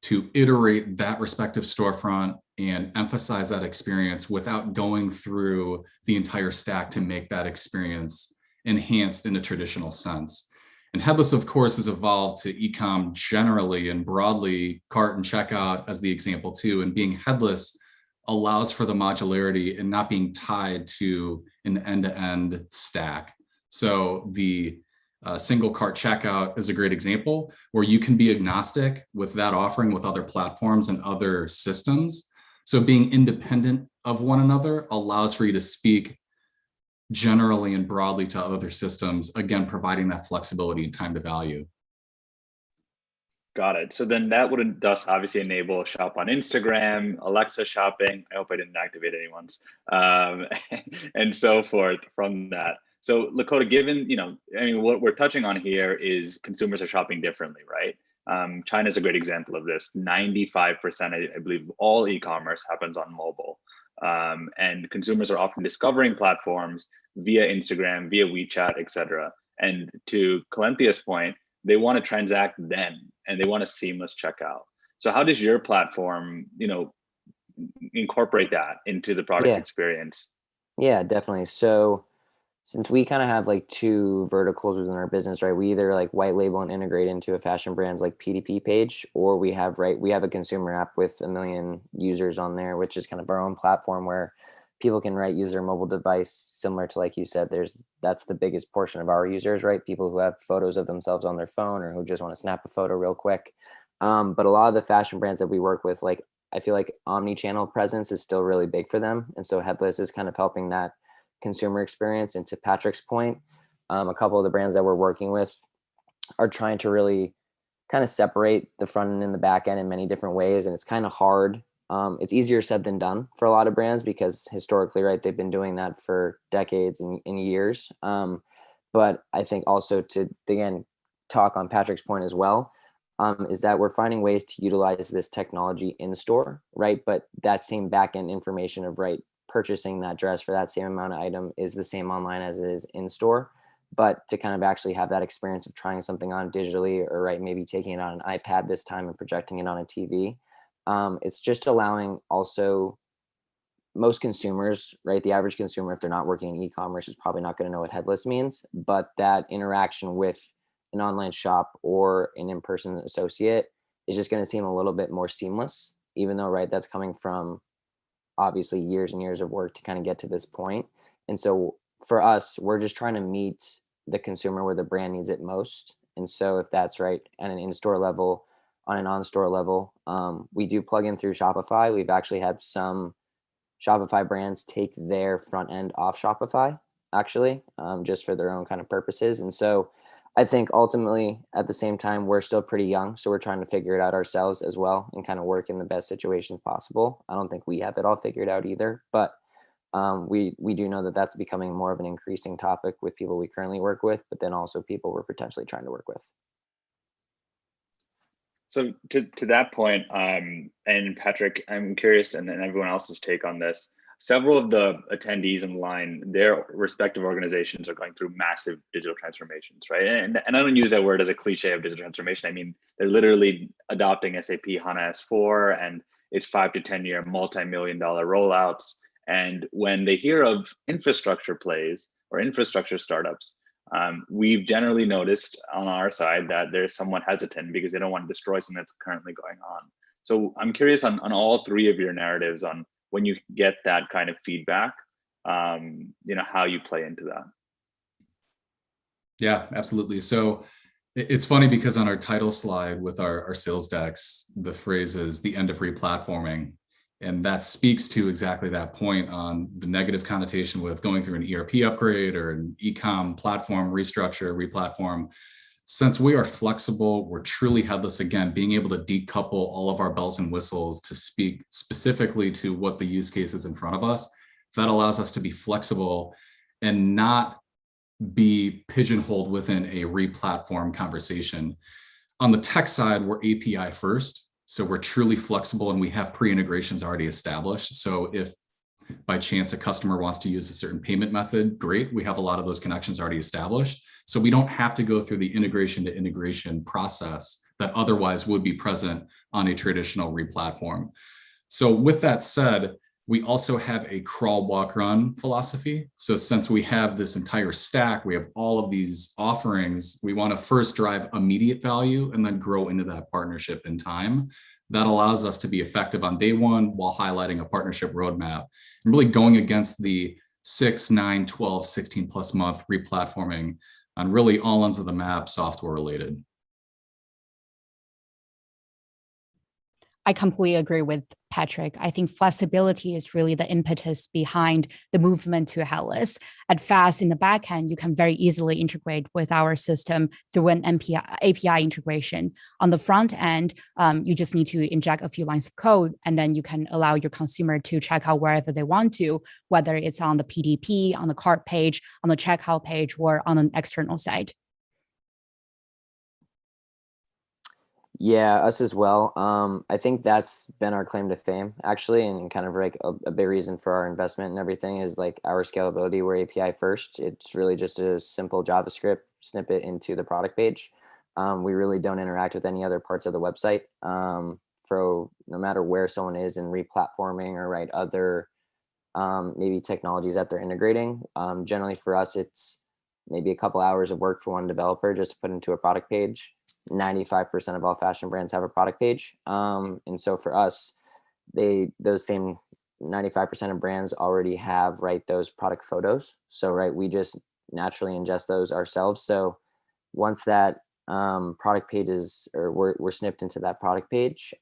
to iterate that respective storefront and emphasize that experience without going through the entire stack to make that experience enhanced in a traditional sense. And Headless, of course, has evolved to e-com generally and broadly, cart and checkout as the example too. And being headless allows for the modularity and not being tied to an end-to-end stack. So the single cart checkout is a great example where you can be agnostic with that offering with other platforms and other systems. So being independent of one another allows for you to speak generally and broadly to other systems, again, providing that flexibility and time to value. Got it. So then that would thus obviously enable shop on Instagram, Alexa shopping. I hope I didn't activate anyone's, and so forth from that. So Lakota, given, I mean, what we're touching on here is consumers are shopping differently, right? China's a great example of this. 95%, I believe, all e-commerce happens on mobile. And consumers are often discovering platforms via Instagram, via WeChat, etc. And to Calenthia's point, they want to transact then, and they want a seamless checkout. So how does your platform, incorporate that into the product experience? Yeah, definitely. So since we kind of have like two verticals within our business, right? We either like white label and integrate into a fashion brand's like PDP page, or we have a consumer app with 1 million users on there, which is kind of our own platform where people can use their mobile device, similar to, like you said, that's the biggest portion of our users, right? People who have photos of themselves on their phone or who just want to snap a photo real quick. But a lot of the fashion brands that we work with, like, I feel like Omni Channel presence is still really big for them. And so Headless is kind of helping that consumer experience. And to Patrick's point, a couple of the brands that we're working with are trying to really kind of separate the front end and the back end in many different ways. And it's kind of hard. It's easier said than done for a lot of brands because historically, right, they've been doing that for decades and years. But I think also to, again, talk on Patrick's point as well, is that we're finding ways to utilize this technology in store, right? But that same back end information of, right, purchasing that dress for that same amount of item is the same online as it is in store. But to kind of actually have that experience of trying something on digitally, or right, maybe taking it on an iPad this time and projecting it on a TV, it's just allowing also most consumers, right? The average consumer, if they're not working in e-commerce, is probably not going to know what Headless means, but that interaction with an online shop or an in-person associate is just going to seem a little bit more seamless, even though, right, that's coming from obviously years and years of work to kind of get to this point. And so for us, we're just trying to meet the consumer where the brand needs it most. And so if that's right at an in-store level, on an on-store level, we do plug in through Shopify. We've actually had some Shopify brands take their front end off Shopify, actually, just for their own kind of purposes. And so I think ultimately at the same time, we're still pretty young. So we're trying to figure it out ourselves as well and kind of work in the best situations possible. I don't think we have it all figured out either, but we do know that that's becoming more of an increasing topic with people we currently work with, but then also people we're potentially trying to work with. So to that point, and Patrick, I'm curious, and everyone else's take on this. Several of the attendees in line, their respective organizations are going through massive digital transformations, right? And I don't use that word as a cliche of digital transformation. I mean, they're literally adopting SAP HANA S4, and it's 5 to 10 year multi-million-dollar rollouts. And when they hear of infrastructure plays or infrastructure startups, we've generally noticed on our side that there's somewhat hesitant because they don't want to destroy something that's currently going on. So I'm curious on all three of your narratives on when you get that kind of feedback, how you play into that. Yeah, absolutely. So it's funny because on our title slide with our sales decks, the phrase is the end of replatforming. And that speaks to exactly that point on the negative connotation with going through an ERP upgrade or an e-com platform restructure, replatform. Since we are flexible, we're truly headless, again, being able to decouple all of our bells and whistles to speak specifically to what the use case is in front of us. That allows us to be flexible and not be pigeonholed within a replatform conversation. On the tech side, we're API first. So we're truly flexible and we have pre-integrations already established. So if by chance a customer wants to use a certain payment method, great. We have a lot of those connections already established. So we don't have to go through the integration to integration process that otherwise would be present on a traditional replatform. So with that said, we also have a crawl, walk, run philosophy. So since we have this entire stack, we have all of these offerings, we want to first drive immediate value and then grow into that partnership in time. That allows us to be effective on day one while highlighting a partnership roadmap and really going against the 6, 9, 12, 16 plus month replatforming on really all ends of the map software related. I completely agree with Patrick. I think flexibility is really the impetus behind the movement to Headless. At Fast, in the back end, you can very easily integrate with our system through an API integration. On the front end, you just need to inject a few lines of code, and then you can allow your consumer to check out wherever they want to, whether it's on the PDP, on the cart page, on the checkout page, or on an external site. Yeah, us as well. I think that's been our claim to fame, actually, and kind of like a big reason for our investment and everything is like our scalability. We're API first. It's really just a simple JavaScript snippet into the product page. We really don't interact with any other parts of the website. For no matter where someone is in replatforming or other maybe technologies that they're integrating. Generally for us, it's maybe a couple hours of work for one developer just to put into a product page. 95% of all fashion brands have a product page. And so for us, those same 95% of brands already have those product photos. So we just naturally ingest those ourselves. So once that product page is, or we're snipped into that product page,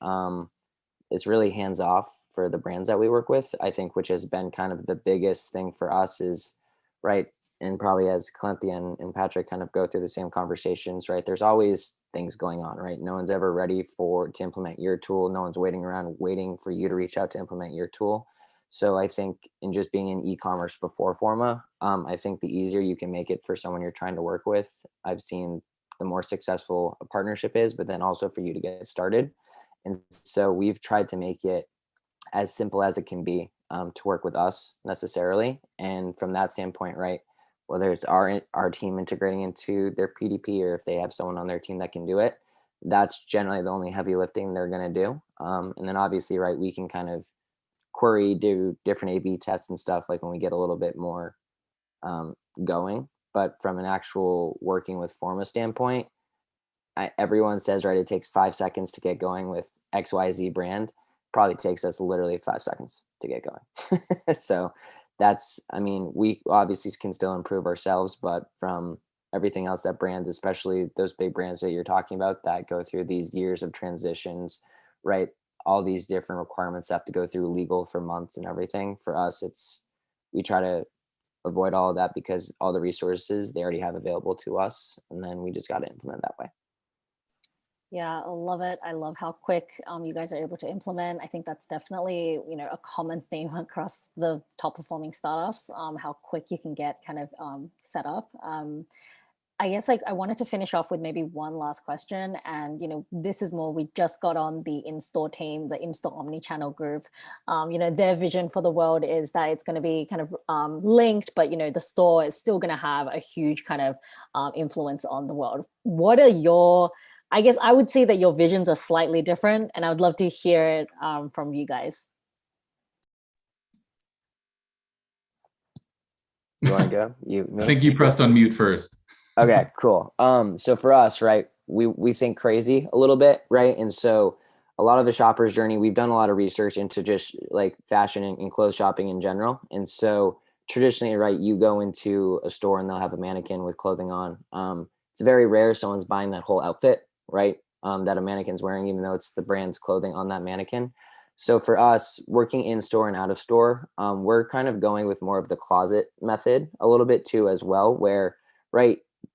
it's really hands off for the brands that we work with, I think, which has been kind of the biggest thing for us is and probably as Cynthia and Patrick kind of go through the same conversations, there's always things going on, No one's ever ready to implement your tool. No one's waiting for you to reach out to implement your tool. So I think in just being in e-commerce before Forma, I think the easier you can make it for someone you're trying to work with, I've seen the more successful a partnership is, but then also for you to get started. And so we've tried to make it as simple as it can be to work with us necessarily. And from that standpoint, whether it's our team integrating into their PDP or if they have someone on their team that can do it, that's generally the only heavy lifting they're going to do. And then obviously, we can kind of query, do different A/B tests and stuff when we get a little bit more going. But from an actual working with Forma standpoint, everyone says, it takes 5 seconds to get going with XYZ brand. Probably takes us literally 5 seconds to get going. So we obviously can still improve ourselves, but from everything else that brands, especially those big brands that you're talking about that go through these years of transitions, all these different requirements have to go through legal for months and everything. For us, we try to avoid all of that because all the resources they already have available to us, and then we just got to implement that way. Yeah, I love it. I love how quick you guys are able to implement. I think that's definitely, a common theme across the top performing startups, how quick you can get kind of set up. I guess I wanted to finish off with maybe one last question. And, this is more, we just got on the in-store team, the in-store Omni Channel group. Their vision for the world is that it's going to be kind of linked, but, the store is still going to have a huge kind of influence on the world. What are I guess I would say that your visions are slightly different, and I would love to hear it from you guys. You want to go? I think you pressed on mute first. Okay, cool. So for us, we think crazy a little bit, And so a lot of the shopper's journey, we've done a lot of research into just fashion and clothes shopping in general. And so traditionally, you go into a store and they'll have a mannequin with clothing on. It's very rare someone's buying that whole outfit, that a mannequin's wearing, even though it's the brand's clothing on that mannequin. So for us, working in store and out of store, we're kind of going with more of the closet method a little bit too as well, where,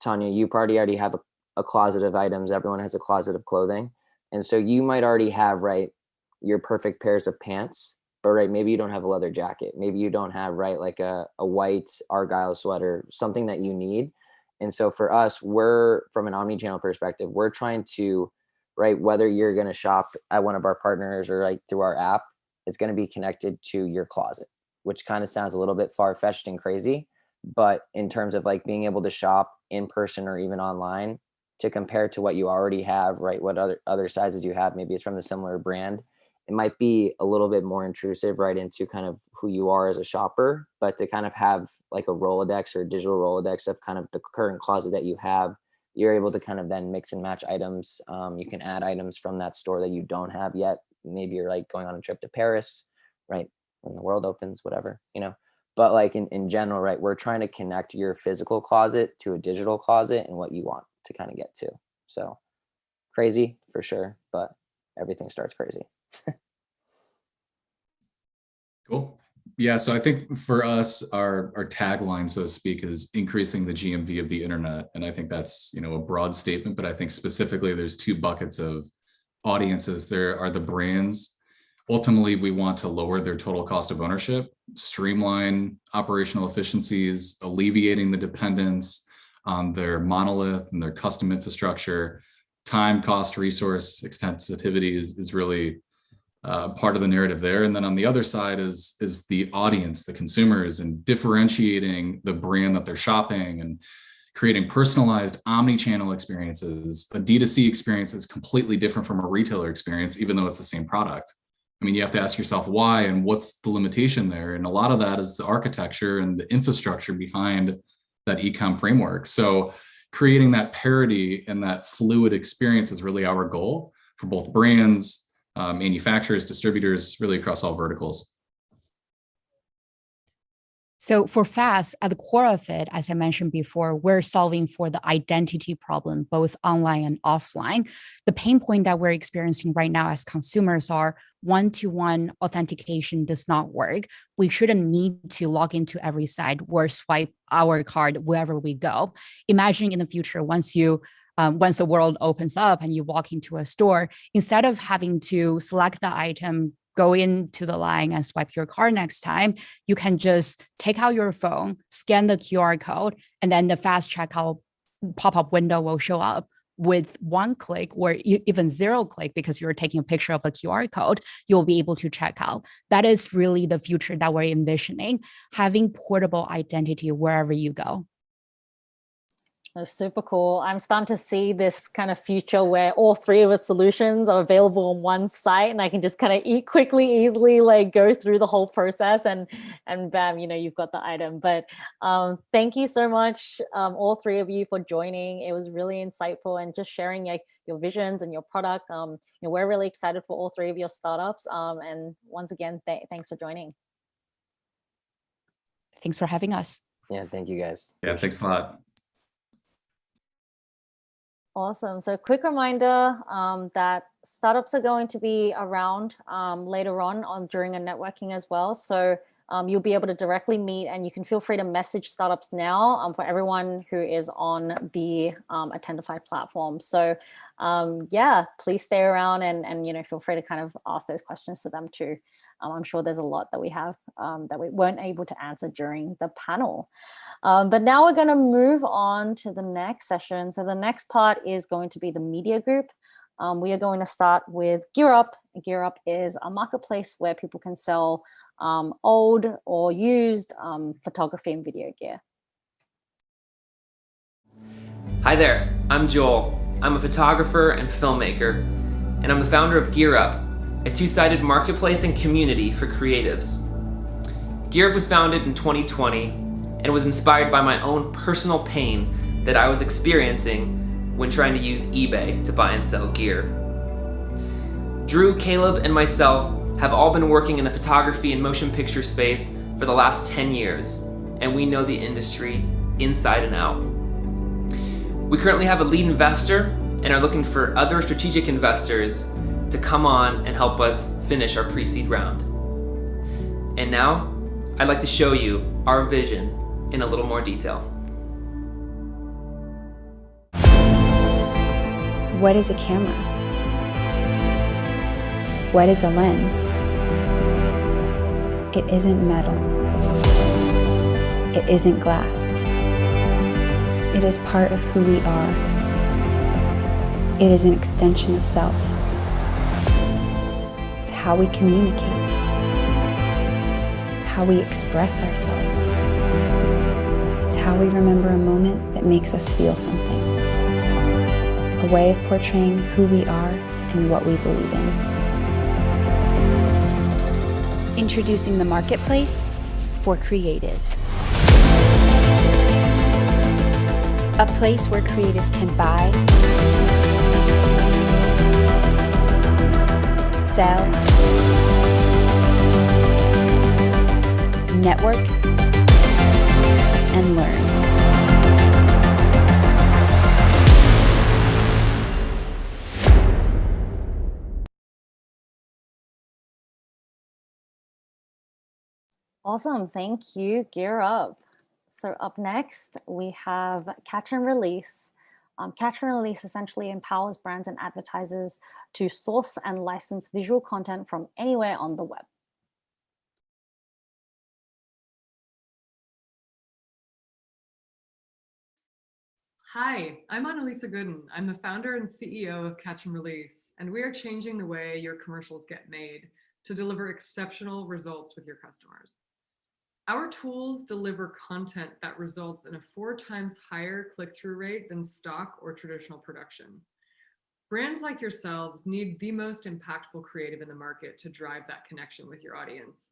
Tanya, you probably already have a closet of items. Everyone has a closet of clothing. And so you might already have, your perfect pairs of pants, but maybe you don't have a leather jacket. Maybe you don't have, a white Argyle sweater, something that you need. And so for us, we're, from an omni-channel perspective, we're trying to, whether you're going to shop at one of our partners or through our app, it's going to be connected to your closet, which kind of sounds a little bit far-fetched and crazy. But in terms of being able to shop in person or even online, to compare to what you already have, right? What other sizes you have, maybe it's from the similar brand. It might be a little bit more intrusive, right, into kind of who you are as a shopper, but to kind of have like a Rolodex or a digital Rolodex of kind of the current closet that you have, you're able to kind of then mix and match items. You can add items from that store that you don't have yet. Maybe you're like going on a trip to Paris, right? When the world opens, whatever, you know. But like in general, right, we're trying to connect your physical closet to a digital closet and what you want to kind of get to. So crazy for sure, but everything starts crazy. Cool. Yeah, so I think for us, our tagline, so to speak, is increasing the GMV of the internet. And I think that's, you know, a broad statement, but I think specifically there's two buckets of audiences. There are the brands. Ultimately, we want to lower their total cost of ownership, streamline operational efficiencies, alleviating the dependence on their monolith and their custom infrastructure. Time, cost, resource extensivity is really part of the narrative there. And then on the other side is the audience, the consumers, and differentiating the brand that they're shopping and creating personalized Omni Channel experiences. A D2C experience is completely different from a retailer experience, even though it's the same product. I mean, you have to ask yourself why and what's the limitation there. And a lot of that is the architecture and the infrastructure behind that e-com framework. So creating that parity and that fluid experience is really our goal for both brands, manufacturers, distributors, really across all verticals. So for Fast, at the core of it, as I mentioned before, we're solving for the identity problem, both online and offline. The pain point that we're experiencing right now as consumers are one-to-one authentication does not work. We shouldn't need to log into every site or swipe our card wherever we go. Imagine in the future, once the world opens up and you walk into a store, instead of having to select the item, go into the line and swipe your card next time, you can just take out your phone, scan the QR code, and then the fast checkout pop-up window will show up. With one click or even 0 click, because you're taking a picture of the QR code, you'll be able to check out. That is really the future that we're envisioning, having portable identity wherever you go. That's super cool. I'm starting to see this kind of future where all three of our solutions are available on one site, and I can just kind of easily like go through the whole process and bam, you know, you've got the item. But thank you so much, all three of you, for joining. It was really insightful and just sharing your visions and your product. You know, we're really excited for all three of your startups. And once again, thanks for joining. Thanks for having us. Yeah, thank you guys. Yeah, thanks a lot. Awesome. So quick reminder that startups are going to be around later on during a networking as well. So you'll be able to directly meet, and you can feel free to message startups now for everyone who is on the Attendify platform. So yeah, please stay around and you know, feel free to kind of ask those questions to them too. I'm sure there's a lot that we have that we weren't able to answer during the panel. But now we're going to move on to the next session. So the next part is going to be the media group. We are going to start with Gear Up. Gear Up is a marketplace where people can sell old or used photography and video gear. Hi there, I'm Joel. I'm a photographer and filmmaker, and I'm the founder of Gear Up, a two-sided marketplace and community for creatives. Gear Up was founded in 2020 and was inspired by my own personal pain that I was experiencing when trying to use eBay to buy and sell gear. Drew, Caleb, and myself have all been working in the photography and motion picture space for the last 10 years, and we know the industry inside and out. We currently have a lead investor and are looking for other strategic investors to come on and help us finish our pre-seed round. And now, I'd like to show you our vision in a little more detail. What is a camera? What is a lens? It isn't metal. It isn't glass. It is part of who we are. It is an extension of self. It's how we communicate, how we express ourselves. It's how we remember a moment that makes us feel something. a way of portraying who we are and what we believe in. Introducing the marketplace for creatives. A place where creatives can buy, sell, network, and learn. Awesome, thank you. Gear up. So up next, we have Catch and Release. Catch and Release essentially empowers brands and advertisers to source and license visual content from anywhere on the web. Hi, I'm Annalisa Gooden. I'm the founder and CEO of Catch and Release, and we are changing the way your commercials get made to deliver exceptional results with your customers. Our tools deliver content that results in a 4 times higher click-through rate than stock or traditional production. Brands like yourselves need the most impactful creative in the market to drive that connection with your audience.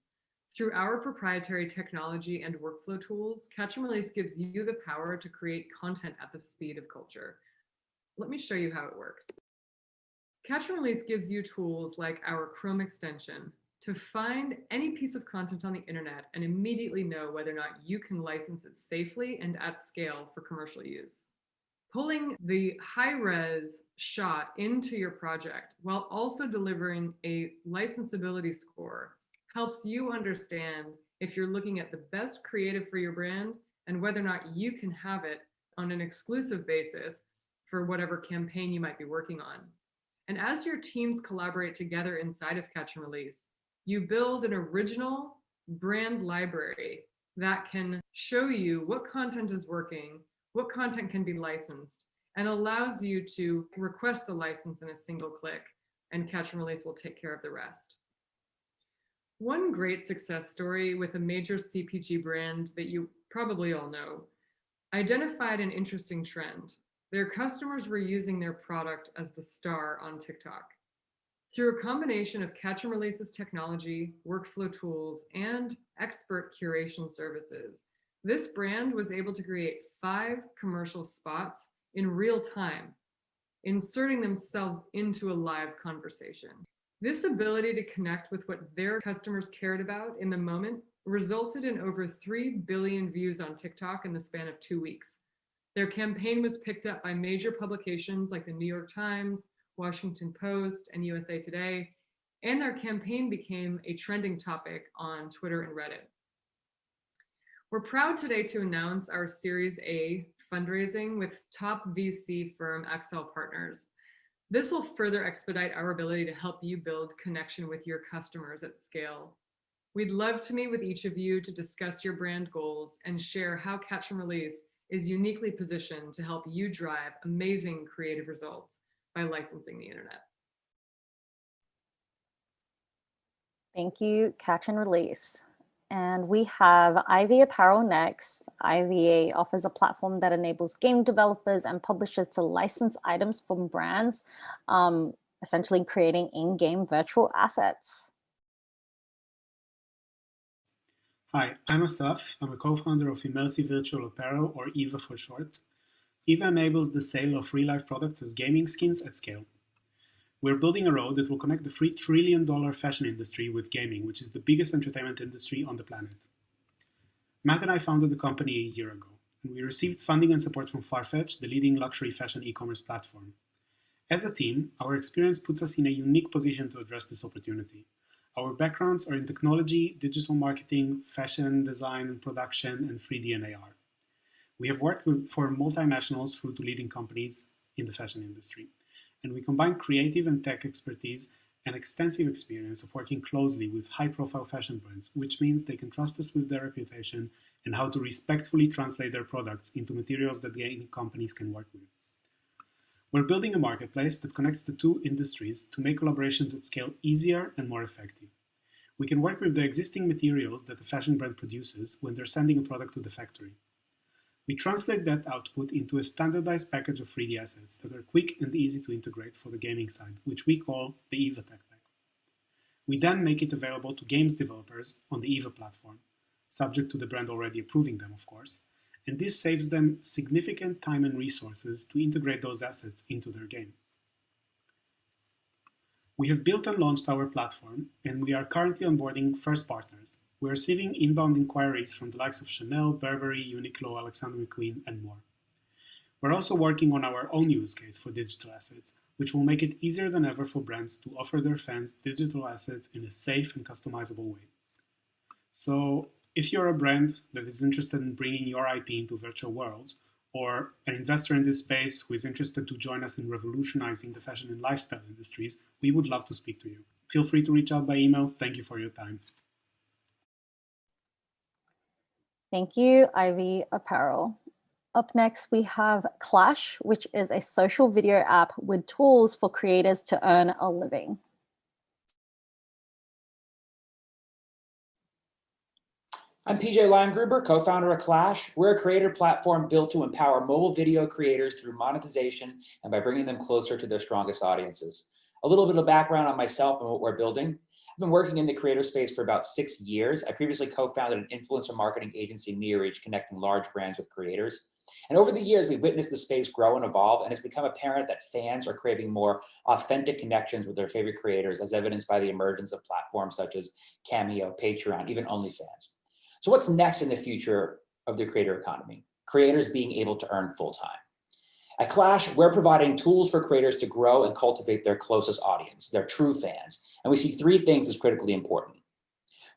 Through our proprietary technology and workflow tools, Catch and Release gives you the power to create content at the speed of culture. Let me show you how it works. Catch and Release gives you tools like our Chrome extension to find any piece of content on the internet and immediately know whether or not you can license it safely and at scale for commercial use. Pulling the high-res shot into your project while also delivering a licensability score helps you understand if you're looking at the best creative for your brand and whether or not you can have it on an exclusive basis for whatever campaign you might be working on. And as your teams collaborate together inside of Catch and Release, you build an original brand library that can show you what content is working, what content can be licensed, and allows you to request the license in a single click, and Catch and Release will take care of the rest. One great success story with a major CPG brand that you probably all know identified an interesting trend. Their customers were using their product as the star on TikTok. Through a combination of Catch and Release's technology, workflow tools, and expert curation services, this brand was able to create 5 commercial spots in real time, inserting themselves into a live conversation. This ability to connect with what their customers cared about in the moment resulted in over 3 billion views on TikTok in the span of 2 weeks. Their campaign was picked up by major publications like the New York Times, Washington Post, and USA Today, and their campaign became a trending topic on Twitter and Reddit. We're proud today to announce our Series A fundraising with top VC firm Accel Partners. This will further expedite our ability to help you build connection with your customers at scale. We'd love to meet with each of you to discuss your brand goals and share how Catch and Release is uniquely positioned to help you drive amazing creative results by licensing the internet. Thank you, Catch and Release. And we have Eva Apparel next. IVA offers a platform that enables game developers and publishers to license items from brands, essentially creating in-game virtual assets. Hi, I'm Asaf. I'm a co-founder of Immersive Virtual Apparel, or EVA for short. EVA enables the sale of real-life products as gaming skins at scale. We're building a road that will connect the $3 trillion fashion industry with gaming, which is the biggest entertainment industry on the planet. Matt and I founded the company a year ago, and we received funding and support from Farfetch, the leading luxury fashion e-commerce platform. As a team, our experience puts us in a unique position to address this opportunity. Our backgrounds are in technology, digital marketing, fashion, design, and production, and 3D and AR. We have worked for multinationals through to leading companies in the fashion industry. And we combine creative and tech expertise and extensive experience of working closely with high-profile fashion brands, which means they can trust us with their reputation and how to respectfully translate their products into materials that gaming companies can work with. We're building a marketplace that connects the two industries to make collaborations at scale easier and more effective. We can work with the existing materials that a fashion brand produces when they're sending a product to the factory. We translate that output into a standardized package of 3D assets that are quick and easy to integrate for the gaming side, which we call the Eva Tech Pack. We then make it available to games developers on the Eva platform, subject to the brand already approving them, of course, and this saves them significant time and resources to integrate those assets into their game. We have built and launched our platform, and we are currently onboarding first partners. We are receiving inbound inquiries from the likes of Chanel, Burberry, Uniqlo, Alexander McQueen, and more. We're also working on our own use case for digital assets, which will make it easier than ever for brands to offer their fans digital assets in a safe and customizable way. So, if you're a brand that is interested in bringing your IP into virtual worlds, or an investor in this space who is interested to join us in revolutionizing the fashion and lifestyle industries, we would love to speak to you. Feel free to reach out by email. Thank you for your time. Thank you, Eva Apparel. Up next, we have Clash, which is a social video app with tools for creators to earn a living. I'm PJ Limegruber, co-founder of Clash. We're a creator platform built to empower mobile video creators through monetization and by bringing them closer to their strongest audiences. A little bit of background on myself and what we're building. I've been working in the creator space for about 6 years. I previously co-founded an influencer marketing agency, NearReach, connecting large brands with creators. And over the years, we've witnessed the space grow and evolve, and it's become apparent that fans are craving more authentic connections with their favorite creators, as evidenced by the emergence of platforms such as Cameo, Patreon, even OnlyFans. So what's next in the future of the creator economy? Creators being able to earn full-time. At Clash, we're providing tools for creators to grow and cultivate their closest audience, their true fans. And we see 3 things as critically important.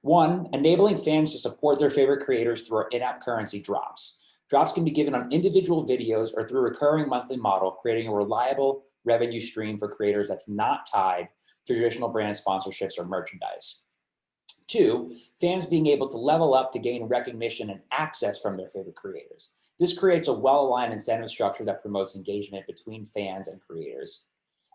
1, enabling fans to support their favorite creators through our in-app currency drops. Drops can be given on individual videos or through a recurring monthly model, creating a reliable revenue stream for creators that's not tied to traditional brand sponsorships or merchandise. 2, fans being able to level up to gain recognition and access from their favorite creators. This creates a well-aligned incentive structure that promotes engagement between fans and creators.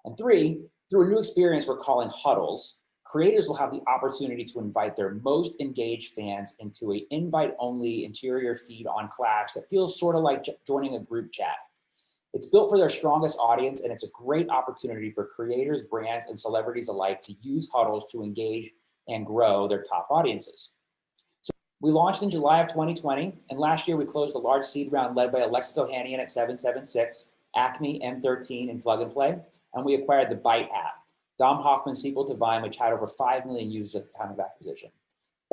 And 3, through a new experience we're calling Huddles, creators will have the opportunity to invite their most engaged fans into an invite-only interior feed on Clash that feels sort of like joining a group chat. It's built for their strongest audience, and it's a great opportunity for creators, brands, and celebrities alike to use Huddles to engage and grow their top audiences. So we launched in July of 2020, and last year we closed a large seed round led by Alexis Ohanian at 776, Acme, M13, and Plug and Play, and we acquired the Byte app, Dom Hoffman's sequel to Vine, which had over 5 million users at the time of acquisition.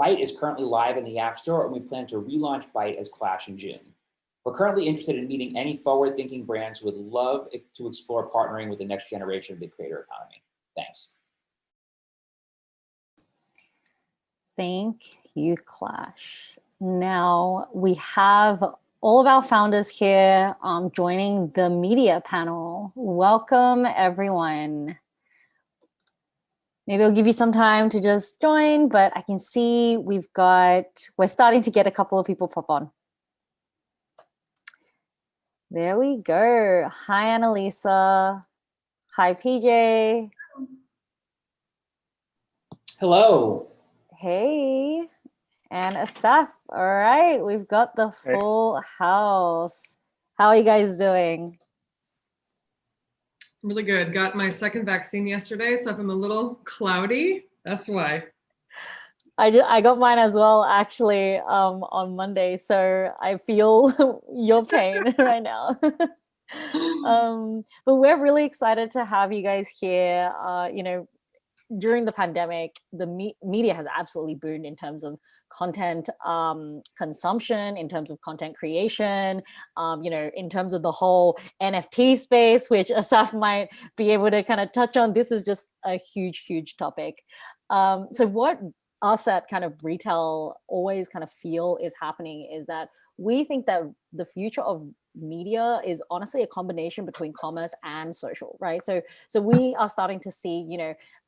Byte is currently live in the App Store, and we plan to relaunch Byte as Clash in June. We're currently interested in meeting any forward-thinking brands who would love to explore partnering with the next generation of the creator economy. Thanks. Thank you, Clash. Now we have all of our founders here joining the media panel. Welcome, everyone. Maybe I'll give you some time to just join, but I can see we're starting to get a couple of people pop on. There we go. Hi, Annalisa. Hi, PJ. Hello. Hey. And Asaf. All right, we've got the full house. How are you guys doing? Really good. Got my second vaccine yesterday, so if I'm a little cloudy, that's why. I got mine as well, actually, on Monday, so I feel your pain right now. But we're really excited to have you guys here. During the pandemic, the media has absolutely boomed in terms of content consumption, in terms of content creation, in terms of the whole NFT space, which Asaf might be able to kind of touch on. This is just a huge, huge topic. So what us at kind of retail always kind of feel is happening is that we think that the future of media is honestly a combination between commerce and social, right? So we are starting to see,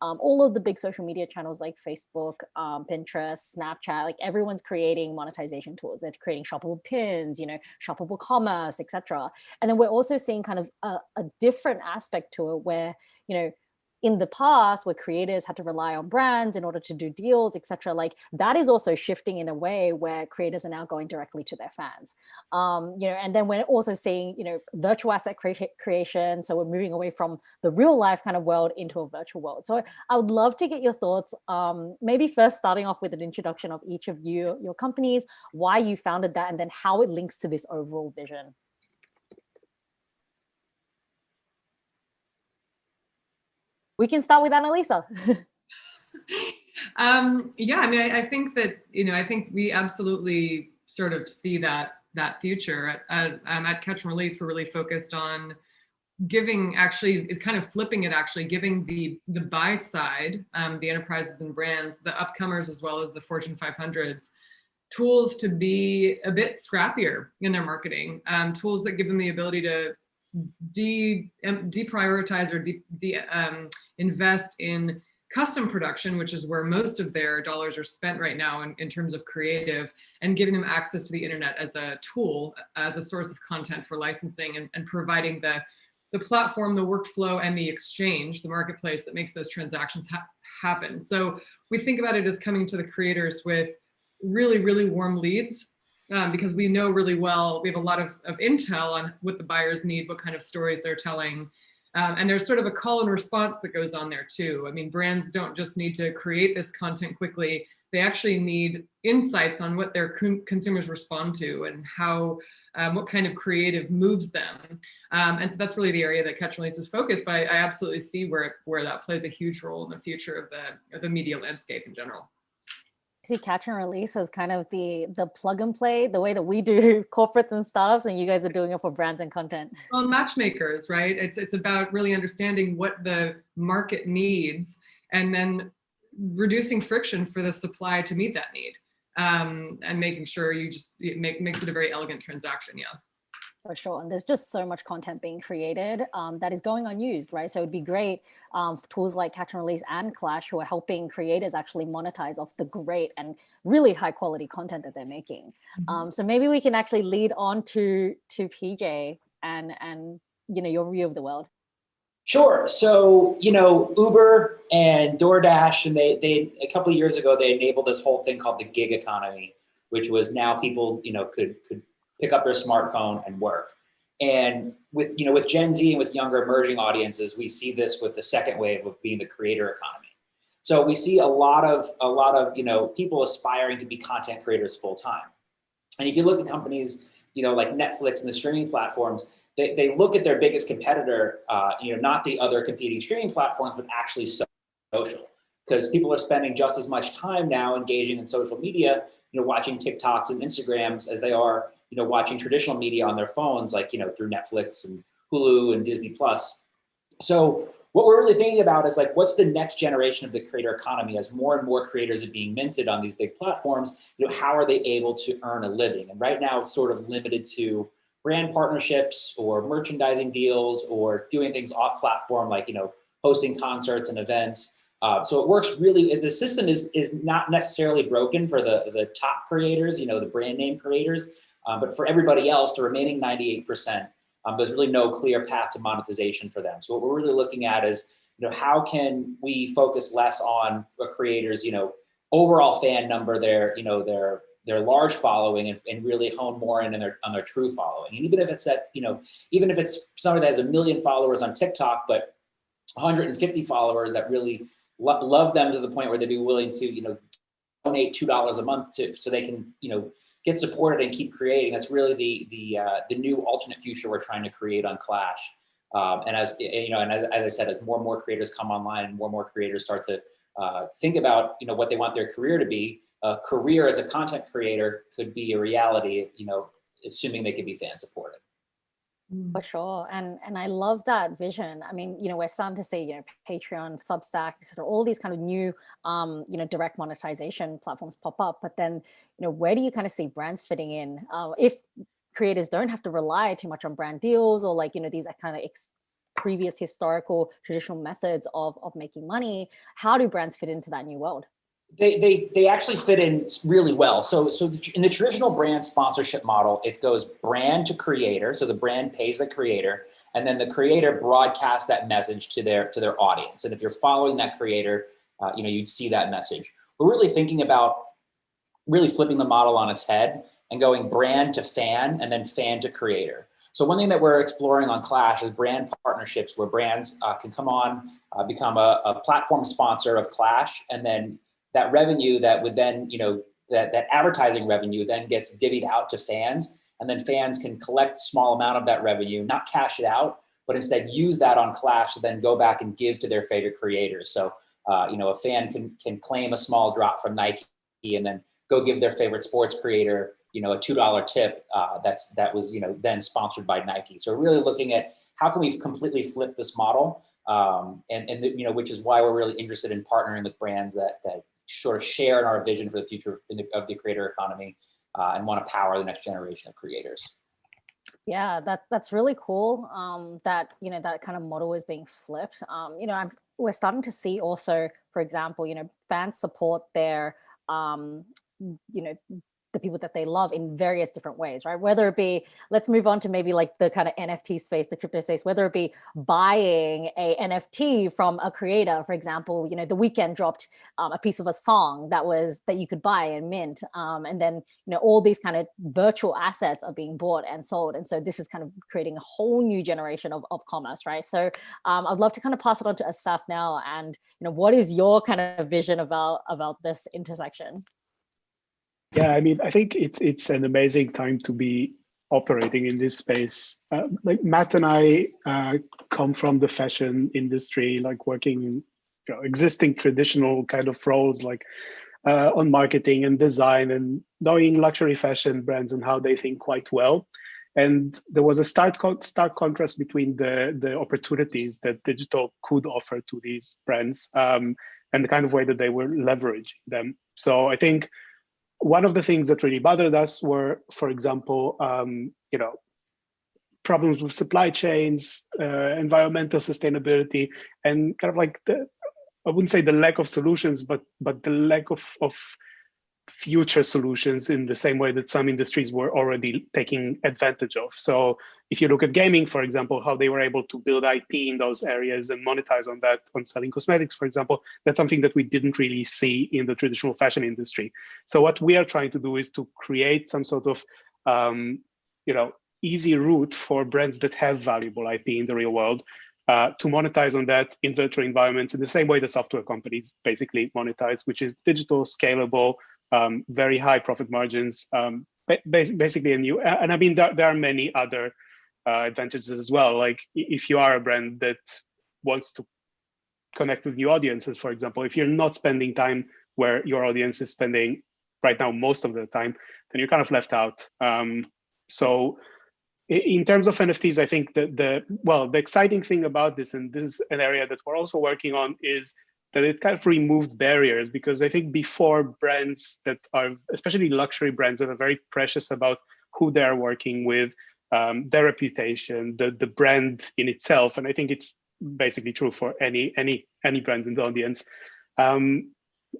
all of the big social media channels like Facebook, Pinterest, Snapchat, like everyone's creating monetization tools. They're creating shoppable pins, shoppable commerce, etc. And then we're also seeing kind of a different aspect to it where, in the past where creators had to rely on brands in order to do deals, etc., like that is also shifting in a way where creators are now going directly to their fans. And then we're also seeing, virtual asset creation. So we're moving away from the real life kind of world into a virtual world. So I would love to get your thoughts, maybe first starting off with an introduction of each of you, your companies, why you founded that, and then how it links to this overall vision. We can start with Annalisa. Yeah, I mean, I think that, I think we absolutely sort of see that future at Catch and Release. We're really focused on giving, actually is kind of flipping it, actually giving the buy side, the enterprises and brands, the upcomers as well as the Fortune 500s, tools to be a bit scrappier in their marketing, tools that give them the ability to deprioritize or invest in custom production, which is where most of their dollars are spent right now in terms of creative, and giving them access to the internet as a tool, as a source of content for licensing, and providing the platform, the workflow, and the exchange, the marketplace that makes those transactions happen. So we think about it as coming to the creators with really, really warm leads, because we know really well, we have a lot of intel on what the buyers need, what kind of stories they're telling. And there's sort of a call and response that goes on there too. I mean, brands don't just need to create this content quickly. They actually need insights on what their consumers respond to and how, what kind of creative moves them. And so that's really the area that Catch and Release is focused, but I absolutely see where that plays a huge role in the future of the media landscape in general. See Catch and Release as kind of the plug and play, the way that we do corporates and startups, and you guys are doing it for brands and content. Well, matchmakers, right? It's about really understanding what the market needs and then reducing friction for the supply to meet that need, and making sure it makes it a very elegant transaction. Yeah. For sure. And there's just so much content being created that is going unused, right? So it'd be great for tools like Catch and Release and Clash, who are helping creators actually monetize off the great and really high quality content that they're making. So maybe we can actually lead on to PJ and your view of the world. Sure. So, Uber and DoorDash, and they a couple of years ago, they enabled this whole thing called the gig economy, which was now people, could pick up their smartphone and work. And with Gen Z and with younger emerging audiences, we see this with the second wave of being the creator economy. So we see a lot of people aspiring to be content creators full time. And if you look at companies, like Netflix and the streaming platforms, they look at their biggest competitor, not the other competing streaming platforms, but actually social, because people are spending just as much time now engaging in social media, watching TikToks and Instagrams as they are, watching traditional media on their phones, like, through Netflix and Hulu and Disney Plus. So what we're really thinking about is like, what's the next generation of the creator economy as more and more creators are being minted on these big platforms? How are they able to earn a living? And right now it's sort of limited to brand partnerships or merchandising deals or doing things off platform, like, hosting concerts and events. So it works really, the system is not necessarily broken for the top creators, the brand name creators, but for everybody else, the remaining 98%, there's really no clear path to monetization for them. So what we're really looking at is, how can we focus less on a creator's, overall fan number, their large following, and really hone more in on their true following. And even if it's even if it's somebody that has 1 million followers on TikTok, but 150 followers that really love them to the point where they'd be willing to, donate $2 a month so they can, get supported and keep creating. That's really the new alternate future we're trying to create on Clash. And as I said, as more and more creators come online and more creators start to think about, what they want their career to be, a career as a content creator could be a reality, assuming they could be fan supported. For sure. And I love that vision. I mean, we're starting to see, Patreon, Substack, sort of all these kind of new, direct monetization platforms pop up. But then, where do you kind of see brands fitting in? If creators don't have to rely too much on brand deals or these are kind of previous historical traditional methods of making money, how do brands fit into that new world? They actually fit in really well. So in the traditional brand sponsorship model, it goes brand to creator. So the brand pays the creator, and then the creator broadcasts that message to their audience. And if you're following that creator, you'd see that message. We're really thinking about really flipping the model on its head and going brand to fan and then fan to creator. So one thing that we're exploring on Clash is brand partnerships where brands can come on, become a platform sponsor of Clash, and then that revenue that would then, that advertising revenue then gets divvied out to fans, and then fans can collect a small amount of that revenue, not cash it out, but instead use that on Clash to then go back and give to their favorite creators. So, a fan can claim a small drop from Nike and then go give their favorite sports creator, a $2 tip that was, then sponsored by Nike. So we're really looking at how can we completely flip this model, which is why we're really interested in partnering with brands that sort of share in our vision for the future of the creator economy and want to power the next generation of creators. Yeah, that's really cool. That that kind of model is being flipped. We're starting to see also, for example, fans support their the people that they love in various different ways, right? Whether it be, let's move on to maybe like the kind of NFT space, the crypto space, whether it be buying a NFT from a creator, for example, The Weeknd dropped a piece of a song that you could buy and mint. And then, all these kind of virtual assets are being bought and sold. And so this is kind of creating a whole new generation of commerce, right? So I'd love to kind of pass it on to Asaf now. And, what is your kind of vision about this intersection? Yeah, I mean, I think it's an amazing time to be operating in this space. Like Matt and I come from the fashion industry, like working in existing traditional kind of roles, like on marketing and design and knowing luxury fashion brands and how they think quite well. And there was a stark contrast between the opportunities that digital could offer to these brands and the kind of way that they were leveraging them. So I think one of the things that really bothered us were, for example, problems with supply chains, environmental sustainability, and kind of like I wouldn't say the lack of solutions, but the lack of future solutions in the same way that some industries were already taking advantage of. So if you look at gaming, for example, how they were able to build IP in those areas and monetize on that, on selling cosmetics, for example, that's something that we didn't really see in the traditional fashion industry. So what we are trying to do is to create some sort of, easy route for brands that have valuable IP in the real world to monetize on that in virtual environments in the same way that software companies basically monetize, which is digital, scalable, very high profit margins, basically and I mean, there are many other advantages as well. Like if you are a brand that wants to connect with new audiences, for example, if you're not spending time where your audience is spending right now most of the time, then you're kind of left out. So in terms of NFTs, I think the exciting thing about this, and this is an area that we're also working on, is that it kind of removed barriers, because I think before, brands that are, especially luxury brands, that are very precious about who they're working with, their reputation, the brand in itself, and I think it's basically true for any brand in the audience.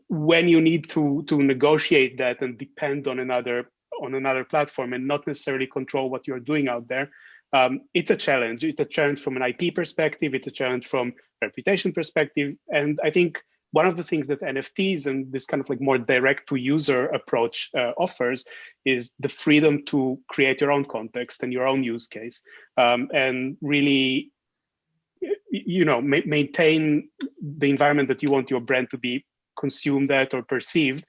When you need to negotiate that and depend on another platform and not necessarily control what you're doing out there, it's a challenge. It's a challenge from an IP perspective. It's a challenge from a reputation perspective. And I think one of the things that NFTs and this kind of like more direct to user approach offers is the freedom to create your own context and your own use case, and really, maintain the environment that you want your brand to be consumed at or perceived.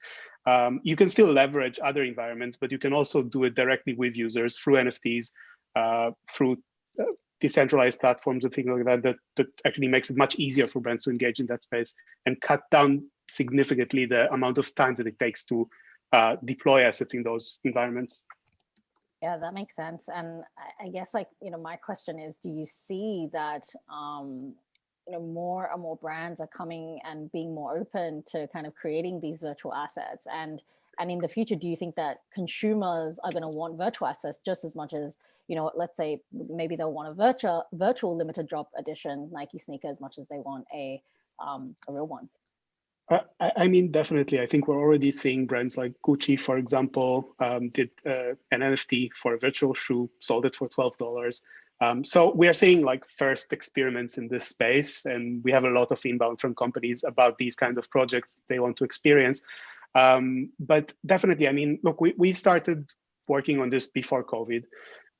You can still leverage other environments, but you can also do it directly with users through NFTs, through decentralized platforms and things like that actually makes it much easier for brands to engage in that space and cut down significantly the amount of time that it takes to deploy assets in those environments. Yeah, that makes sense. And I guess, like, my question is, do you see that more and more brands are coming and being more open to kind of creating these virtual assets? And in the future, do you think that consumers are going to want virtual assets just as much as, let's say maybe they'll want a virtual limited drop edition Nike sneaker as much as they want a real one? I mean, definitely. I think we're already seeing brands like Gucci, for example, did an NFT for a virtual shoe, sold it for $12. So we are seeing like first experiments in this space, and we have a lot of inbound from companies about these kind of projects they want to experience. But definitely, I mean, look, we started working on this before COVID,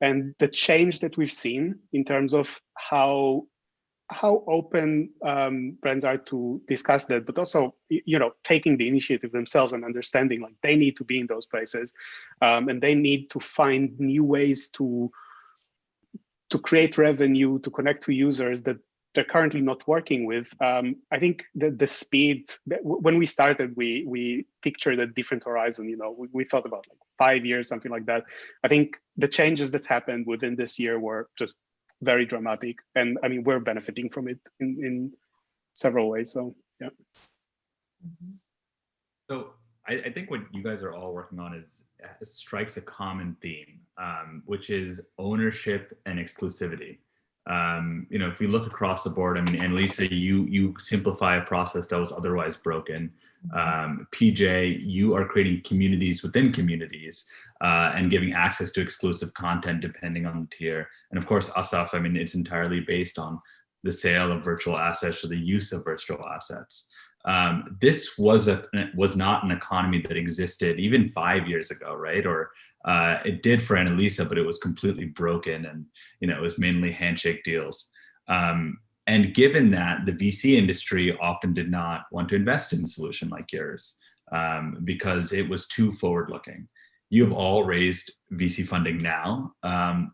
and the change that we've seen in terms of how open brands are to discuss that, but also, you know, taking the initiative themselves and understanding like they need to be in those places, and they need to find new ways to create revenue, to connect to users that they're currently not working with. I think the speed, when we started, we pictured a different horizon. You know, we thought about like 5 years, something like that. I think the changes that happened within this year were just very dramatic, and I mean, we're benefiting from it in several ways. So yeah. So I think what you guys are all working on strikes a common theme, which is ownership and exclusivity. You know, if we look across the board, I mean, and Lisa, you simplify a process that was otherwise broken. PJ, you are creating communities within communities and giving access to exclusive content depending on the tier. And of course, Asaf, I mean, it's entirely based on the sale of virtual assets or the use of virtual assets. This was not an economy that existed even 5 years ago, right? Or it did for Annalisa, but it was completely broken, and you know, it was mainly handshake deals. And given that, the VC industry often did not want to invest in a solution like yours because it was too forward-looking. You have all raised VC funding now.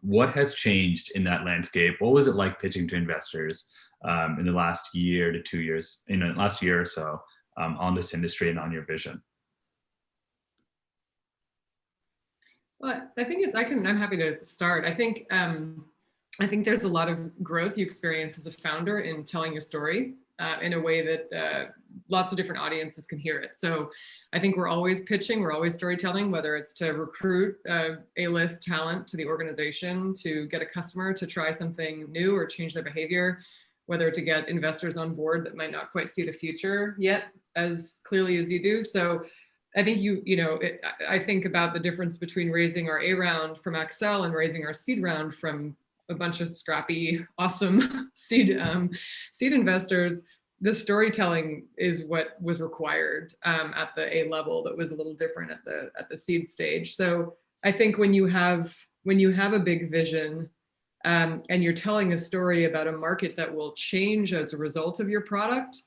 What has changed in that landscape? What was it like pitching to investors in the last year to 2 years, in the last year or so, on this industry and on your vision? Well, I think I'm happy to start. I think there's a lot of growth you experience as a founder in telling your story in a way that lots of different audiences can hear it. So I think we're always pitching, we're always storytelling, whether it's to recruit A-list talent to the organization, to get a customer to try something new or change their behavior, whether to get investors on board that might not quite see the future yet as clearly as you do. So I think I think about the difference between raising our A round from Accel and raising our seed round from a bunch of scrappy, awesome seed investors. The storytelling is what was required at the A level that was a little different at the seed stage. So I think when you have a big vision and you're telling a story about a market that will change as a result of your product,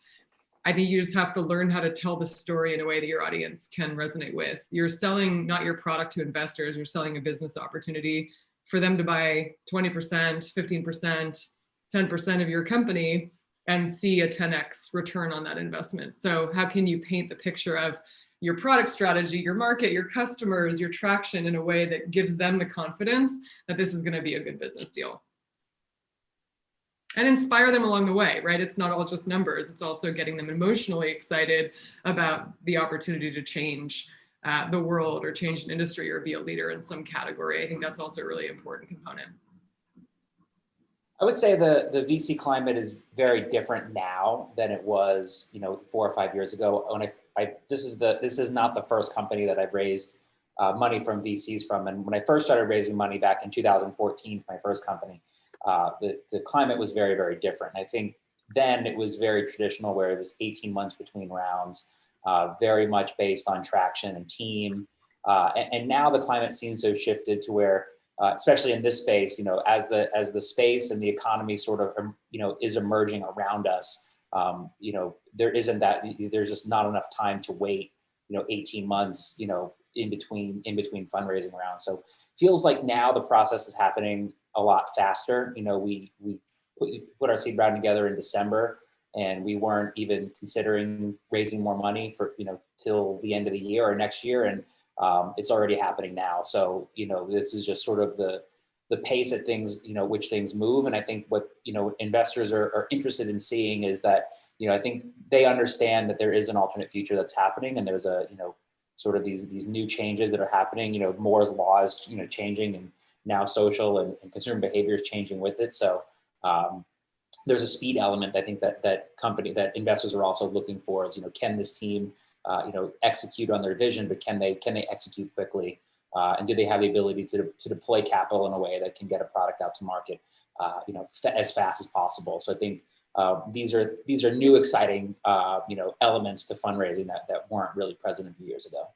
I think you just have to learn how to tell the story in a way that your audience can resonate with. You're selling not your product to investors, you're selling a business opportunity for them to buy 20%, 15%, 10% of your company and see a 10x return on that investment. So how can you paint the picture of your product strategy, your market, your customers, your traction in a way that gives them the confidence that this is going to be a good business deal? And inspire them along the way, right? It's not all just numbers. It's also getting them emotionally excited about the opportunity to change the world or change an industry or be a leader in some category. I think that's also a really important component. I would say the VC climate is very different now than it was, 4 or 5 years ago. When this is not the first company that I've raised money from VCs from. And when I first started raising money back in 2014, my first company, the climate was very, very different. I think then it was very traditional where it was 18 months between rounds, very much based on traction and team. And now the climate seems to have shifted to where, especially in this space, as the space and the economy sort of, is emerging around us, there's just not enough time to wait, 18 months, in between fundraising rounds. So feels like now the process is happening a lot faster. We put our seed round together in December, and we weren't even considering raising more money for, till the end of the year or next year. And it's already happening now. So, this is just sort of the pace at things, which things move. And I think what, investors are interested in seeing is that, I think they understand that there is an alternate future that's happening, and there's a, sort of these new changes that are happening. Moore's law is, changing, and now social and consumer behavior is changing with it. So there's a speed element I think that investors are also looking for is, can this team, execute on their vision, but can they execute quickly? And do they have the ability to deploy capital in a way that can get a product out to market, as fast as possible? So I think these are new, exciting, elements to fundraising that weren't really present a few years ago,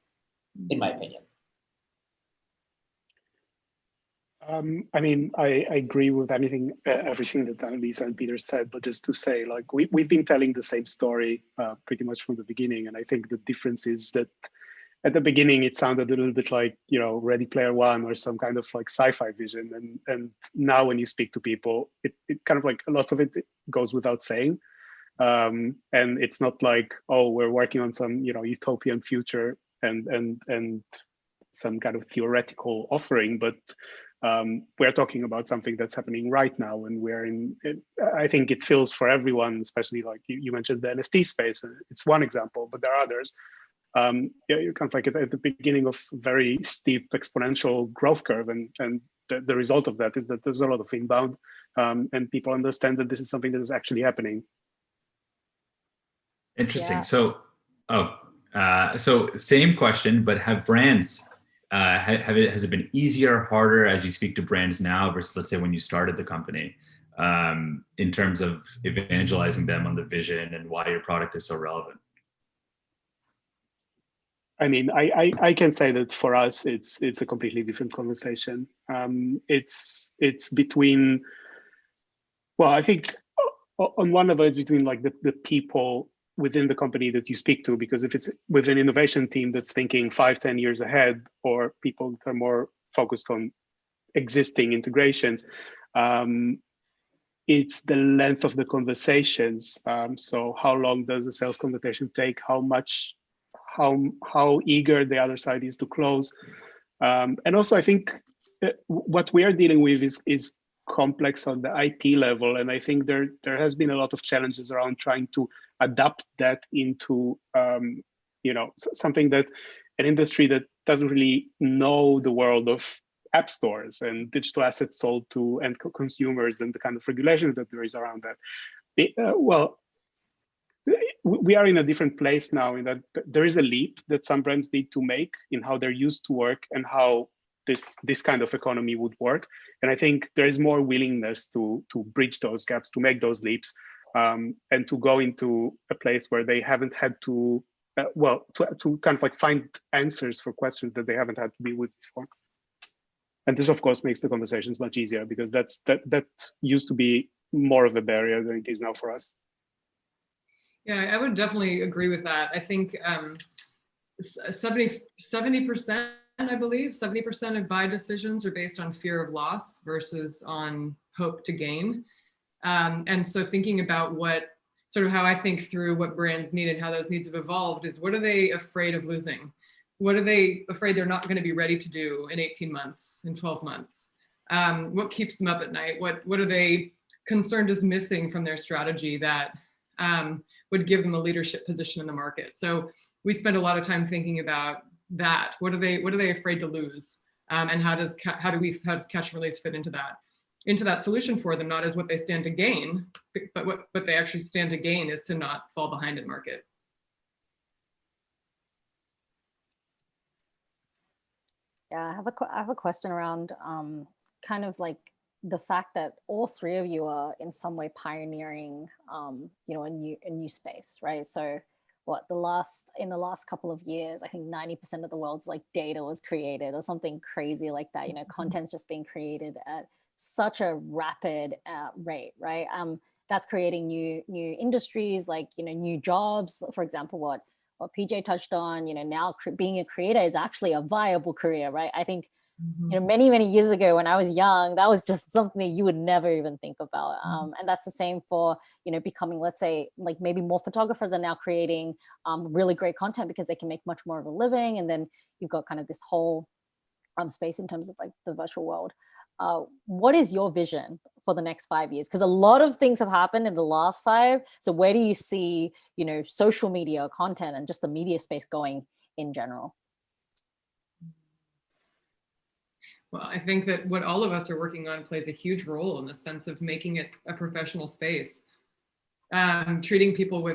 in my opinion. I agree with everything that Annalisa and Peter said, but just to say, like, we've been telling the same story pretty much from the beginning. And I think the difference is that at the beginning, it sounded a little bit like, Ready Player One or some kind of like sci-fi vision. And now when you speak to people, it kind of like a lot of it goes without saying. And it's not like, oh, we're working on some, utopian future and some kind of theoretical offering, but we're talking about something that's happening right now, and I think it feels for everyone, especially like you mentioned the NFT space. It's one example, but there are others. You're kind of like at the beginning of very steep exponential growth curve, and the result of that is that there's a lot of inbound, and people understand that this is something that is actually happening. Interesting. Yeah. So same question, but have brands, has it been easier, harder as you speak to brands now versus, let's say, when you started the company, in terms of evangelizing them on the vision and why your product is so relevant? I can say that for us, it's a completely different conversation. It's between, well, I think on one level, it's between like the people within the company that you speak to, because if it's with an innovation team that's thinking 5-10 years ahead, or people that are more focused on existing integrations, it's the length of the conversations. So how long does the sales conversation take? How eager the other side is to close. And also, I think what we are dealing with is complex on the IP level. And I think there has been a lot of challenges around trying to adapt that into, something that an industry that doesn't really know the world of app stores and digital assets sold to end consumers and the kind of regulation that there is around that. We are in a different place now, in that there is a leap that some brands need to make in how they're used to work and how this kind of economy would work. And I think there is more willingness to bridge those gaps, to make those leaps, and to go into a place where they haven't had to, to kind of like find answers for questions that they haven't had to deal with before. And this, of course, makes the conversations much easier, because that used to be more of a barrier than it is now for us. Yeah, I would definitely agree with that. I think 70%, I believe, 70% of buy decisions are based on fear of loss versus on hope to gain. And so thinking about how I think through what brands need and how those needs have evolved is, what are they afraid of losing? What are they afraid they're not going to be ready to do in 18 months, in 12 months? What keeps them up at night? What are they concerned is missing from their strategy that would give them a leadership position in the market? So we spend a lot of time thinking about that. What are they afraid to lose? And how does Catch and Release fit into that solution for them? Not as what they stand to gain, but what they actually stand to gain is to not fall behind in market. Yeah, I have a question around kind of like the fact that all three of you are in some way pioneering, a new space, right? So in the last couple of years, I think 90% of the world's like data was created or something crazy like that. Content's just being created at such a rapid rate, right? That's creating new industries, like, new jobs. For example, what PJ touched on, now being a creator is actually a viable career, right? I think, many, many years ago when I was young, that was just something that you would never even think about. And that's the same for, becoming, let's say, like maybe more photographers are now creating really great content because they can make much more of a living. And then you've got kind of this whole space in terms of like the virtual world. What is your vision for the next 5 years? Because a lot of things have happened in the last 5. So where do you see, social media content and just the media space going in general? Well, I think that what all of us are working on plays a huge role in the sense of making it a professional space. Treating people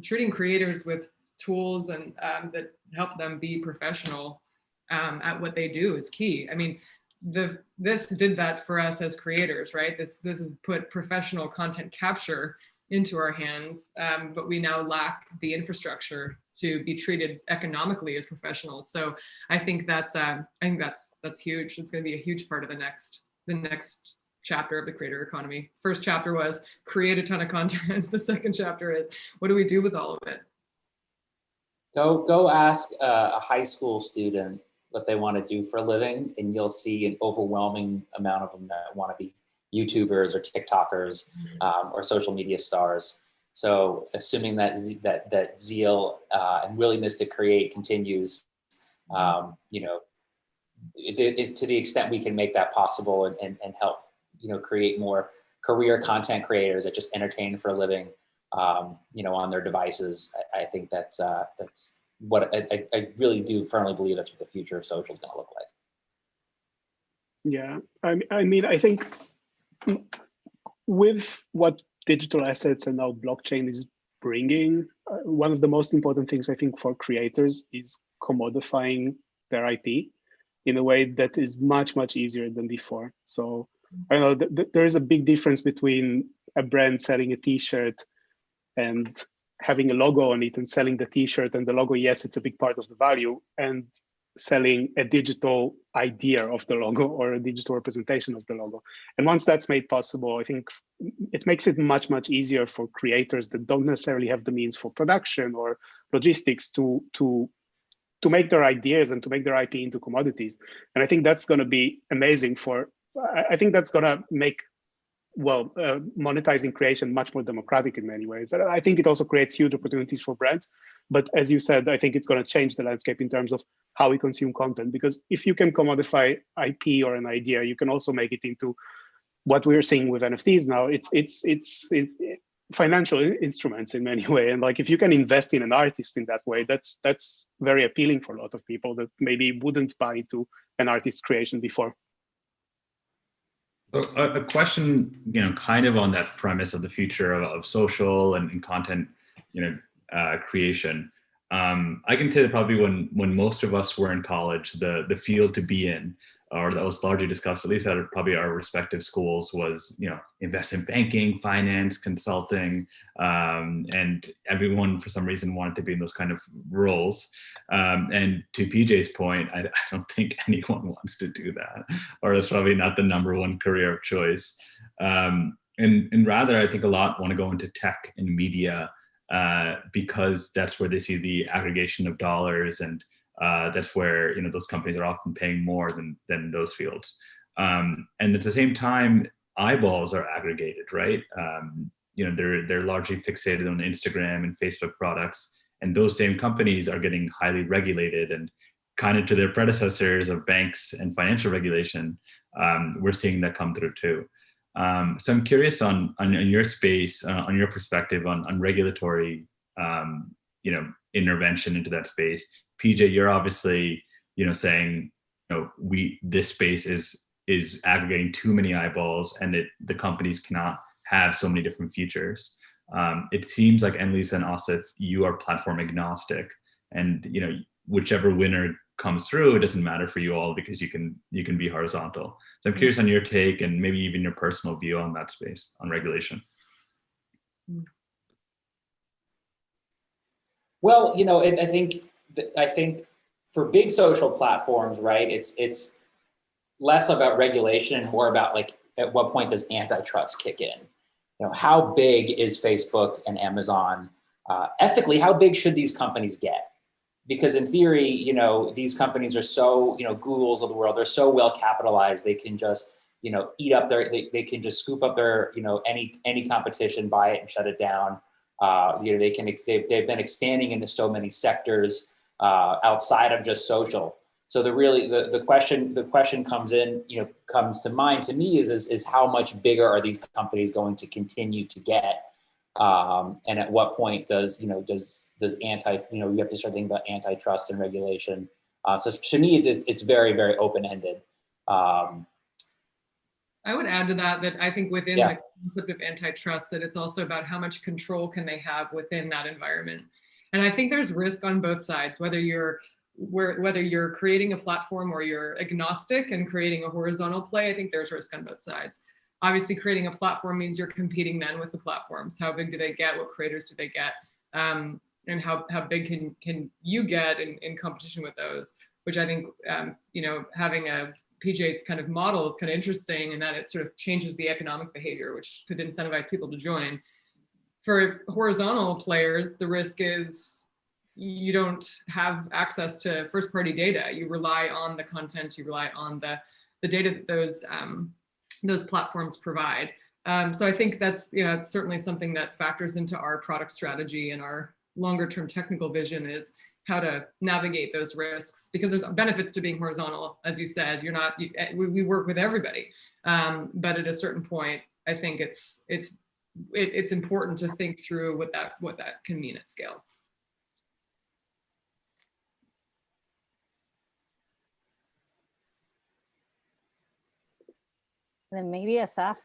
treating creators with tools and that help them be professional at what they do is key. I mean, this did that for us as creators, right? This has put professional content capture into our hands, but we now lack the infrastructure to be treated economically as professionals. So I think that's huge. It's going to be a huge part of the next chapter of the creator economy. First chapter was create a ton of content. The second chapter is what do we do with all of it? Go ask a high school student what they want to do for a living, and you'll see an overwhelming amount of them that want to be YouTubers or TikTokers or social media stars. So assuming that zeal and willingness to create continues, you know, to the extent we can make that possible and help, you know, create more career content creators that just entertain for a living, you know, on their devices. I think that's what I really do firmly believe that's what the future of social is going to look like. Yeah, I mean, I think with what digital assets and now blockchain is bringing, one of the most important things I think for creators is commodifying their IP in a way that is much, much easier than before. So I don't know, there is a big difference between a brand selling a t-shirt and having a logo on it and selling the t-shirt and the logo. Yes, it's a big part of the value, and selling a digital idea of the logo or a digital representation of the logo. And once that's made possible, I think it makes it much, much easier for creators that don't necessarily have the means for production or logistics to make their ideas and to make their IP into commodities. And I think that's going to be amazing I think that's going to make, well, monetizing creation much more democratic in many ways. I think it also creates huge opportunities for brands. But as you said, I think it's going to change the landscape in terms of how we consume content. Because if you can commodify IP or an idea, you can also make it into what we're seeing with NFTs now. It's financial instruments in many ways. And like, if you can invest in an artist in that way, that's very appealing for a lot of people that maybe wouldn't buy into an artist's creation before. A question, you know, kind of on that premise of the future of social and content, you know, creation. I can say that probably when most of us were in college, the field to be in, or that was largely discussed, at least at probably our respective schools, was, you know, investment banking, finance, consulting, and everyone for some reason wanted to be in those kind of roles. And to PJ's point, I don't think anyone wants to do that, or it's probably not the #1 career of choice. And rather, I think a lot want to go into tech and media because that's where they see the aggregation of dollars, and that's where, you know, those companies are often paying more than those fields. And at the same time, eyeballs are aggregated, right? You know, they're largely fixated on Instagram and Facebook products, and those same companies are getting highly regulated, and kind of to their predecessors of banks and financial regulation, we're seeing that come through too. So I'm curious on your space, on your perspective on regulatory, you know, intervention into that space. PJ, you're obviously, you know, saying, you know, this space is aggregating too many eyeballs, and the companies cannot have so many different features. It seems like Annalisa and Asif, you are platform agnostic, and, you know, whichever winner comes through, it doesn't matter for you all because you can be horizontal. So I'm curious on your take and maybe even your personal view on that space, on regulation. Well, you know, I think for big social platforms, right, it's less about regulation and more about, like, at what point does antitrust kick in? You know, how big is Facebook and Amazon? Ethically, how big should these companies get? Because in theory, you know, these companies are so, you know, Googles of the world, they're so well capitalized, they can just, you know, eat up they can just scoop up their, you know, any competition, buy it and shut it down. You know, they've been expanding into so many sectors outside of just social. So the question comes to mind to me is how much bigger are these companies going to continue to get? And at what point does you have to start thinking about antitrust and regulation. So to me, it's very, very open-ended. I would add to that I think within Yeah. the concept of antitrust, that it's also about how much control can they have within that environment. And I think there's risk on both sides, whether you're creating a platform or you're agnostic and creating a horizontal play. I think there's risk on both sides. Obviously, creating a platform means you're competing then with the platforms. How big do they get? What creators do they get? And how big can you get in competition with those? Which I think, having a PJ's kind of model is kind of interesting in that it sort of changes the economic behavior, which could incentivize people to join. For horizontal players, the risk is you don't have access to first-party data. You rely on the content, you rely on the data that those platforms provide. So I think that's it's certainly something that factors into our product strategy, and our longer-term technical vision is how to navigate those risks, because there's benefits to being horizontal. As you said, we work with everybody, but at a certain point, I think it's important to think through what that can mean at scale. Then maybe Asaf,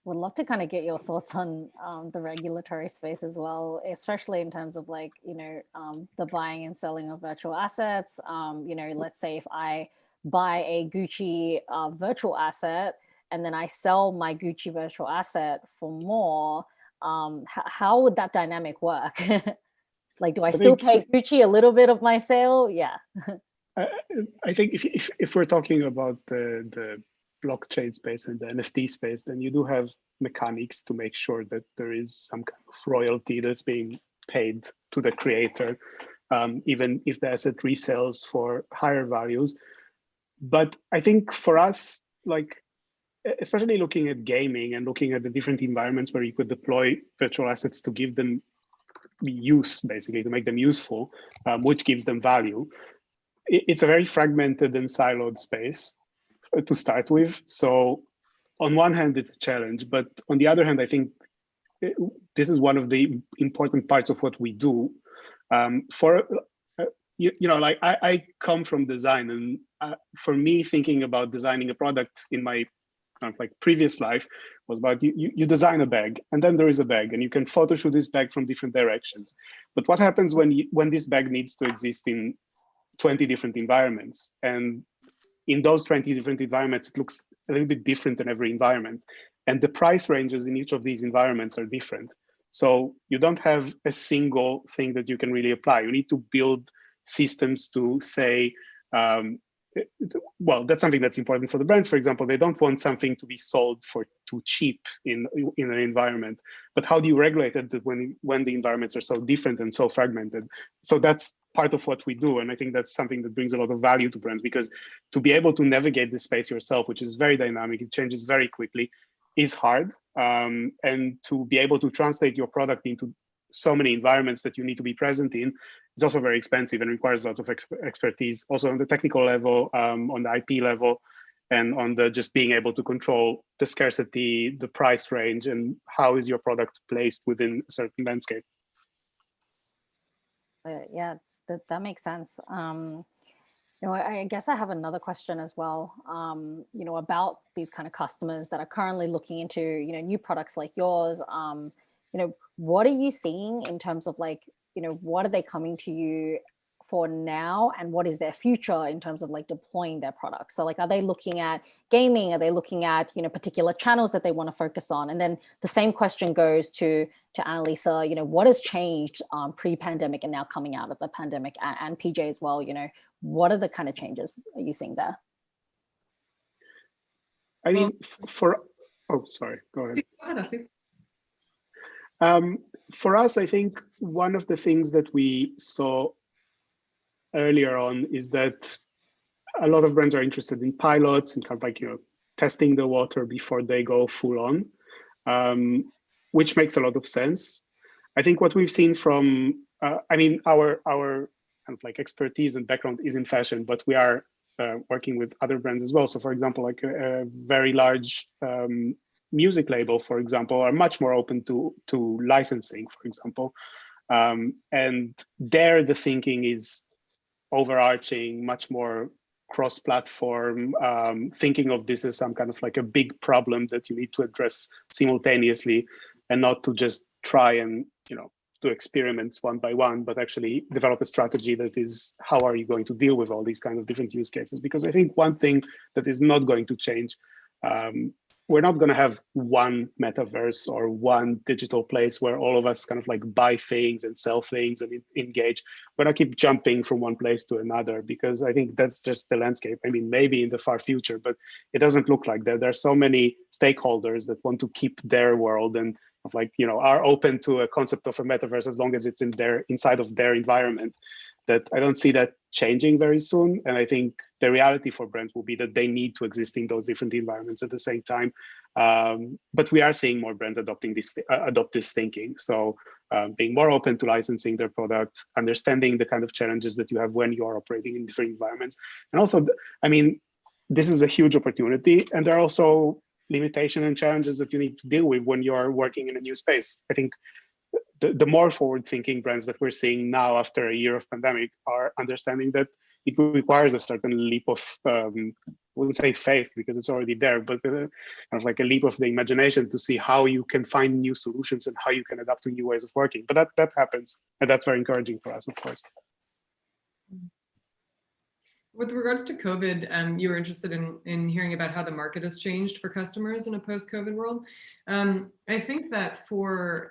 would love to kind of get your thoughts on the regulatory space as well, especially in terms of the buying and selling of virtual assets. Let's say if I buy a Gucci virtual asset and then I sell my Gucci virtual asset for more, how would that dynamic work? Like, do I still pay Gucci a little bit of my sale? Yeah. I think if we're talking about the blockchain space and the NFT space, then you do have mechanics to make sure that there is some kind of royalty that's being paid to the creator, even if the asset resells for higher values. But I think for us, especially looking at gaming and looking at the different environments where you could deploy virtual assets to give them use, basically to make them useful, which gives them value, it's a very fragmented and siloed space to start with. So on one hand, it's a challenge, but on the other hand, I think this is one of the important parts of what we do. I come from design, and for me, thinking about designing a product in my previous life was about you design a bag, and then there is a bag, and you can photoshoot this bag from different directions. But what happens when this bag needs to exist in 20 different environments? And in those 20 different environments, it looks a little bit different in every environment. And the price ranges in each of these environments are different. So you don't have a single thing that you can really apply. You need to build systems to say, well, that's something that's important for the brands. For example, they don't want something to be sold for too cheap in an environment. But how do you regulate it when the environments are so different and so fragmented? So that's part of what we do. And I think that's something that brings a lot of value to brands, because to be able to navigate the space yourself, which is very dynamic, it changes very quickly, is hard. And to be able to translate your product into so many environments that you need to be present in is also very expensive and requires lots of expertise, also on the technical level, on the IP level, and on the just being able to control the scarcity, the price range, and how is your product placed within a certain landscape. Yeah, that makes sense. I guess I have another question as well, about these kind of customers that are currently looking into, new products like yours. What are you seeing in terms of what are they coming to you for now, and what is their future in terms of deploying their products? So are they looking at gaming? Are they looking at, particular channels that they want to focus on? And then the same question goes to Annalisa, what has changed pre-pandemic and now coming out of the pandemic, and PJ as well, what are the kind of changes are you seeing there? I mean, oh, sorry, go ahead. For us, I think one of the things that we saw earlier on is that a lot of brands are interested in pilots and kind of testing the water before they go full on, which makes a lot of sense. I think what we've seen from, our kind of expertise and background is in fashion, but we are working with other brands as well. So for example, a very large music label, for example, are much more open to licensing, for example. And there the thinking is overarching, much more cross-platform, thinking of this as some kind of like a big problem that you need to address simultaneously, and not to just try and do experiments one by one, but actually develop a strategy that is, how are you going to deal with all these kind of different use cases? Because I think one thing that is not going to change, we're not going to have one metaverse or one digital place where all of us kind of like buy things and sell things and engage. We're going to keep jumping from one place to another, because I think that's just the landscape. I mean, maybe in the far future, but it doesn't look like that. There are so many stakeholders that want to keep their world and are open to a concept of a metaverse as long as it's inside of their environment, that I don't see that changing very soon. And I think the reality for brands will be that they need to exist in those different environments at the same time. But we are seeing more brands adopt this thinking. So being more open to licensing their product, understanding the kind of challenges that you have when you are operating in different environments. And also, I mean, this is a huge opportunity, and there are also limitations and challenges that you need to deal with when you are working in a new space. I think the more forward-thinking brands that we're seeing now after a year of pandemic are understanding that it requires a certain leap of, I wouldn't say faith because it's already there, but kind of like a leap of the imagination to see how you can find new solutions and how you can adapt to new ways of working. But that happens, and that's very encouraging for us, of course. With regards to COVID, you were interested in hearing about how the market has changed for customers in a post-COVID world. I think that for,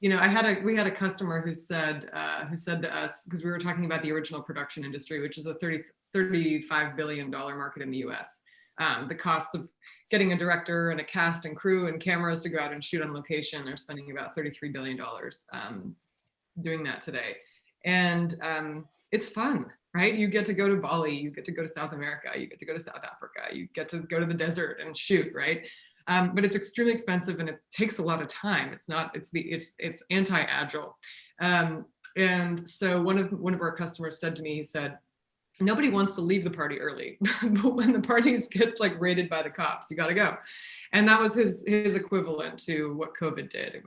we had a customer who said to us, because we were talking about the original production industry, which is a $35 billion market in the US. The cost of getting a director and a cast and crew and cameras to go out and shoot on location, they're spending about $33 billion doing that today. And it's fun. Right? You get to go to Bali, you get to go to South America, you get to go to South Africa, you get to go to the desert and shoot, right? But it's extremely expensive and it takes a lot of time. It's anti-agile. And so one of our customers said to me, he said, nobody wants to leave the party early, but when the party gets like raided by the cops, you got to go. And that was his equivalent to what COVID did.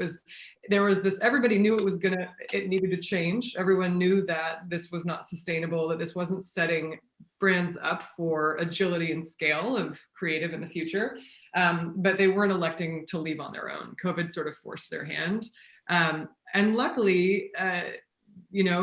There was this, everybody knew it needed to change. Everyone knew that this was not sustainable, that this wasn't setting brands up for agility and scale of creative in the future. But they weren't electing to leave on their own. COVID sort of forced their hand. And luckily,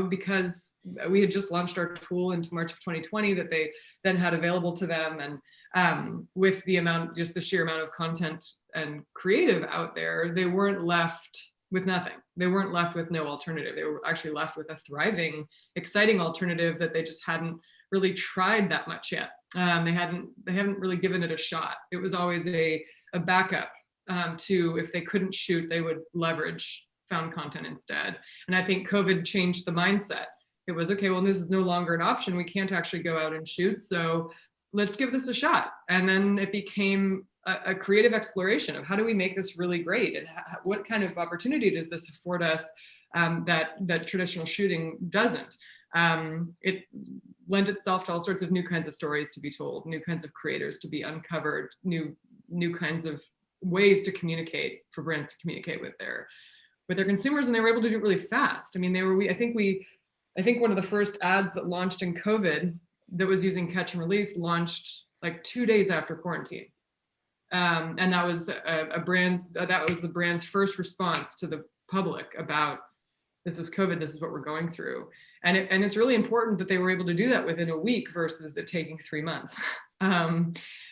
because we had just launched our tool into March of 2020 that they then had available to them, and with the sheer amount of content and creative out there, they weren't left with nothing. They weren't left with no alternative. They were actually left with a thriving, exciting alternative that they just hadn't really tried that much yet. They haven't really given it a shot. It was always a backup to, if they couldn't shoot, they would leverage found content instead. And I think COVID changed the mindset. It was, okay, well, this is no longer an option. We can't actually go out and shoot. So let's give this a shot. And then it became a creative exploration of how do we make this really great? And what kind of opportunity does this afford us that traditional shooting doesn't? It lent itself to all sorts of new kinds of stories to be told, new kinds of creators to be uncovered, new kinds of ways to communicate, for brands to communicate with their consumers, and they were able to do it really fast. I mean, I think one of the first ads that launched in COVID that was using catch and release launched like 2 days after quarantine. And that was the brand's first response to the public about, this is COVID, this is what we're going through. And it's really important that they were able to do that within a week versus it taking 3 months.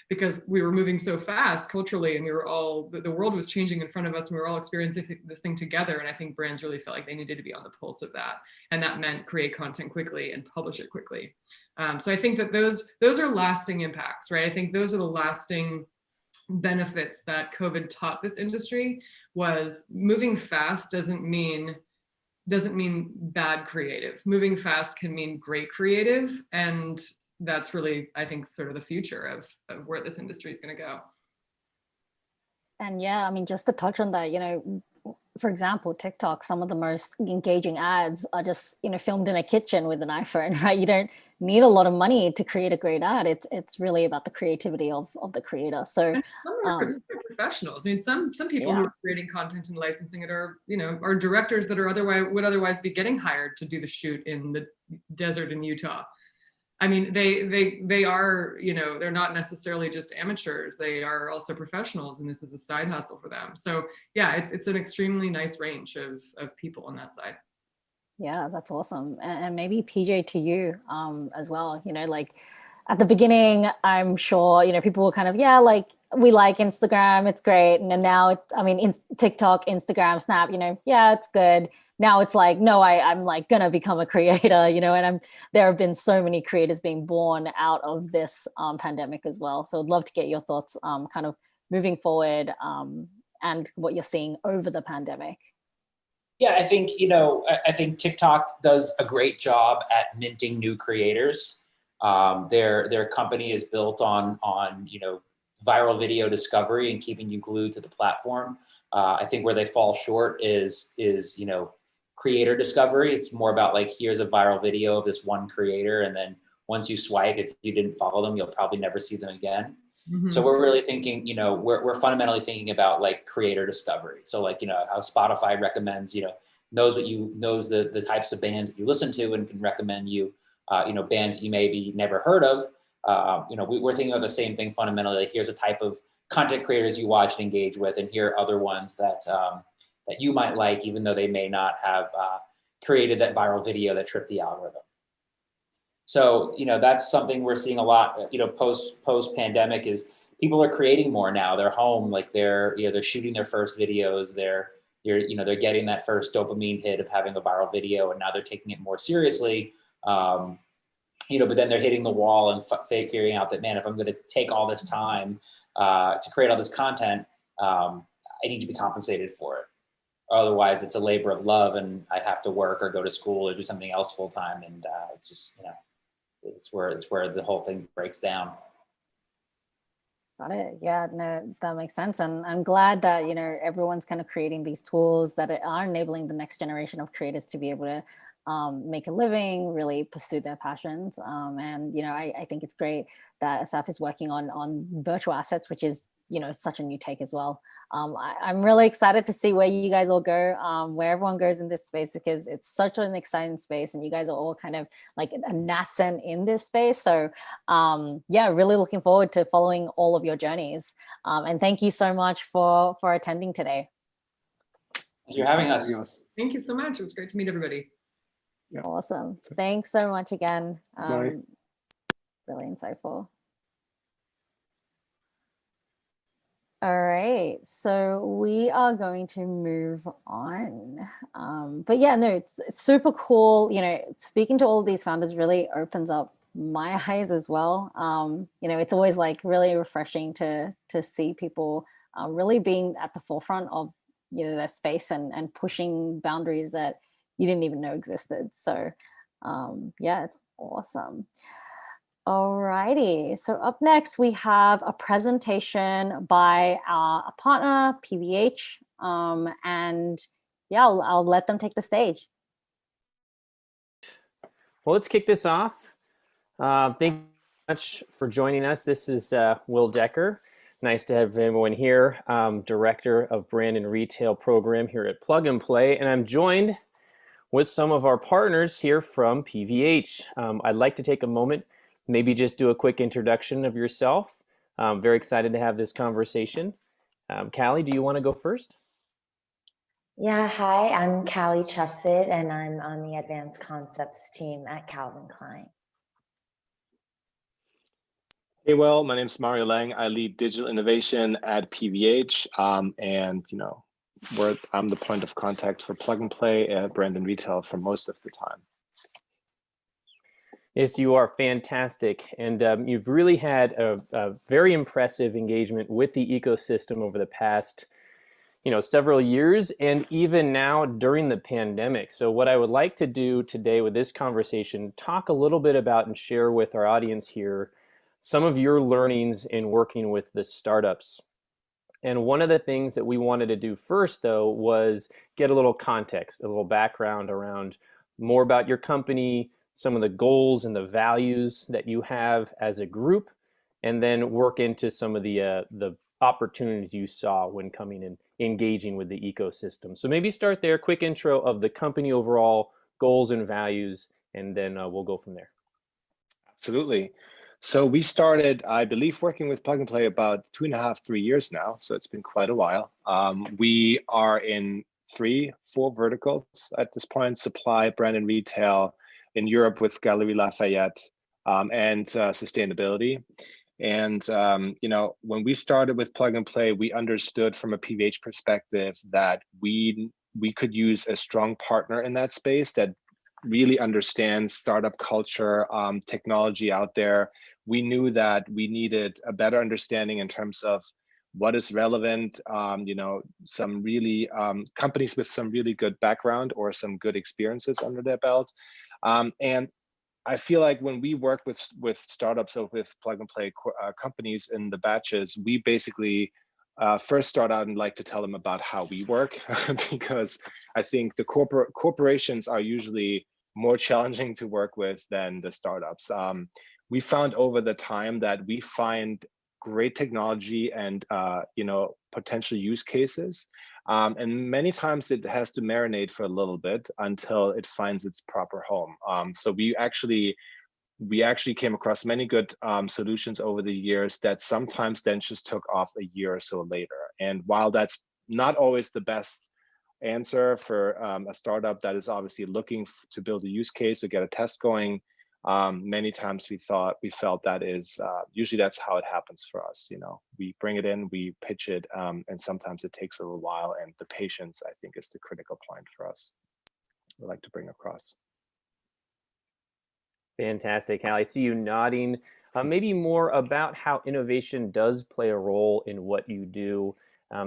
Because we were moving so fast culturally, and the world was changing in front of us, and we were all experiencing this thing together. And I think brands really felt like they needed to be on the pulse of that. And that meant create content quickly and publish it quickly. So I think that those are lasting impacts, right? I think those are the lasting benefits that COVID taught this industry. Was moving fast doesn't mean bad creative. Moving fast can mean great creative. And that's really, I think, sort of the future of where this industry is going to go. And yeah, I mean, just to touch on that, for example, TikTok, some of the most engaging ads are just, filmed in a kitchen with an iPhone, right? You don't need a lot of money to create a great ad. It's really about the creativity of the creator. So some are professionals. I mean, some people who are creating content and licensing it are directors that would otherwise be getting hired to do the shoot in the desert in Utah. I mean, they are, you know, they're not necessarily just amateurs. They are also professionals, and this is a side hustle for them. So yeah, it's an extremely nice range of people on that side. Yeah, that's awesome. And maybe PJ, to you as well, you know, like at the beginning, I'm sure, you know, people were kind of, yeah, like we like Instagram, it's great. And then now I mean, TikTok, Instagram, Snap, you know, yeah, it's good. Now it's like, no, I'm like gonna become a creator, you know, and there have been so many creators being born out of this pandemic as well. So I'd love to get your thoughts kind of moving forward and what you're seeing over the pandemic. Yeah, I think, you know, I think TikTok does a great job at minting new creators. Their company is built on you know, viral video discovery and keeping you glued to the platform. I think where they fall short is you know, creator discovery. It's more about like, here's a viral video of this one creator, and then once you swipe, if you didn't follow them, you'll probably never see them again. Mm-hmm. So we're really thinking, you know, we're fundamentally thinking about like creator discovery. So like, you know, how Spotify recommends, you know, knows the types of bands that you listen to and can recommend you, you know, bands that you maybe never heard of. You know, we're thinking of the same thing fundamentally. Like, here's a type of content creators you watch and engage with, and here are other ones that that you might like, even though they may not have created that viral video that tripped the algorithm. So, you know, that's something we're seeing a lot, you know, post pandemic, is people are creating more now. They're home, like they're shooting their first videos. They're getting that first dopamine hit of having a viral video, and now they're taking it more seriously. You know, but then they're hitting the wall and figuring out that, man, if I'm going to take all this time to create all this content, I need to be compensated for it. Otherwise, it's a labor of love, and I have to work or go to school or do something else full time, and it's just, you know, it's where the whole thing breaks down. Got it. Yeah, no, that makes sense. And I'm glad that, you know, everyone's kind of creating these tools that are enabling the next generation of creators to be able to make a living, really pursue their passions. And, you know, I think it's great that Asaf is working on virtual assets, which is, you know, such a new take as well. I'm really excited to see where you guys all go, where everyone goes in this space, because it's such an exciting space, and you guys are all kind of like a nascent in this space. So yeah, really looking forward to following all of your journeys. And thank you so much for attending today. Thank you for having us. Thank you so much. It was great to meet everybody. Yeah. Awesome. Thanks so much again. Bye. Really insightful. All right, so we are going to move on. But yeah, no, it's super cool. You know, speaking to all of these founders really opens up my eyes as well. You know, it's always like really refreshing to see people really being at the forefront of, you know, their space and pushing boundaries that you didn't even know existed. So yeah, it's awesome. Alrighty, so up next we have a presentation by a partner, PVH, and yeah, I'll let them take the stage. Well, let's kick this off. Thank you much for joining us. This is Will Decker. Nice to have everyone here, Director of Brand and Retail Program here at Plug and Play, and I'm joined with some of our partners here from PVH. I'd like to take a moment, maybe just do a quick introduction of yourself. I'm very excited to have this conversation. Callie, do you want to go first? Yeah, hi, I'm Callie Chesed, and I'm on the Advanced Concepts team at Calvin Klein. Hey, well, my name is Mario Lang. I lead digital innovation at PVH, and you know, I'm the point of contact for Plug and Play at Brand and Retail for most of the time. Yes, you are fantastic. And you've really had a very impressive engagement with the ecosystem over the past, you know, several years, and even now during the pandemic. So what I would like to do today with this conversation, talk a little bit about and share with our audience here some of your learnings in working with the startups. And one of the things that we wanted to do first, though, was get a little context, a little background around more about your company, some of the goals and the values that you have as a group, and then work into some of the opportunities you saw when coming and engaging with the ecosystem. So maybe start there, quick intro of the company overall, goals and values, and then we'll go from there. absolutely. So we started, I believe, working with Plug and Play about 2.5, 3 years now. So it's been quite a while. We are in 3, 4 verticals at this point: supply, brand and retail, in Europe with Galeries Lafayette, and sustainability. And when we started with Plug and Play, we understood from a PVH perspective that we could use a strong partner in that space that really understands startup culture, technology out there. We knew that we needed a better understanding in terms of what is relevant, some really companies with some really good background or some good experiences under their belt. And I feel like when we work with startups or with plug and play companies in the batches, we basically first start out and like to tell them about how we work, because I think the corporations are usually more challenging to work with than the startups. We found over the time that we find great technology and potential use cases, and many times it has to marinate for a little bit until it finds its proper home. So we actually came across many good solutions over the years that sometimes then just took off a year or so later. And while that's not always the best answer for a startup that is obviously looking to build a use case or get a test going, many times we felt that is usually that's how it happens for us. We bring it in, we pitch it, and sometimes it takes a little while, and the patience, I think, is the critical point for us. We like to bring across. Fantastic, Hal. I see you nodding. Maybe more about how innovation does play a role in what you do.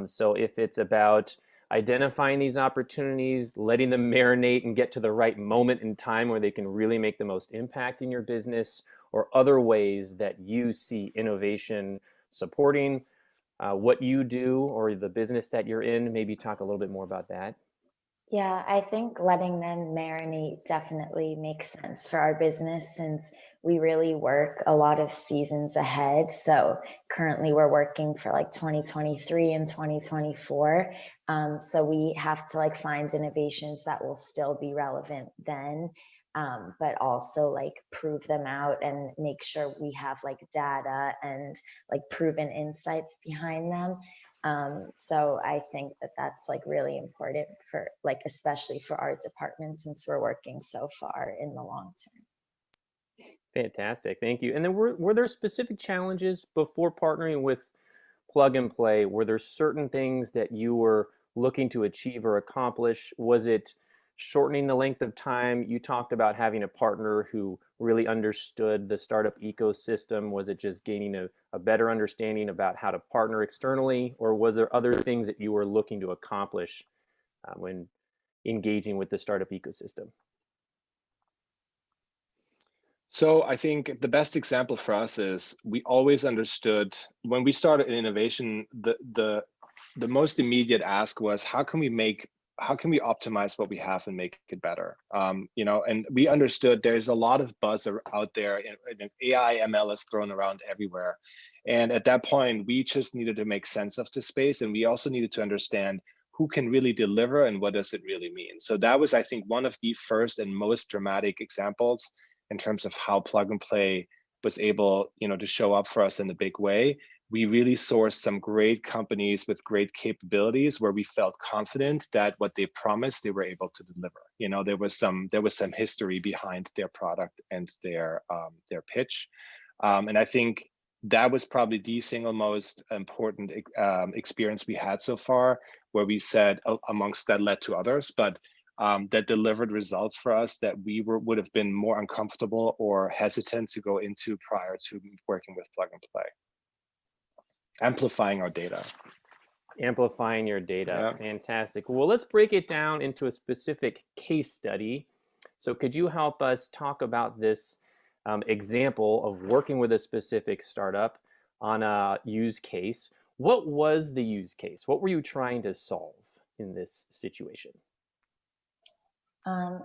So if it's about identifying these opportunities, letting them marinate and get to the right moment in time where they can really make the most impact in your business, or other ways that you see innovation supporting what you do or the business that you're in, maybe talk a little bit more about that. Yeah, I think letting them marinate definitely makes sense for our business, since we really work a lot of seasons ahead. So currently we're working for like 2023 and 2024. So we have to find innovations that will still be relevant then, but also prove them out and make sure we have data and proven insights behind them. So I think that that's really important for especially for our department, since we're working so far in the long term. Fantastic, thank you. And then were there specific challenges before partnering with Plug and Play? Were there certain things that you were looking to achieve or accomplish? Was it shortening the length of time? You talked about having a partner who really understood the startup ecosystem. Was it just gaining a better understanding about how to partner externally, or was there other things that you were looking to accomplish when engaging with the startup ecosystem? So I think the best example for us is we always understood when we started in innovation, the most immediate ask was how can we optimize what we have and make it better? And we understood there's a lot of buzz out there, and AI, ML is thrown around everywhere. And at that point, we just needed to make sense of the space, and we also needed to understand who can really deliver and what does it really mean. So that was, I think, one of the first and most dramatic examples in terms of how Plug and Play was able, to show up for us in a big way. We really sourced some great companies with great capabilities where we felt confident that what they promised, they were able to deliver. There was some history behind their product and their pitch. And I think that was probably the single most important experience we had so far, where we said amongst that led to others, but that delivered results for us that we would have been more uncomfortable or hesitant to go into prior to working with Plug and Play. Amplifying our data. Amplifying your data. Yeah. Fantastic. Well, let's break it down into a specific case study. So could you help us talk about this example of working with a specific startup on a use case? What was the use case? What were you trying to solve in this situation?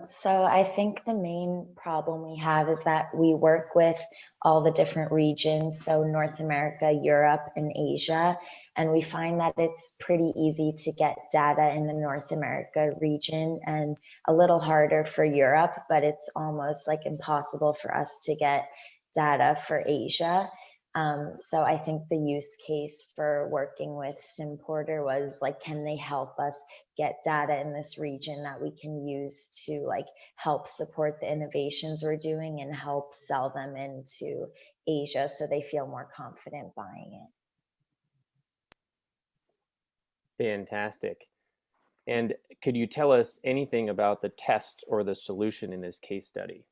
So I think the main problem we have is that we work with all the different regions, so North America, Europe, and Asia, and we find that it's pretty easy to get data in the North America region and a little harder for Europe, but it's almost impossible for us to get data for Asia. So I think the use case for working with SimPorter was like, can they help us get data in this region that we can use to like help support the innovations we're doing and help sell them into Asia so they feel more confident buying it. Fantastic. And could you tell us anything about the test or the solution in this case study?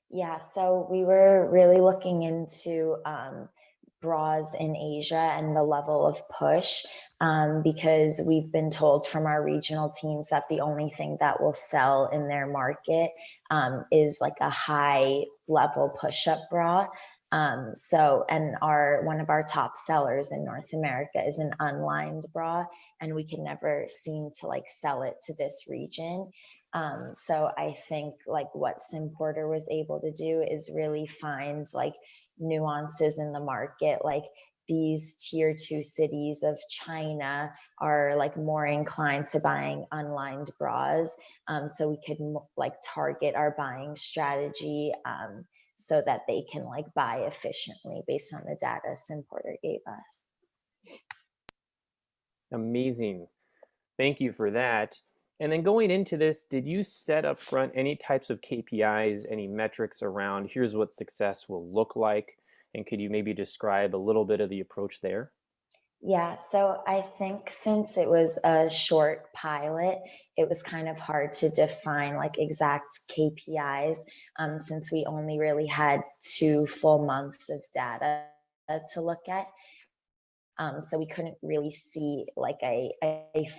Yeah, so we were really looking into bras in Asia and the level of push, because we've been told from our regional teams that the only thing that will sell in their market is like a high level push-up bra. And one of our top sellers in North America is an unlined bra, and we could never seem to like sell it to this region. So I think like what SimPorter was able to do is really find like nuances in the market, like these tier 2 cities of China are like more inclined to buying unlined bras. So we could like target our buying strategy so that they can like buy efficiently based on the data SimPorter gave us. Amazing. Thank you for that. And then going into this, did you set up front any types of KPIs, any metrics around here's what success will look like? And could you maybe describe a little bit of the approach there? Yeah, so I think since it was a short pilot, it was kind of hard to define like exact KPIs since we only really had 2 full months of data to look at. So we couldn't really see like a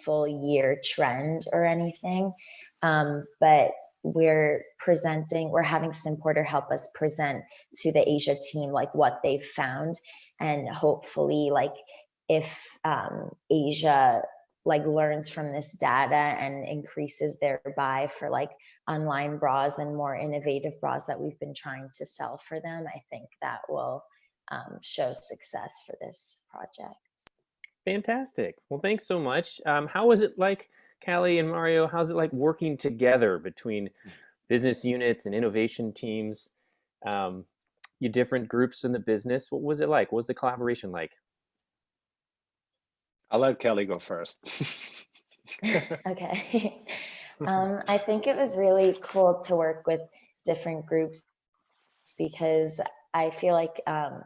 full year trend or anything. But we're having SimPorter help us present to the Asia team like what they've found, and hopefully like if Asia like learns from this data and increases their buy for like online bras and more innovative bras that we've been trying to sell for them, I think that will show success for this project. Fantastic. Well, thanks so much. How was it like, Callie and Mario, how's it like working together between business units and innovation teams, your different groups in the business? What was it like? What was the collaboration like? I'll let Kelly go first. Okay. I think it was really cool to work with different groups because I feel like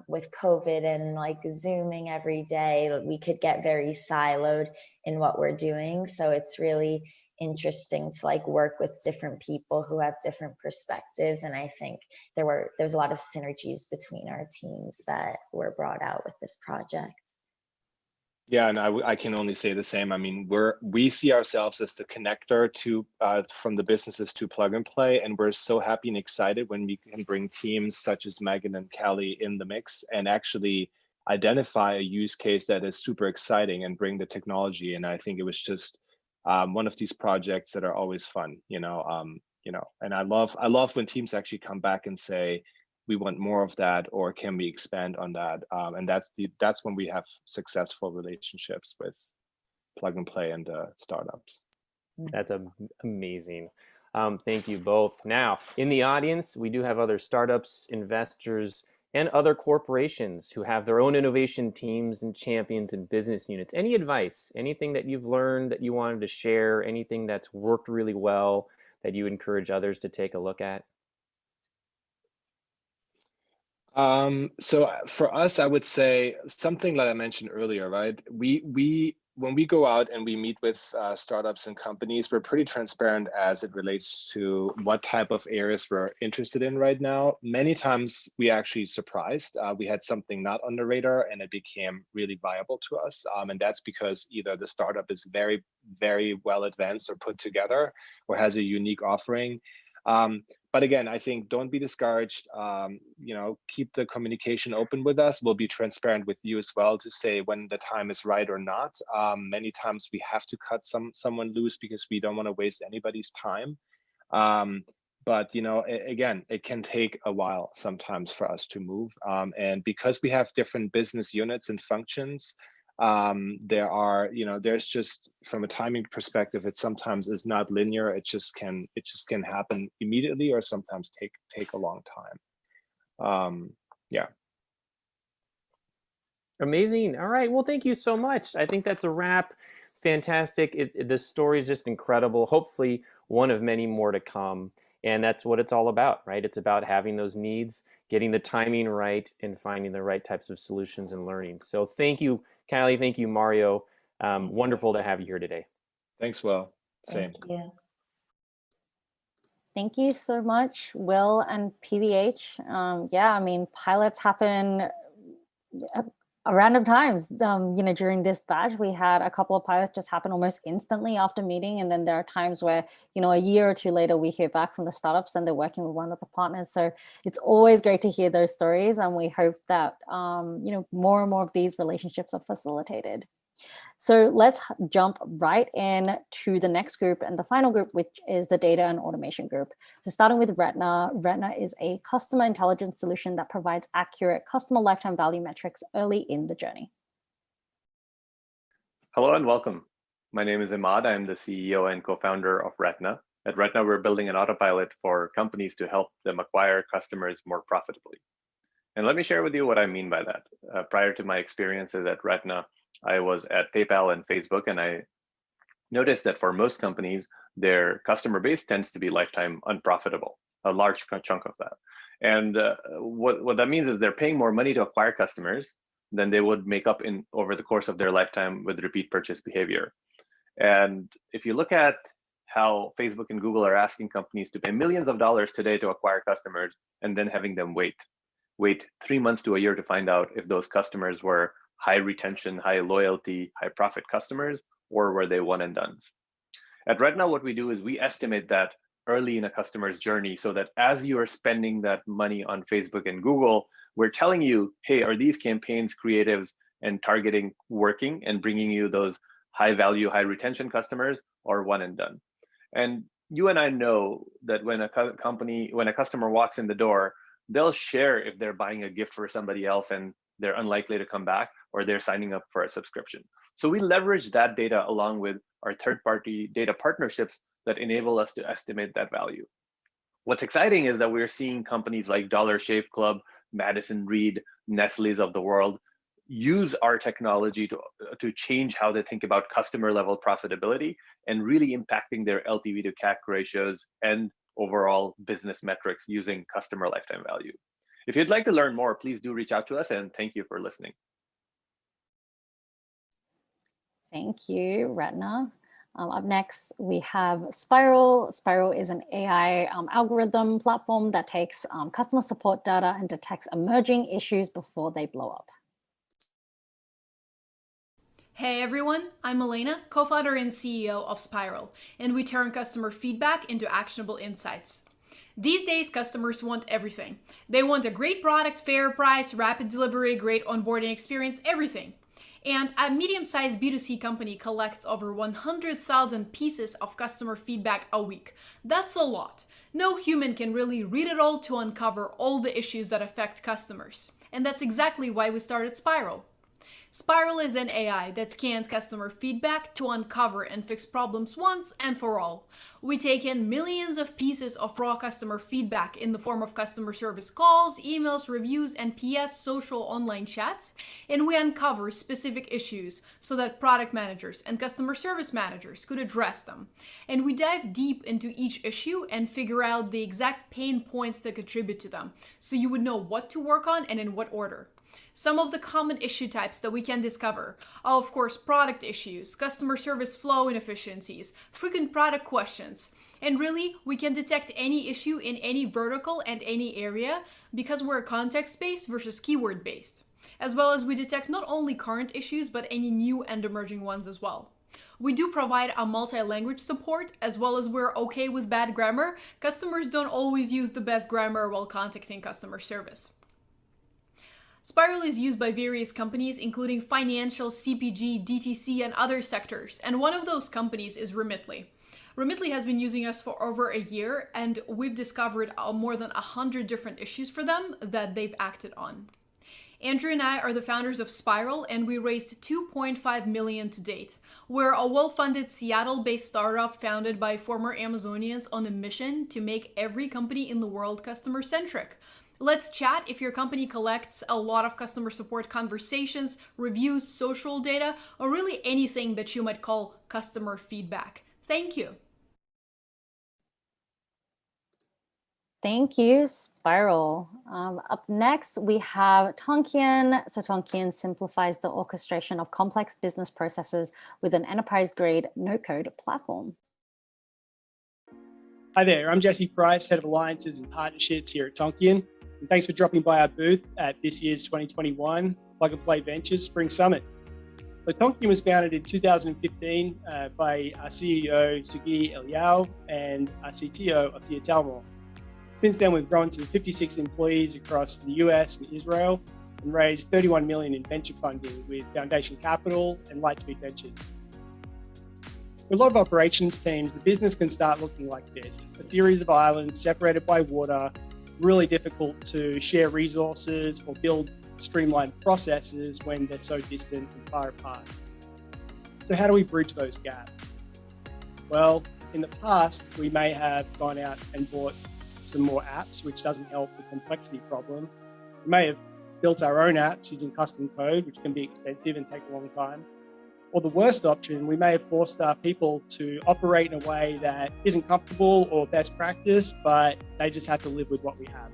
with COVID and like Zooming every day, we could get very siloed in what we're doing. So it's really interesting to like work with different people who have different perspectives. And I think there's a lot of synergies between our teams that were brought out with this project. Yeah, and I can only say the same. I mean, we see ourselves as the connector to from the businesses to Plug and Play, and we're so happy and excited when we can bring teams such as Megan and Callie in the mix and actually identify a use case that is super exciting and bring the technology. And I think it was just one of these projects that are always fun, you know. And I love when teams actually come back and say, we want more of that, or can we expand on that? And that's when we have successful relationships with Plug and Play and startups. That's amazing. Thank you both. Now, in the audience, we do have other startups, investors, and other corporations who have their own innovation teams and champions and business units. Any advice, anything that you've learned that you wanted to share, anything that's worked really well that you encourage others to take a look at? So for us, I would say something that I mentioned earlier, right? When we go out and we meet with startups and companies, we're pretty transparent as it relates to what type of areas we're interested in right now. Many times we actually surprised. We had something not on the radar and it became really viable to us. And that's because either the startup is very, very well advanced or put together or has a unique offering. But again, I think don't be discouraged. Keep the communication open with us. We'll be transparent with you as well to say when the time is right or not. Many times we have to cut someone loose because we don't want to waste anybody's time. But again, it can take a while sometimes for us to move. And because we have different business units and functions, there's just from a timing perspective, it sometimes is not linear. It just can happen immediately or sometimes take a long time. Yeah. Amazing. All right. Well, thank you so much. I think that's a wrap. Fantastic. The story is just incredible. Hopefully, one of many more to come. And that's what it's all about, right? It's about having those needs, getting the timing right, and finding the right types of solutions and learning. So thank you, Kylie. Thank you, Mario. Wonderful to have you here today. Thanks, Will. Same. Thank you. Thank you so much, Will and PVH. Yeah, I mean, pilots happen at random times. During this batch, we had a couple of pilots just happen almost instantly after meeting. And then there are times where, a year or two later, we hear back from the startups and they're working with one of the partners. So it's always great to hear those stories. And we hope that, more and more of these relationships are facilitated. So let's jump right in to the next group and the final group, which is the data and automation group. So starting with Retna. Retna is a customer intelligence solution that provides accurate customer lifetime value metrics early in the journey. Hello and welcome. My name is Imad. I'm the CEO and co-founder of Retna. At Retna, we're building an autopilot for companies to help them acquire customers more profitably. And let me share with you what I mean by that. Prior to my experiences at Retna, I was at PayPal and Facebook, and I noticed that for most companies, their customer base tends to be lifetime unprofitable, a large chunk of that. And what that means is they're paying more money to acquire customers than they would make up over the course of their lifetime with repeat purchase behavior. And if you look at how Facebook and Google are asking companies to pay millions of dollars today to acquire customers and then having them wait 3 months to a year to find out if those customers were high retention, high loyalty, high profit customers, or were they one and dones? At Retna, what we do is we estimate that early in a customer's journey so that as you are spending that money on Facebook and Google, we're telling you, hey, are these campaigns, creatives, and targeting working and bringing you those high value, high retention customers or one and done? And you and I know that when a customer walks in the door, they'll share if they're buying a gift for somebody else and they're unlikely to come back, or they're signing up for a subscription. So we leverage that data along with our third-party data partnerships that enable us to estimate that value. What's exciting is that we're seeing companies like Dollar Shave Club, Madison Reed, Nestle's of the world use our technology to change how they think about customer level profitability and really impacting their LTV to CAC ratios and overall business metrics using customer lifetime value. If you'd like to learn more, please do reach out to us, and thank you for listening. Thank you, Retna. Up next, we have Spiral. Spiral is an AI algorithm platform that takes customer support data and detects emerging issues before they blow up. Hey everyone, I'm Elena, co-founder and CEO of Spiral, and we turn customer feedback into actionable insights. These days, customers want everything. They want a great product, fair price, rapid delivery, great onboarding experience, everything. And a medium-sized B2C company collects over 100,000 pieces of customer feedback a week. That's a lot. No human can really read it all to uncover all the issues that affect customers. And that's exactly why we started Spiral. Spiral is an AI that scans customer feedback to uncover and fix problems once and for all. We take in millions of pieces of raw customer feedback in the form of customer service calls, emails, reviews, and PS social online chats, and we uncover specific issues so that product managers and customer service managers could address them. And we dive deep into each issue and figure out the exact pain points that contribute to them, so you would know what to work on and in what order. Some of the common issue types that we can discover are, of course, product issues, customer service flow inefficiencies, frequent product questions, and really, we can detect any issue in any vertical and any area because we're context-based versus keyword-based, as well as we detect not only current issues, but any new and emerging ones as well. We do provide a multi-language support, as well as we're okay with bad grammar. Customers don't always use the best grammar while contacting customer service. Spiral is used by various companies, including financial, CPG, DTC, and other sectors, and one of those companies is Remitly. Remitly has been using us for over a year, and we've discovered more than 100 different issues for them that they've acted on. Andrew and I are the founders of Spiral, and we raised $2.5 million to date. We're a well-funded Seattle-based startup founded by former Amazonians on a mission to make every company in the world customer-centric. Let's chat if your company collects a lot of customer support conversations, reviews, social data, or really anything that you might call customer feedback. Thank you. Thank you, Spiral. Up next, we have Tonkian. So Tonkian simplifies the orchestration of complex business processes with an enterprise-grade no-code platform. Hi there, I'm Jesse Price, Head of Alliances and Partnerships here at Tonkian. And thanks for dropping by our booth at this year's 2021 Plug and Play Ventures Spring Summit. So Tonkian was founded in 2015 by our CEO, Sagi Eliao, and our CTO, Afia Talmor. Since then, we've grown to 56 employees across the US and Israel and raised 31 million in venture funding with Foundation Capital and Lightspeed Ventures. For a lot of operations teams, the business can start looking like this: a series of islands separated by water, really difficult to share resources or build streamlined processes when they're so distant and far apart. So how do we bridge those gaps? Well, in the past, we may have gone out and bought some more apps, which doesn't help the complexity problem. We may have built our own apps using custom code, which can be expensive and take a long time. Or the worst option, we may have forced our people to operate in a way that isn't comfortable or best practice, but they just have to live with what we have.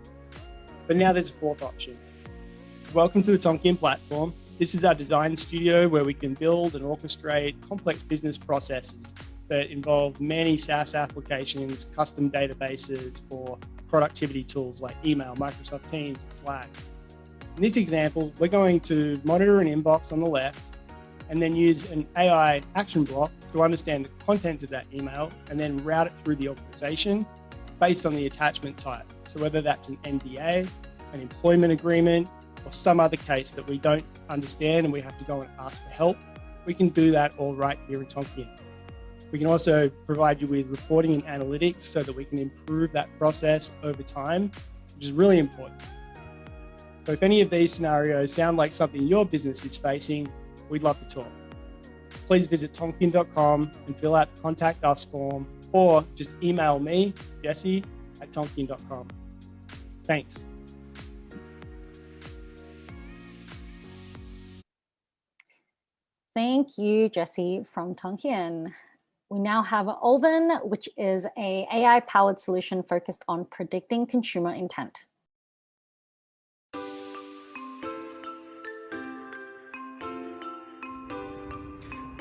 But now there's a fourth option. So welcome to the Tonkian platform. This is our design studio where we can build and orchestrate complex business processes that involve many SaaS applications, custom databases, or productivity tools like email, Microsoft Teams, and Slack. In this example, we're going to monitor an inbox on the left and then use an AI action block to understand the content of that email and then route it through the organization based on the attachment type. So whether that's an NDA, an employment agreement, or some other case that we don't understand and we have to go and ask for help, we can do that all right here in Tonkian. We can also provide you with reporting and analytics so that we can improve that process over time, which is really important. So if any of these scenarios sound like something your business is facing, we'd love to talk. Please visit tonkian.com and fill out the Contact Us form, or just email me, Jesse, at tonkian.com. Thanks. Thank you, Jesse from Tonkian. We now have Olven, which is an AI-powered solution focused on predicting consumer intent.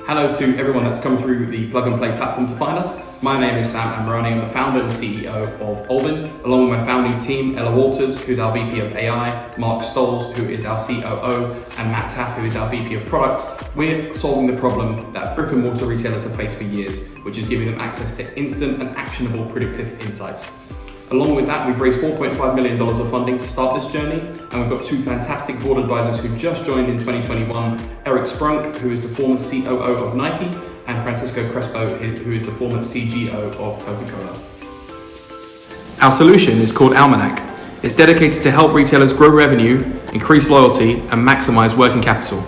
Hello to everyone that's come through the Plug and Play platform to find us. My name is Sam Amrani. I'm the founder and CEO of Olven, along with my founding team, Ella Walters, who's our VP of AI, Mark Stolz, who is our COO, and Matt Taff, who is our VP of Product. We're solving the problem that brick and mortar retailers have faced for years, which is giving them access to instant and actionable predictive insights. Along with that, we've raised $4.5 million of funding to start this journey, and we've got two fantastic board advisors who just joined in 2021, Eric Sprunk, who is the former COO of Nike, and Francisco Crespo, who is the former CGO of Coca-Cola. Our solution is called Almanac. It's dedicated to help retailers grow revenue, increase loyalty, and maximize working capital.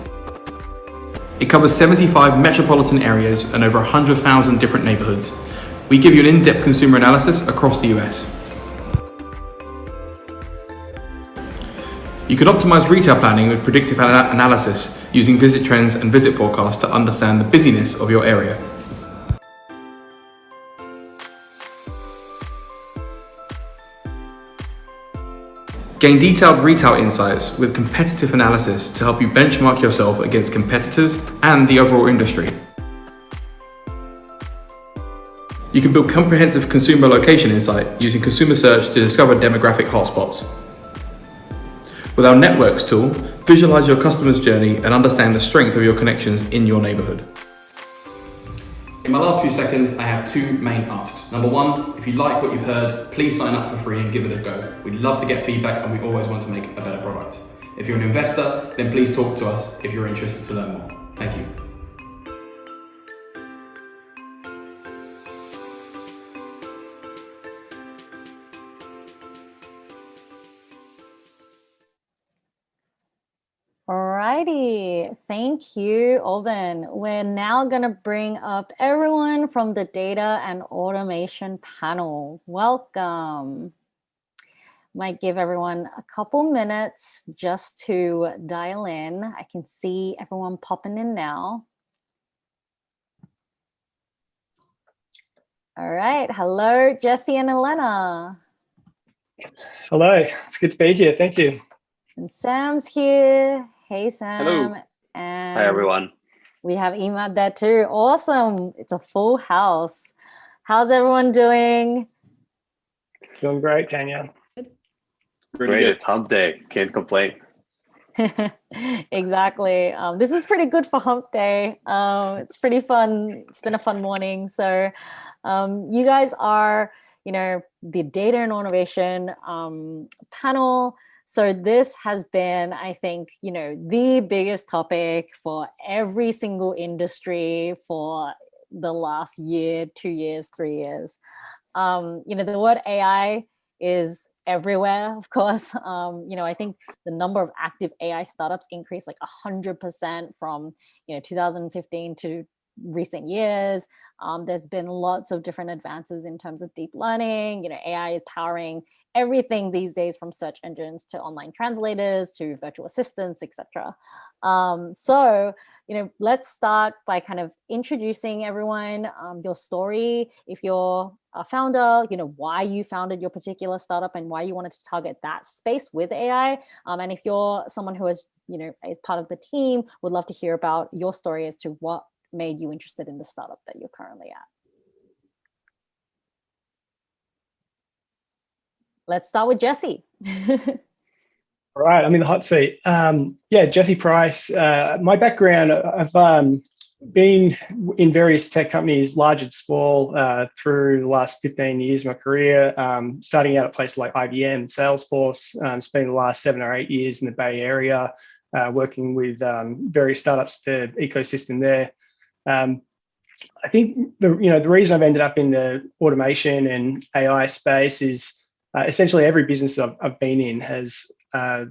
It covers 75 metropolitan areas and over 100,000 different neighborhoods. We give you an in-depth consumer analysis across the US. You can optimize retail planning with predictive analysis using visit trends and visit forecasts to understand the busyness of your area. Gain detailed retail insights with competitive analysis to help you benchmark yourself against competitors and the overall industry. You can build comprehensive consumer location insight using consumer search to discover demographic hotspots. With our Networks tool, visualize your customer's journey and understand the strength of your connections in your neighborhood. In my last few seconds, I have two main asks. Number one, if you like what you've heard, please sign up for free and give it a go. We'd love to get feedback and we always want to make a better product. If you're an investor, then please talk to us if you're interested to learn more. Thank you. Alrighty, thank you, Olven. We're now gonna bring up everyone from the data and automation panel. Welcome. Might give everyone a couple minutes just to dial in. I can see everyone popping in now. All right. Hello, Jesse and Elena. Hello. It's good to be here. Thank you. And Sam's here. Hey, Sam. Hello. And hi, everyone. We have Emad there too. Awesome. It's a full house. How's everyone doing? Doing great, Tanya. Great. It's hump day. Can't complain. Exactly. This is pretty good for hump day. It's pretty fun. It's been a fun morning. So you guys are, the data and innovation panel. So this has been, I think, the biggest topic for every single industry for the last year, 2 years, 3 years. The word AI is everywhere, of course. I think the number of active AI startups increased like 100% from 2015 to recent years. There's been lots of different advances in terms of deep learning. AI is powering everything these days, from search engines to online translators to virtual assistants, etc. So let's start by kind of introducing everyone, your story. If you're a founder, why you founded your particular startup and why you wanted to target that space with AI. And if you're someone who is, is part of the team, would love to hear about your story as to what made you interested in the startup that you're currently at. Let's start with Jesse. All right, I'm in the hot seat. Jesse Price. My background, I've been in various tech companies, large and small, through the last 15 years of my career, starting out at places like IBM, Salesforce, spending the last 7 or 8 years in the Bay Area, working with various startups, the ecosystem there. I think the reason I've ended up in the automation and AI space is essentially every business I've been in has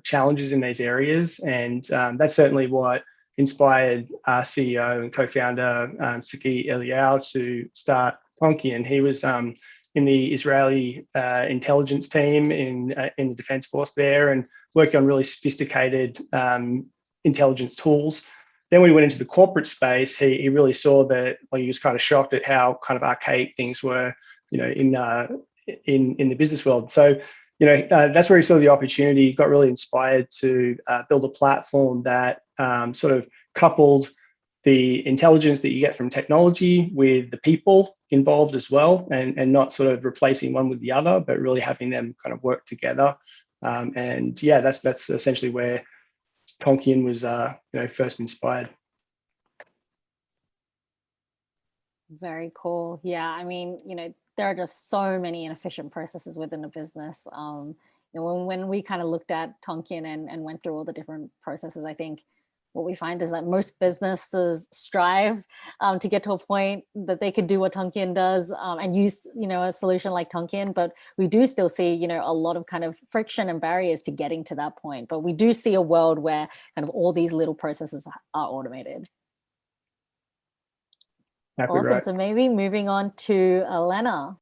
challenges in these areas, and that's certainly what inspired our CEO and co-founder Saki Eliyahu to start Tonkian. He was in the Israeli intelligence team in the defense force there, and working on really sophisticated intelligence tools. Then when he went into the corporate space, he really saw that, he was kind of shocked at how kind of archaic things were, in the business world. So, that's where he saw the opportunity, got really inspired to build a platform that sort of coupled the intelligence that you get from technology with the people involved as well, and not sort of replacing one with the other, but really having them kind of work together. That's essentially where Tonkian was, first inspired. Very cool. Yeah, I mean, there are just so many inefficient processes within a business. When we kind of looked at Tonkian and went through all the different processes, I think what we find is that most businesses strive to get to a point that they could do what Tonkian does and use, a solution like Tonkian. But we do still see, a lot of kind of friction and barriers to getting to that point. But we do see a world where kind of all these little processes are automated. Awesome. Right. So maybe moving on to Elena.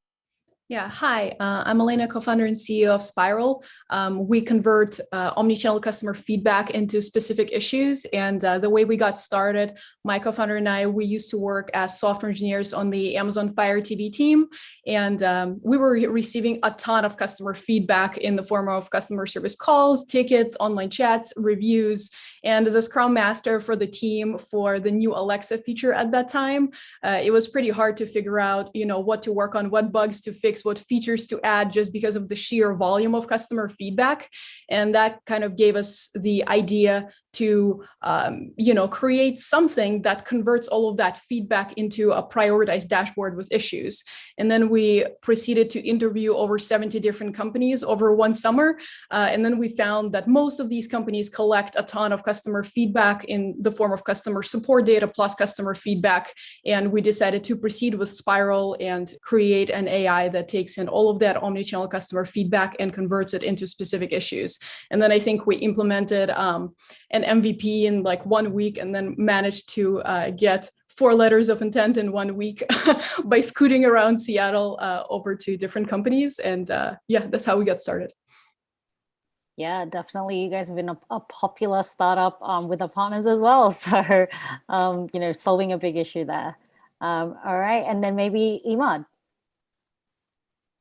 Yeah, hi, I'm Elena, co-founder and CEO of Spiral. We convert Omni Channel customer feedback into specific issues. And the way we got started, my co-founder and I, we used to work as software engineers on the Amazon Fire TV team. And we were receiving a ton of customer feedback in the form of customer service calls, tickets, online chats, reviews. And as a Scrum Master for the team for the new Alexa feature at that time, it was pretty hard to figure out, what to work on, what bugs to fix, what features to add, just because of the sheer volume of customer feedback. And that kind of gave us the idea to, create something that converts all of that feedback into a prioritized dashboard with issues. And then we proceeded to interview over 70 different companies over one summer. And then we found that most of these companies collect a ton of customer feedback in the form of customer support data plus customer feedback. And we decided to proceed with Spiral and create an AI that takes in all of that omnichannel customer feedback and converts it into specific issues. And then I think we implemented an MVP in like 1 week, and then managed to get 4 letters of intent in 1 week by scooting around Seattle over to different companies. And that's how we got started. Yeah, definitely. You guys have been a popular startup with the partners as well. So, solving a big issue there. All right. And then maybe Imad.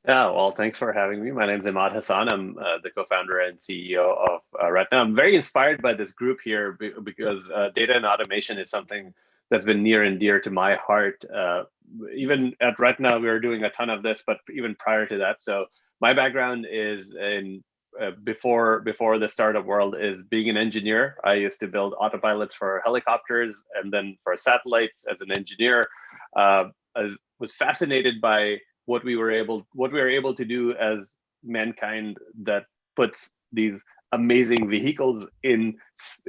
Yeah, well, thanks for having me. My name is Imad Hassan. I'm the co-founder and CEO of Retna. I'm very inspired by this group here because data and automation is something that's been near and dear to my heart. Even at Retna, we were doing a ton of this, but even prior to that. So my background is in before the startup world is being an engineer. I used to build autopilots for helicopters and then for satellites as an engineer. I was fascinated by what we were able to do as mankind that puts these amazing vehicles in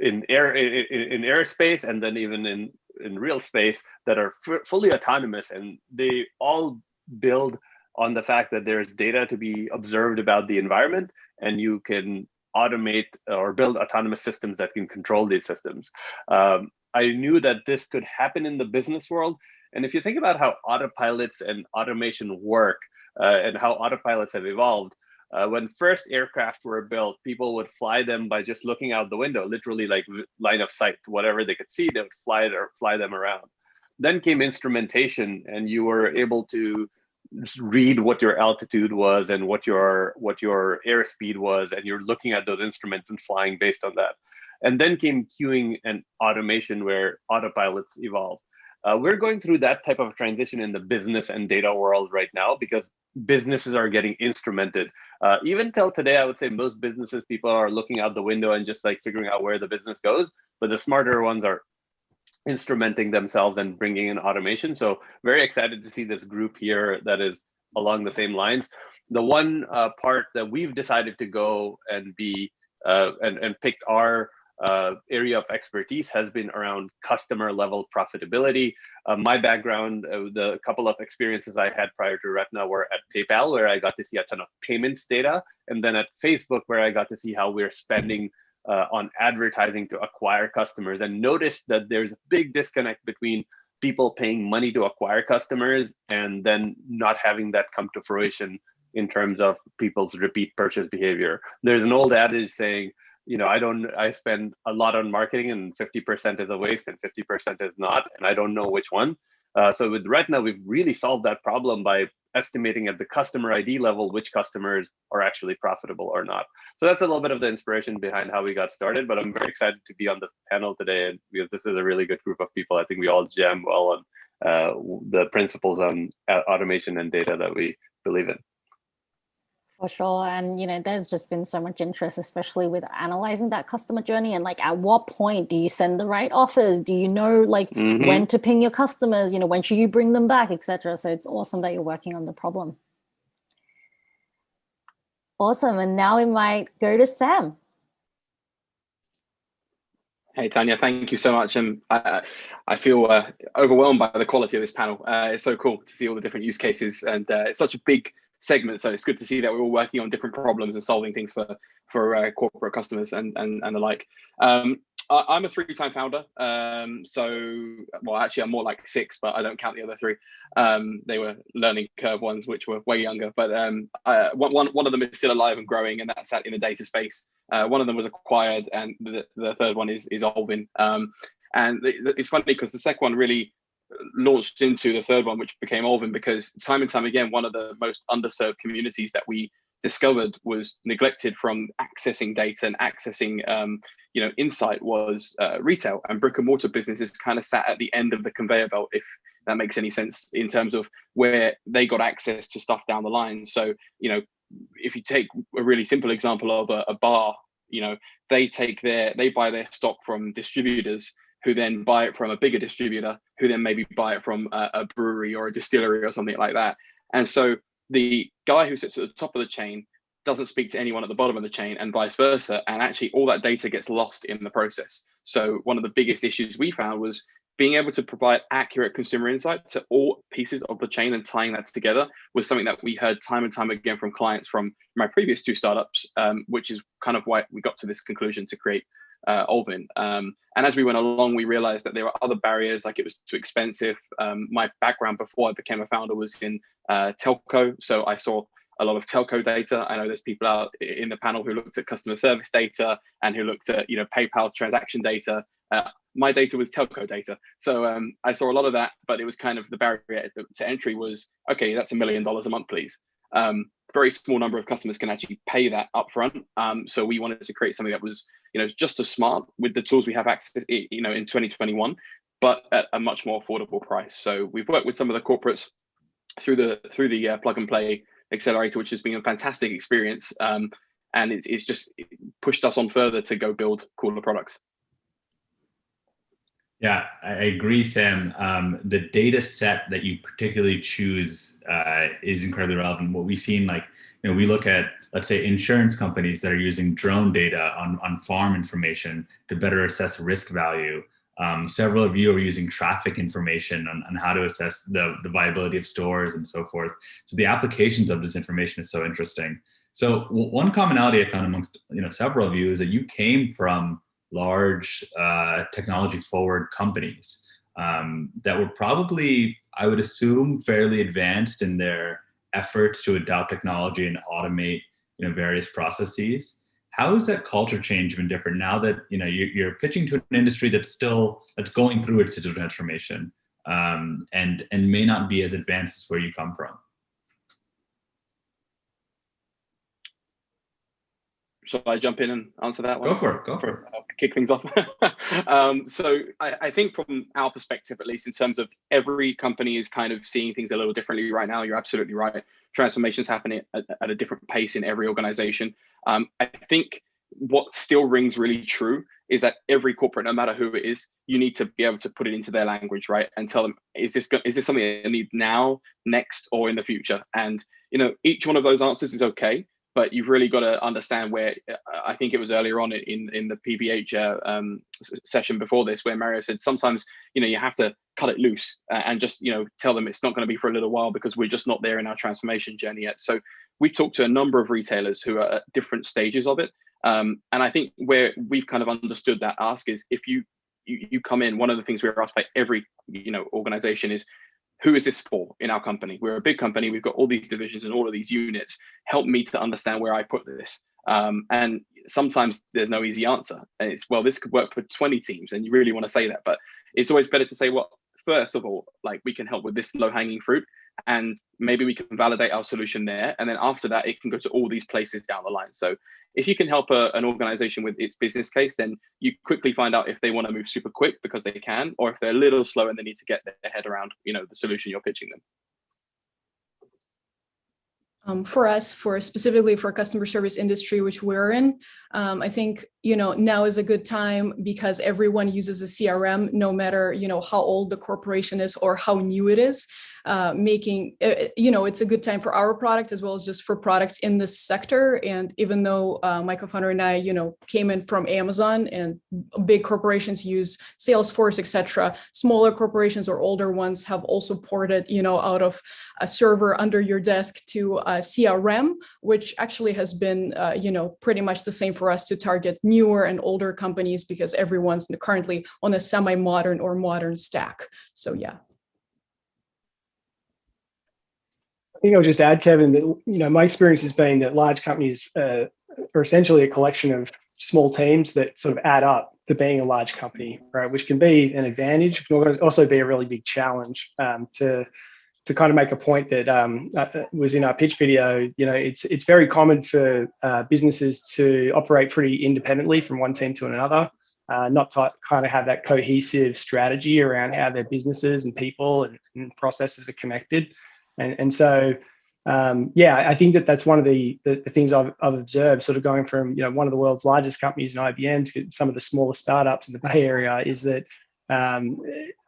airspace and then even in real space that are fully autonomous, and they all build on the fact that there's data to be observed about the environment, and you can automate or build autonomous systems that can control these systems. I knew that this could happen in the business world. And if you think about how autopilots and automation work and how autopilots have evolved, when first aircraft were built, people would fly them by just looking out the window, literally like line of sight, whatever they could see, they would fly them around. Then came instrumentation, and you were able to just read what your altitude was and what your airspeed was, and you're looking at those instruments and flying based on that. And then came queuing and automation, where autopilots evolved. We're going through that type of transition in the business and data world right now because businesses are getting instrumented. Even till today, I would say most businesses, people are looking out the window and just like figuring out where the business goes, but the smarter ones are instrumenting themselves and bringing in automation. So very excited to see this group here that is along the same lines. The one part that we've decided to go and be and picked our area of expertise has been around customer level profitability. My background, the couple of experiences I had prior to Retna were at PayPal, where I got to see a ton of payments data, and then at Facebook, where I got to see how we're spending on advertising to acquire customers, and noticed that there's a big disconnect between people paying money to acquire customers and then not having that come to fruition in terms of people's repeat purchase behavior. There's an old adage saying, I spend a lot on marketing and 50% is a waste and 50% is not, and I don't know which one. So with Retna, we've really solved that problem by estimating at the customer ID level which customers are actually profitable or not. So that's a little bit of the inspiration behind how we got started, but I'm very excited to be on the panel today, and because this is a really good group of people. I think we all jam well on the principles on automation and data that we believe in. For sure. And, there's just been so much interest, especially with analyzing that customer journey. And like, at what point do you send the right offers? Do you know when to ping your customers? When should you bring them back, etc. So it's awesome that you're working on the problem. Awesome. And now we might go to Sam. Hey, Tanya, thank you so much. And I feel overwhelmed by the quality of this panel. It's so cool to see all the different use cases, and it's such a big segment. So it's good to see that we're all working on different problems and solving things for corporate customers and the like. I'm a 3-time founder. Actually, I'm more like 6, but I don't count the other 3. They were learning curve ones, which were way younger. But one of them is still alive and growing, and that's sat in the data space. One of them was acquired, and the third one is Olvin. And it's funny because the second one really launched into the third one, which became Olvin, because time and time again, one of the most underserved communities that we discovered was neglected from accessing data and accessing insight was retail, and brick and mortar businesses kind of sat at the end of the conveyor belt, if that makes any sense, in terms of where they got access to stuff down the line. So if you take a really simple example of a bar, they buy their stock from distributors, who then buy it from a bigger distributor, who then maybe buy it from a brewery or a distillery or something like that. And so the guy who sits at the top of the chain doesn't speak to anyone at the bottom of the chain, and vice versa. And actually all that data gets lost in the process. So one of the biggest issues we found was being able to provide accurate consumer insight to all pieces of the chain, and tying that together was something that we heard time and time again from clients from my previous 2 startups, which is kind of why we got to this conclusion to create Olvin. And as we went along, we realized that there were other barriers, like it was too expensive. My background before I became a founder was in telco, so I saw a lot of telco data. I know there's people out in the panel who looked at customer service data and who looked at PayPal transaction data. My data was telco data, so I saw a lot of that. But it was kind of the barrier to entry was, okay, that's $1 million a month, please. Very small number of customers can actually pay that upfront. So we wanted to create something that was just as smart with the tools we have access in 2021, but at a much more affordable price. So we've worked with some of the corporates through the plug and play accelerator, which has been a fantastic experience, and it's just pushed us on further to go build cooler products. Yeah, I agree, Sam. The data set that you particularly choose is incredibly relevant. What we've seen, we look at, let's say, insurance companies that are using drone data on farm information to better assess risk value. Several of you are using traffic information on how to assess the viability of stores and so forth. So the applications of this information is so interesting. So one commonality I found amongst several of you is that you came from large technology forward companies that were probably, I would assume, fairly advanced in their efforts to adopt technology and automate various processes. How has that culture change been different now that you're pitching to an industry that's going through its digital transformation and may not be as advanced as where you come from? Shall I jump in and answer that one? Go for it. I'll kick things off. So I think from our perspective, at least in terms of every company is kind of seeing things a little differently right now. You're absolutely right. Transformation's happening at a different pace in every organization. I think what still rings really true is that every corporate, no matter who it is, you need to be able to put it into their language, right? And tell them, is this something they need now, next, or in the future? And each one of those answers is okay. But you've really got to understand where, I think it was earlier on in the PBH session before this, where Mario said sometimes, you have to cut it loose and just, tell them it's not going to be for a little while because we're just not there in our transformation journey yet. So we talked to a number of retailers who are at different stages of it. And I think where we've kind of understood that ask is if you come in, one of the things we're asked by every, organization is, who is this for in our company? We're a big company. We've got all these divisions and all of these units. Help me to understand where I put this. And sometimes there's no easy answer. And it's, well, this could work for 20 teams. And you really want to say that. But it's always better to say, well, first of all, we can help with this low-hanging fruit. And maybe we can validate our solution there. And then after that, it can go to all these places down the line. So if you can help an organization with its business case, then you quickly find out if they want to move super quick because they can, or if they're a little slow and they need to get their head around, the solution you're pitching them. For us, specifically for customer service industry, which we're in, I think, now is a good time because everyone uses a CRM, no matter, how old the corporation is or how new it is, making, it's a good time for our product as well as just for products in this sector. And even though my co-founder and I, came in from Amazon and big corporations use Salesforce, etc., smaller corporations or older ones have also ported, out of a server under your desk to a CRM, which actually has been, pretty much the same for us to target newer and older companies because everyone's currently on a semi-modern or modern stack. So yeah. I think I'll just add, Kevin, that my experience has been that large companies are essentially a collection of small teams that sort of add up to being a large company, right? Which can be an advantage, but also be a really big challenge. To kind of make a point that was in our pitch video, it's very common for businesses to operate pretty independently from one team to another, not to kind of have that cohesive strategy around how their businesses and people and processes are connected. And so, I think that's one of the things I've observed, sort of going from one of the world's largest companies in IBM to some of the smaller startups in the Bay Area, is that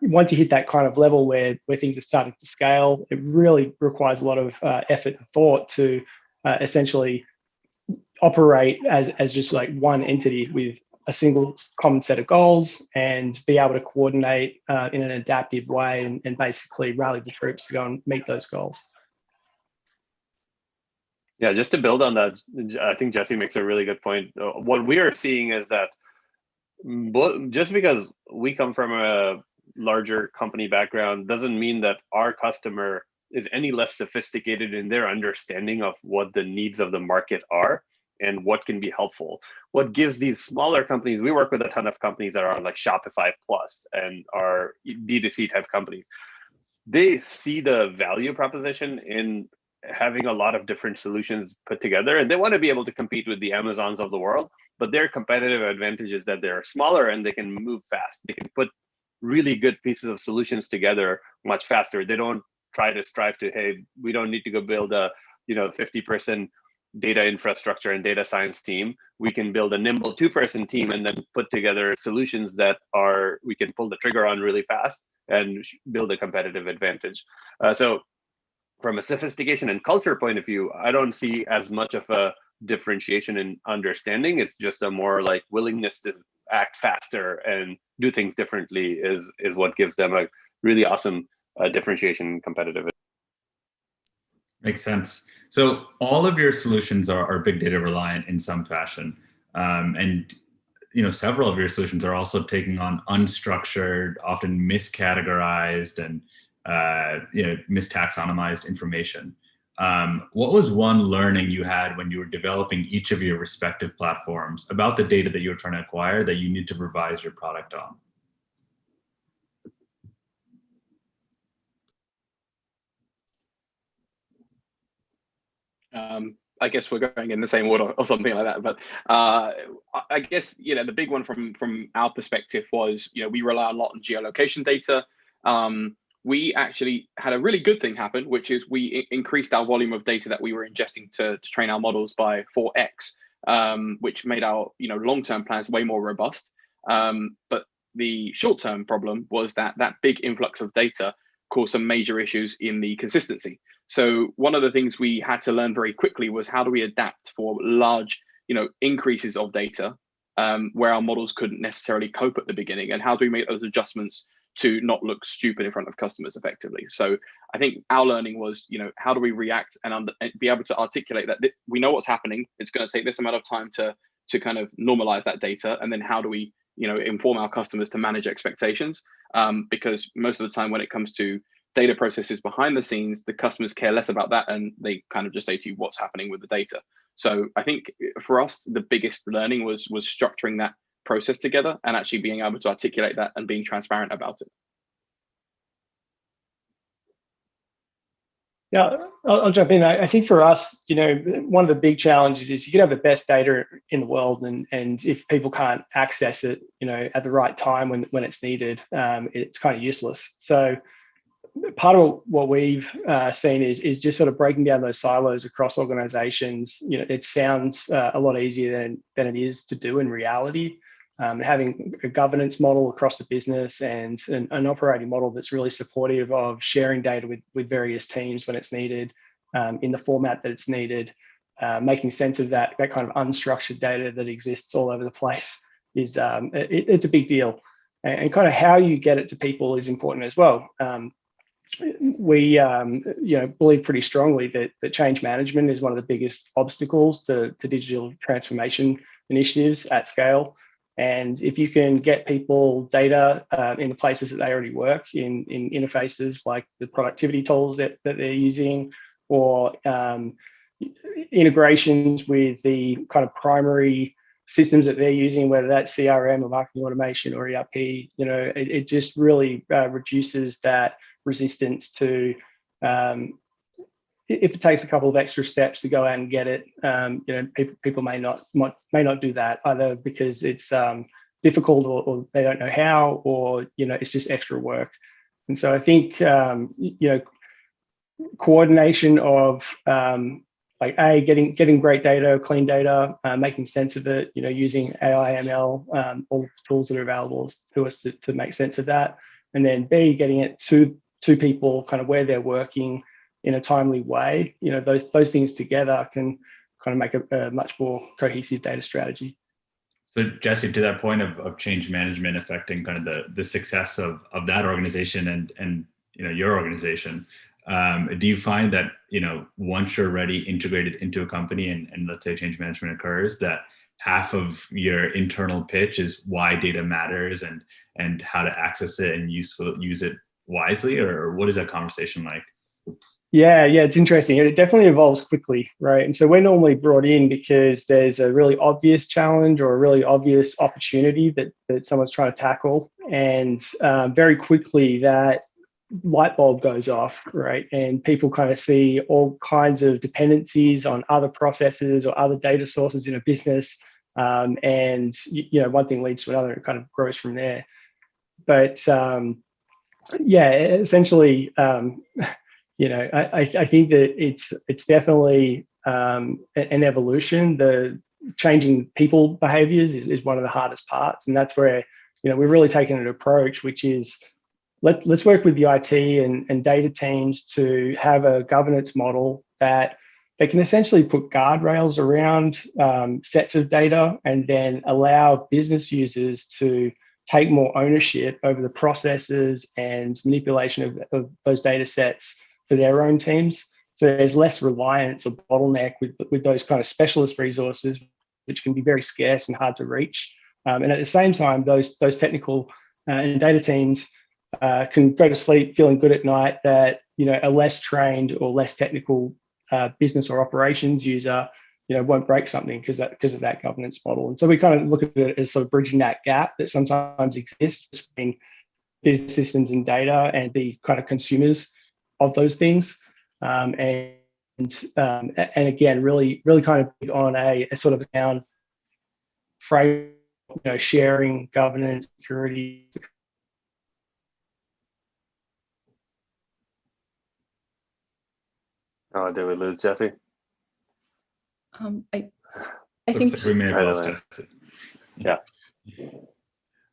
once you hit that kind of level where things are starting to scale, it really requires a lot of effort and thought to essentially operate as just like one entity with a single common set of goals and be able to coordinate in an adaptive way and basically rally the troops to go and meet those goals. Yeah, just to build on that, I think Jesse makes a really good point. What we are seeing is that just because we come from a larger company background doesn't mean that our customer is any less sophisticated in their understanding of what the needs of the market are and what can be helpful. What gives these smaller companies, we work with a ton of companies that are like Shopify Plus and are D2C type companies. They see the value proposition in having a lot of different solutions put together, and they want to be able to compete with the Amazons of the world, but their competitive advantage is that they're smaller and they can move fast. They can put really good pieces of solutions together much faster. They don't try to strive to, hey, we don't need to go build a 50-person data infrastructure and data science team. We can build a nimble 2-person team and then put together solutions that we can pull the trigger on really fast and build a competitive advantage. So from a sophistication and culture point of view, I don't see as much of a differentiation in understanding. It's just a more like willingness to act faster and do things differently is what gives them a really awesome differentiation and competitive. Makes sense. So all of your solutions are big data reliant in some fashion. And several of your solutions are also taking on unstructured, often miscategorized and mistaxonomized information. What was one learning you had when you were developing each of your respective platforms about the data that you were trying to acquire that you need to revise your product on? I guess we're going in the same order or something like that. But I guess, the big one from our perspective was, we rely a lot on geolocation data. We actually had a really good thing happen, which is we increased our volume of data that we were ingesting to train our models by 4x, which made our long-term plans way more robust. But the short-term problem was that big influx of data caused some major issues in the consistency. So one of the things we had to learn very quickly was how do we adapt for large, increases of data where our models couldn't necessarily cope at the beginning, and how do we make those adjustments to not look stupid in front of customers effectively. So I think our learning was, how do we react and be able to articulate that we know what's happening. It's going to take this amount of time to kind of normalize that data, and then how do we inform our customers to manage expectations, because most of the time when it comes to data processes behind the scenes, the customers care less about that, and they kind of just say to you what's happening with the data. So I think for us, the biggest learning was structuring that process together and actually being able to articulate that and being transparent about it. Yeah, I'll jump in. I think for us, one of the big challenges is you can have the best data in the world, and if people can't access it, at the right time when it's needed, it's kind of useless. So part of what we've seen is just sort of breaking down those silos across organizations. It sounds a lot easier than it is to do in reality. Having a governance model across the business and an operating model that's really supportive of sharing data with various teams when it's needed, in the format that it's needed, making sense of that kind of unstructured data that exists all over the place is it's a big deal. And kind of how you get it to people is important as well. We believe pretty strongly that change management is one of the biggest obstacles to digital transformation initiatives at scale. And if you can get people data in the places that they already work, in interfaces like the productivity tools that they're using, or integrations with the kind of primary systems that they're using, whether that's CRM or marketing automation or ERP, it just really reduces that resistance to, if it takes a couple of extra steps to go out and get it, people may not do that, either because it's difficult or they don't know how, or it's just extra work. And so I think coordination of getting great data, clean data, making sense of it, using AI, ML, all the tools that are available to us to make sense of that, and then B, getting it to people kind of where they're working in a timely way. Those things together can kind of make a much more cohesive data strategy. So Jesse, to that point of change management affecting kind of the success of that organization and your organization, do you find that once you're already integrated into a company and let's say change management occurs, that half of your internal pitch is why data matters and how to access it and use it wisely, or what is that conversation like? Yeah, it's interesting. It definitely evolves quickly, right? And so we're normally brought in because there's a really obvious challenge or a really obvious opportunity that someone's trying to tackle. And very quickly that light bulb goes off, right? And people kind of see all kinds of dependencies on other processes or other data sources in a business. And, one thing leads to another and it kind of grows from there. But essentially, I think that it's definitely an evolution. The changing people behaviors is one of the hardest parts, and that's where we've really taken an approach, which is let's work with the IT and data teams to have a governance model that they can essentially put guardrails around sets of data and then allow business users to take more ownership over the processes and manipulation of those data sets for their own teams. So there's less reliance or bottleneck with those kind of specialist resources, which can be very scarce and hard to reach. And at the same time, those technical and data teams can go to sleep feeling good at night that a less trained or less technical business or operations user won't break something because of that governance model. And so we kind of look at it as sort of bridging that gap that sometimes exists between business systems and data and the kind of consumers of those things. And again, really kind of big on a sort of down frame, sharing, governance, security. Oh, did we lose Jesse? I think we may have lost Jesse. Yeah.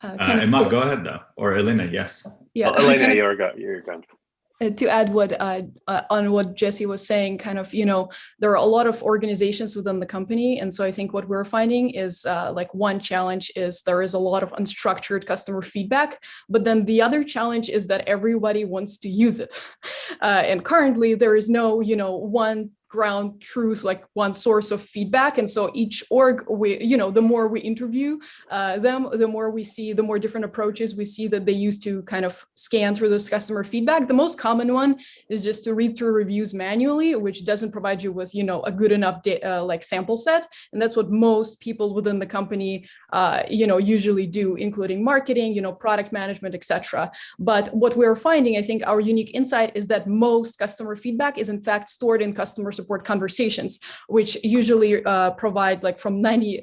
Emma, go ahead though, or Elena, yes. Yeah, Elena, you're gone. To add on what Jesse was saying, kind of, there are a lot of organizations within the company. And so I think what we're finding is like one challenge is there is a lot of unstructured customer feedback, but then the other challenge is that everybody wants to use it. And currently there is no, one ground truth, like one source of feedback. And so each org, the more we interview them, the more we see, the more different approaches we see that they use to kind of scan through this customer feedback. The most common one is just to read through reviews manually, which doesn't provide you with, a good enough like sample set. And that's what most people within the company, usually do, including marketing, product management, etc. But what we're finding, I think our unique insight is that most customer feedback is in fact stored in customer support conversations, which usually provide like from 80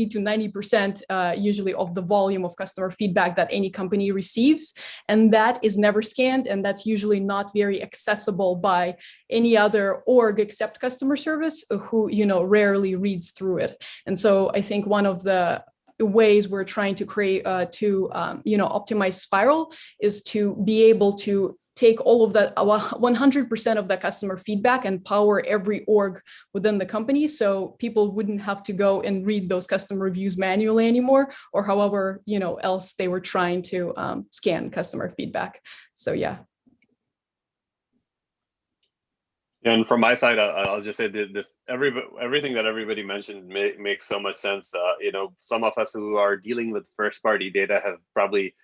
to 90% usually of the volume of customer feedback that any company receives. And that is never scanned, and that's usually not very accessible by any other org except customer service, who rarely reads through it. And so I think one of the ways we're trying to create optimize Spiral is to be able to take all of that 100% of that customer feedback and power every org within the company, so people wouldn't have to go and read those customer reviews manually anymore, or however else they were trying to scan customer feedback. So yeah. And from my side, I'll just say this: everything that everybody mentioned makes so much sense. Some of us who are dealing with first-party data have probably,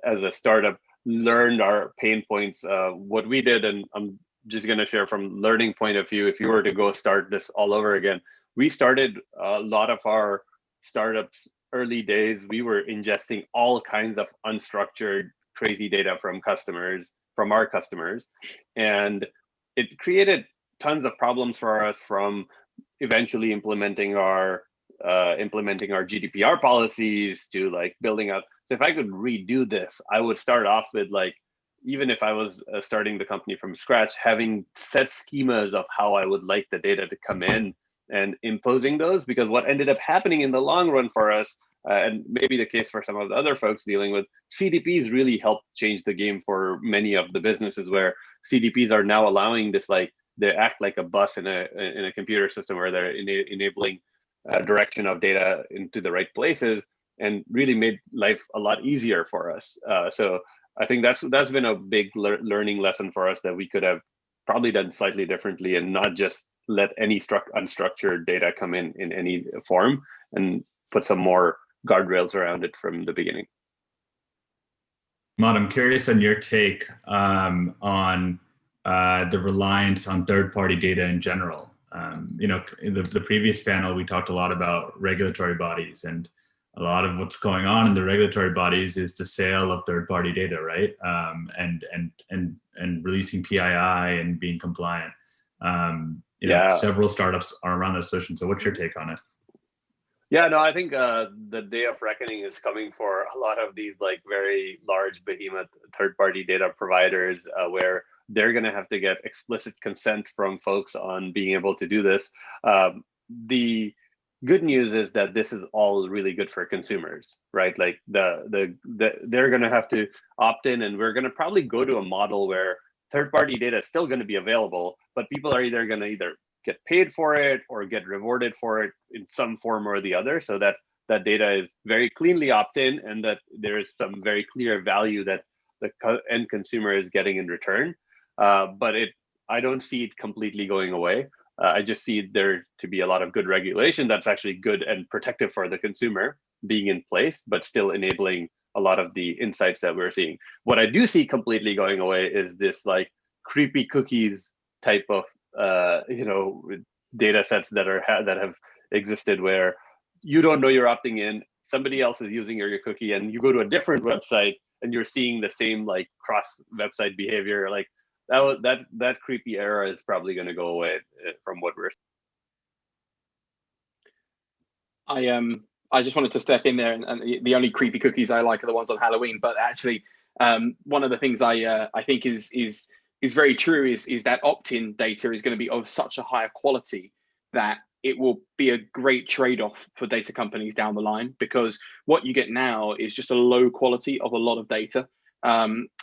as a startup, learned our pain points. What we did, and I'm just going to share from learning point of view. If you were to go start this all over again, we started a lot of our startups early days. We were ingesting all kinds of unstructured, crazy data from our customers, and it created tons of problems for us, from eventually implementing our GDPR policies to like building out. So if I could redo this, I would start off with, like, even if I was starting the company from scratch, having set schemas of how I would like the data to come in and imposing those, because what ended up happening in the long run for us, and maybe the case for some of the other folks dealing with CDPs, really helped change the game for many of the businesses, where CDPs are now allowing this, like, they act like a bus in a computer system, where they're enabling direction of data into the right places, and really made life a lot easier for us. So I think that's been a big learning lesson for us, that we could have probably done slightly differently, and not just let any unstructured data come in any form, and put some more guardrails around it from the beginning. Maud, I'm curious on your take on the reliance on third-party data in general. You know, in the previous panel, we talked a lot about regulatory bodies, and a lot of what's going on in the regulatory bodies is the sale of third-party data, right? And releasing PII and being compliant. You know, several startups are around this solution. So what's your take on it? Yeah, no, I think the day of reckoning is coming for a lot of these like very large behemoth third-party data providers, where they're going to have to get explicit consent from folks on being able to do this. The good news is that this is all really good for consumers, right? Like they're going to have to opt in, and we're going to probably go to a model where third-party data is still going to be available, but people are either going to get paid for it or get rewarded for it in some form or the other, so that that data is very cleanly opt-in, and that there is some very clear value that the end consumer is getting in return. But I don't see it completely going away. I just see there to be a lot of good regulation that's actually good and protective for the consumer being in place, but still enabling a lot of the insights that we're seeing. What I do see completely going away is this like creepy cookies type of you know, data sets that have existed, where you don't know you're opting in, somebody else is using your cookie, and you go to a different website and you're seeing the same like cross website behavior. Like that creepy era is probably going to go away from what we're. I just wanted to step in there, and the only creepy cookies I like are the ones on Halloween. But actually, one of the things I think is very true is that opt-in data is going to be of such a higher quality that it will be a great trade-off for data companies down the line, because what you get now is just a low quality of a lot of data,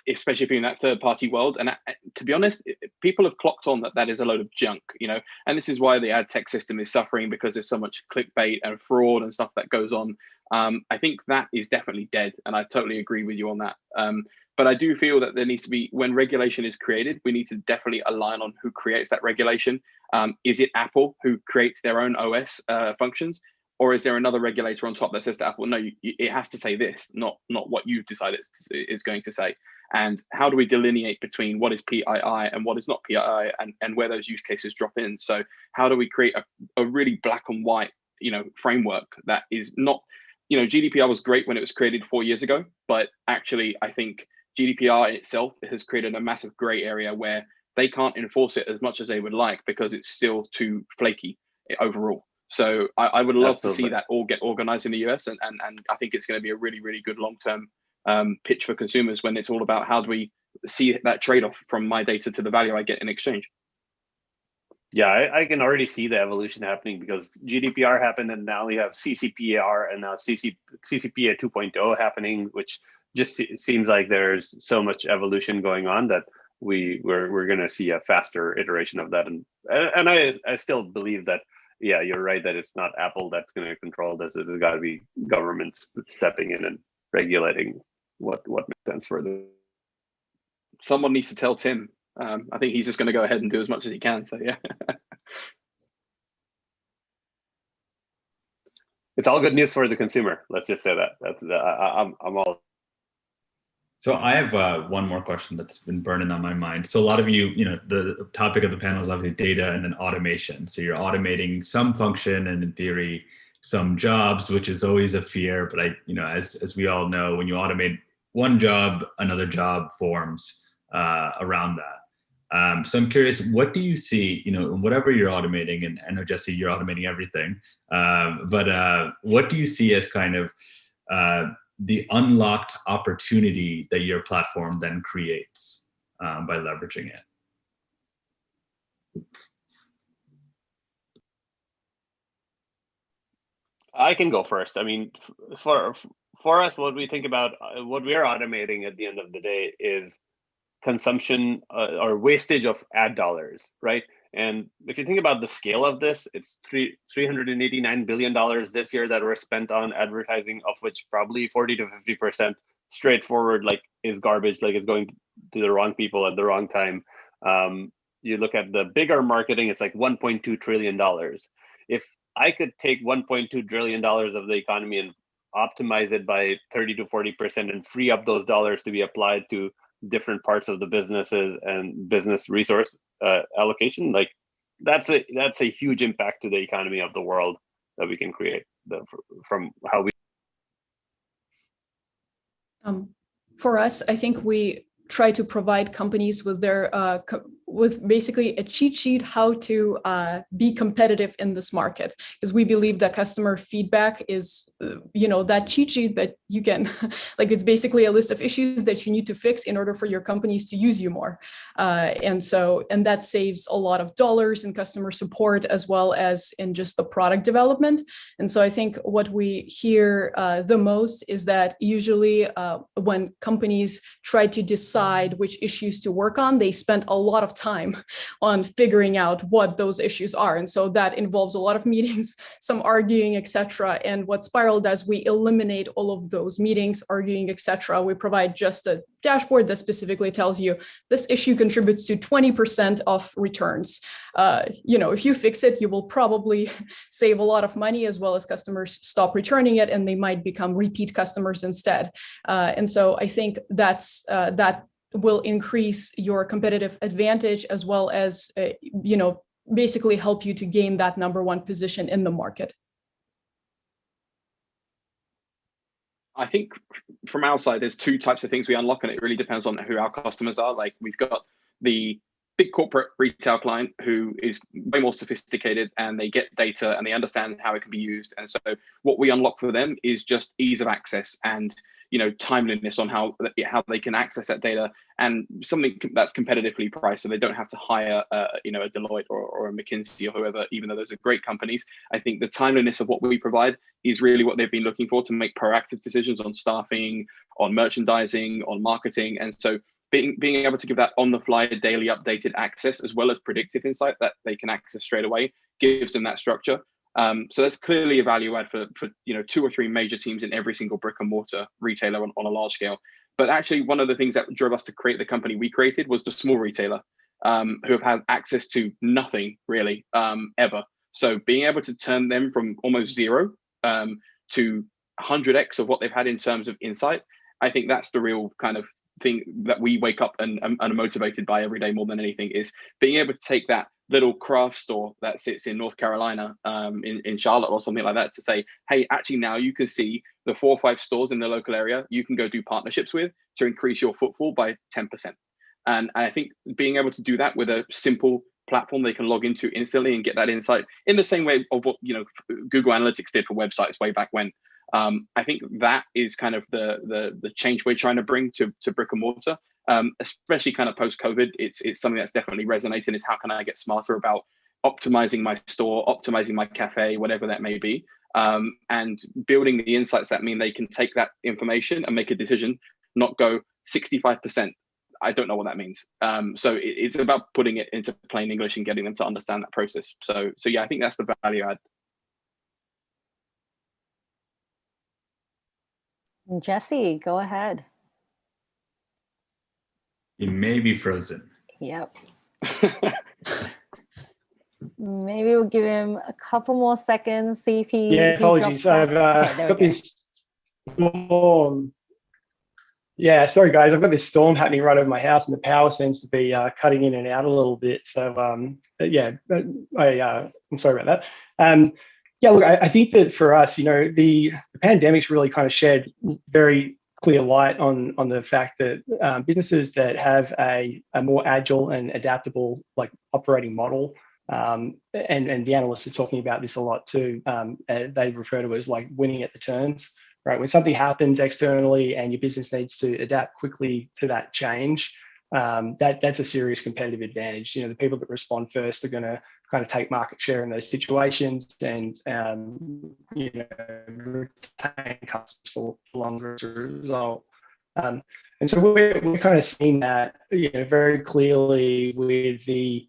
especially if you're in that third-party world. And to be honest, people have clocked on that is a load of junk, you know, and this is why the ad tech system is suffering, because there's so much clickbait and fraud and stuff that goes on. I think that is definitely dead, and I totally agree with you on that. But I do feel that there needs to be, when regulation is created, we need to definitely align on who creates that regulation. Is it Apple who creates their own OS functions, or is there another regulator on top that says to Apple, no, it has to say this, not what you decide it's going to say? And how do we delineate between what is PII and what is not PII, and where those use cases drop in? So how do we create a really black and white, you know, framework that is not, you know, GDPR was great when it was created 4 years ago, but actually I think GDPR itself has created a massive gray area where they can't enforce it as much as they would like, because it's still too flaky overall. So I would love to see that all get organized in the US, and I think it's going to be a really, really good long-term pitch for consumers, when it's all about how do we see that trade-off from my data to the value I get in exchange. Yeah, I can already see the evolution happening, because GDPR happened, and now we have CCPR, and now CCPA 2.0 happening, which just seems like there's so much evolution going on that we're going to see a faster iteration of that. And I still believe that, yeah, you're right, that it's not Apple that's going to control this. It's got to be governments stepping in and regulating what makes sense for them. Someone needs to tell Tim. I think he's just going to go ahead and do as much as he can. So yeah. It's all good news for the consumer. Let's just say that. I'm all. So I have one more question that's been burning on my mind. So a lot of you know, the topic of the panel is obviously data and then automation. So you're automating some function and in theory some jobs, which is always a fear. But you know, as we all know, when you automate one job, another job forms around that. So I'm curious, what do you see, you know, whatever you're automating, and I know, Jesse, you're automating everything, but what do you see as kind of the unlocked opportunity that your platform then creates by leveraging it? I can go first. I mean, for us, what we think about, what we're automating at the end of the day is consumption or wastage of ad dollars, right? And if you think about the scale of this, it's $389 billion this year that were spent on advertising, of which probably 40 to 50% straightforward, like, is garbage, like it's going to the wrong people at the wrong time. You look at the bigger marketing, it's like $1.2 trillion. If I could take $1.2 trillion of the economy and optimize it by 30 to 40% and free up those dollars to be applied to different parts of the businesses and business resource allocation, like that's a huge impact to the economy of the world that we can create from how we. For us, I think we try to provide companies with their with basically a cheat sheet how to be competitive in this market, because we believe that customer feedback is that cheat sheet that you can like, it's basically a list of issues that you need to fix in order for your companies to use you more, and that saves a lot of dollars in customer support as well as in just the product development. And so I think what we hear the most is that usually when companies try to decide which issues to work on, they spend a lot of time on figuring out what those issues are. And so that involves a lot of meetings, some arguing, etc. And what Spiral does, we eliminate all of those meetings, arguing, etc. We provide just a dashboard that specifically tells you this issue contributes to 20% of returns. If you fix it, you will probably save a lot of money, as well as customers stop returning it and they might become repeat customers instead. And so I think that will increase your competitive advantage, as well as basically help you to gain that #1 position in the market. I think from our side, there's two types of things we unlock, and it really depends on who our customers are. Like, we've got the big corporate retail client who is way more sophisticated, and they get data and they understand how it can be used. And so what we unlock for them is just ease of access and timeliness on how they can access that data, and something that's competitively priced, so they don't have to hire a Deloitte or a McKinsey or whoever, even though those are great companies. I think the timeliness of what we provide is really what they've been looking for to make proactive decisions on staffing, on merchandising, on marketing. And so being able to give that on the fly, daily updated access, as well as predictive insight that they can access straight away, gives them that structure. So that's clearly a value add for 2 or 3 major teams in every single brick and mortar retailer on a large scale. But actually, one of the things that drove us to create the company we created was the small retailer, who have had access to nothing really ever. So being able to turn them from almost zero to 100x of what they've had in terms of insight, I think that's the real kind of thing that we wake up and are motivated by every day more than anything, is being able to take that little craft store that sits in North Carolina, in Charlotte or something like that, to say, hey, actually now you can see the 4 or 5 stores in the local area you can go do partnerships with to increase your footfall by 10%. And I think being able to do that with a simple platform they can log into instantly and get that insight in the same way of what Google Analytics did for websites way back when. I think that is kind of the change we're trying to bring to brick and mortar, especially kind of post-COVID. It's something that's definitely resonating, is how can I get smarter about optimizing my store, optimizing my cafe, whatever that may be, and building the insights that mean they can take that information and make a decision, not go 65%. I don't know what that means. So it's about putting it into plain English and getting them to understand that process. So yeah, I think that's the value add. Jesse, go ahead. You may be frozen. Yep. Maybe we'll give him a couple more seconds, see if he. Yeah, apologies. I've got this storm. Yeah, sorry guys, I've got this storm happening right over my house, and the power seems to be cutting in and out a little bit. So yeah, I'm sorry about that. Yeah, look, I think that for us, the pandemic's really kind of shed very clear light on the fact that businesses that have a more agile and adaptable operating model, and the analysts are talking about this a lot too. They refer to it as winning at the turns, right? When something happens externally and your business needs to adapt quickly to that change, that's a serious competitive advantage. The people that respond first are going to kind of take market share in those situations and retain customers for longer as a result. And so we're kind of seeing that very clearly with the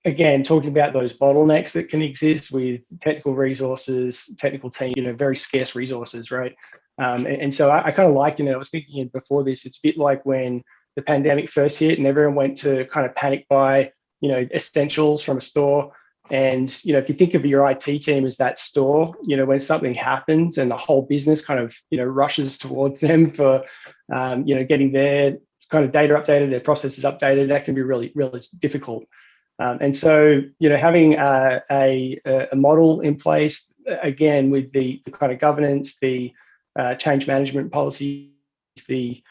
again, talking about those bottlenecks that can exist with technical resources, technical team, very scarce resources, right? And so I kind of like, I was thinking before this, it's a bit like when the pandemic first hit and everyone went to kind of panic buy, essentials from a store. And if you think of your IT team as that store, when something happens and the whole business kind of rushes towards them for getting their kind of data updated, their processes updated, that can be really, really difficult. And so having a model in place, again, with the kind of governance, the change management policies, the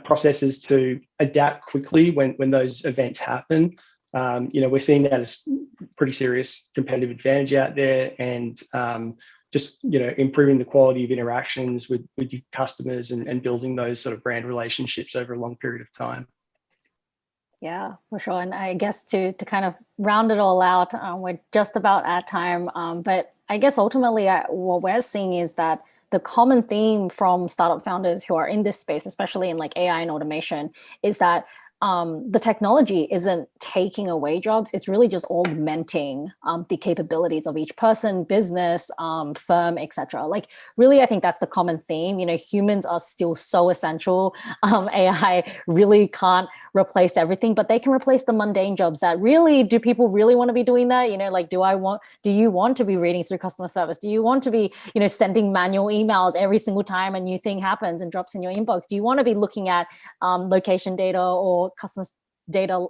processes to adapt quickly when those events happen. We're seeing that as pretty serious competitive advantage out there, and just improving the quality of interactions with your customers and building those sort of brand relationships over a long period of time. Yeah, for sure. And I guess to kind of round it all out, we're just about at time. But I guess ultimately what we're seeing is that the common theme from startup founders who are in this space, especially in like AI and automation, is that the technology isn't taking away jobs. It's really just augmenting the capabilities of each person, business, firm, etc. Like really, I think that's the common theme. Humans are still so essential. AI really can't replace everything, but they can replace the mundane jobs that really, do people really want to be doing that? Like, do you want to be reading through customer service? Do you want to be, sending manual emails every single time a new thing happens and drops in your inbox? Do you want to be looking at location data or customer data,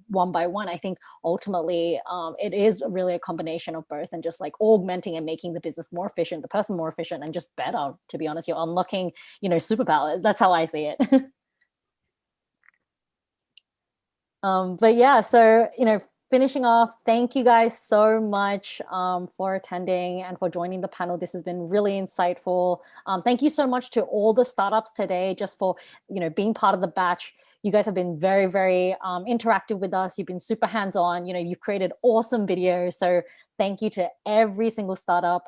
one by one? I think ultimately it is really a combination of both, and just like augmenting and making the business more efficient, the person more efficient, and just better. To be honest, you're unlocking, superpowers. That's how I see it. But yeah, so, finishing off, thank you guys so much for attending and for joining the panel. This has been really insightful. Thank you so much to all the startups today, just for, being part of the batch. You guys have been very, very interactive with us. You've been super hands-on. You've created awesome videos. So thank you to every single startup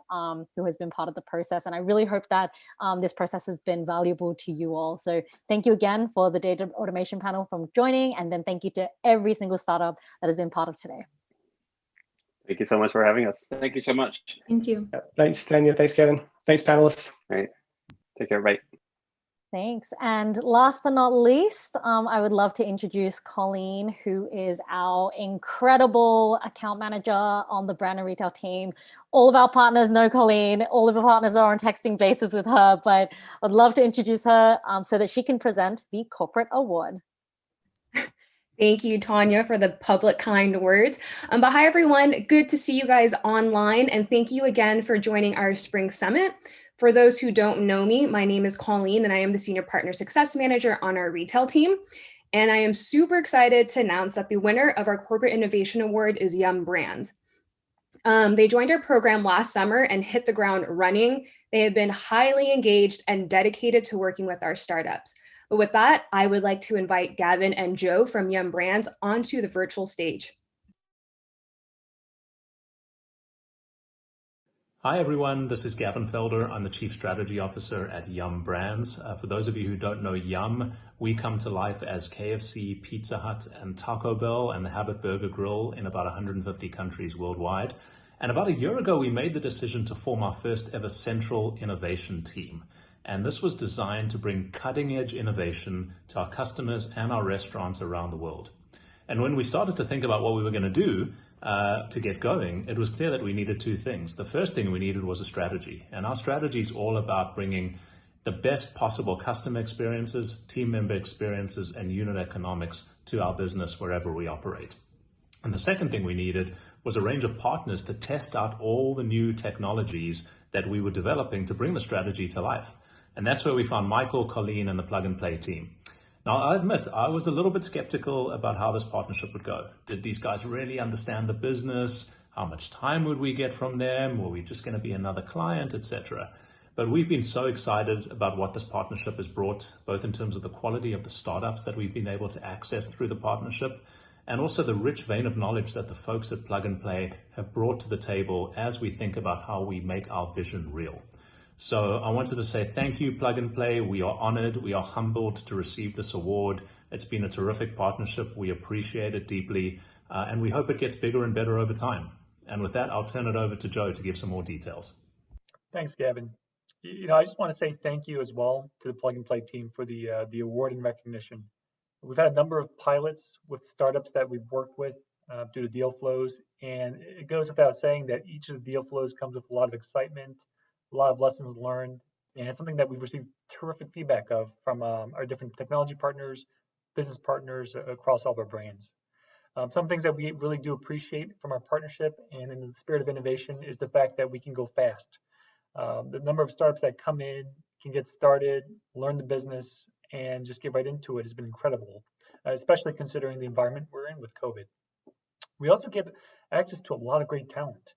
who has been part of the process. And I really hope that this process has been valuable to you all. So thank you again for the data automation panel from joining. And then thank you to every single startup that has been part of today. Thank you so much for having us. Thank you so much. Thank you. Thanks, Tanya. Thanks, Kevin. Thanks, panelists. All right. Take care. Bye. Thanks. And last but not least, I would love to introduce Colleen, who is our incredible account manager on the brand and retail team. All of our partners know Colleen. All of our partners are on texting basis with her, but I'd love to introduce her so that she can present the corporate award. Thank you, Tanya, for the public kind words. But hi, everyone. Good to see you guys online. And thank you again for joining our Spring Summit. For those who don't know me, my name is Colleen, and I am the Senior Partner Success Manager on our retail team. And I am super excited to announce that the winner of our Corporate Innovation Award is Yum Brands. They joined our program last summer and hit the ground running. They have been highly engaged and dedicated to working with our startups. But with that, I would like to invite Gavin and Joe from Yum Brands onto the virtual stage. Hi everyone, this is Gavin Felder. I'm the Chief Strategy Officer at Yum Brands. For those of you who don't know Yum, we come to life as KFC, Pizza Hut, and Taco Bell and the Habit Burger Grill in about 150 countries worldwide. And about a year ago, we made the decision to form our first ever central innovation team. And this was designed to bring cutting edge innovation to our customers and our restaurants around the world. And when we started to think about what we were going to do, to get going, it was clear that we needed two things. The first thing we needed was a strategy, and our strategy is all about bringing the best possible customer experiences, team member experiences, and unit economics to our business wherever we operate. And the second thing we needed was a range of partners to test out all the new technologies that we were developing to bring the strategy to life. And that's where we found Michael, Colleen, and the Plug and Play team. Now, I admit, I was a little bit skeptical about how this partnership would go. Did these guys really understand the business? How much time would we get from them? Were we just going to be another client, etc.? But we've been so excited about what this partnership has brought, both in terms of the quality of the startups that we've been able to access through the partnership, and also the rich vein of knowledge that the folks at Plug and Play have brought to the table as we think about how we make our vision real. So I wanted to say thank you, Plug and Play. We are honored, we are humbled to receive this award. It's been a terrific partnership. We appreciate it deeply, and we hope it gets bigger and better over time. And with that, I'll turn it over to Joe to give some more details. Thanks, Gavin. I just want to say thank you as well to the Plug and Play team for the award and recognition. We've had a number of pilots with startups that we've worked with due to deal flows. And it goes without saying that each of the deal flows comes with a lot of excitement, a lot of lessons learned, and it's something that we've received terrific feedback of from our different technology partners, business partners across all of our brands. Some things that we really do appreciate from our partnership and in the spirit of innovation is the fact that we can go fast. The number of startups that come in, can get started, learn the business, and just get right into it has been incredible, especially considering the environment we're in with COVID. We also get access to a lot of great talent.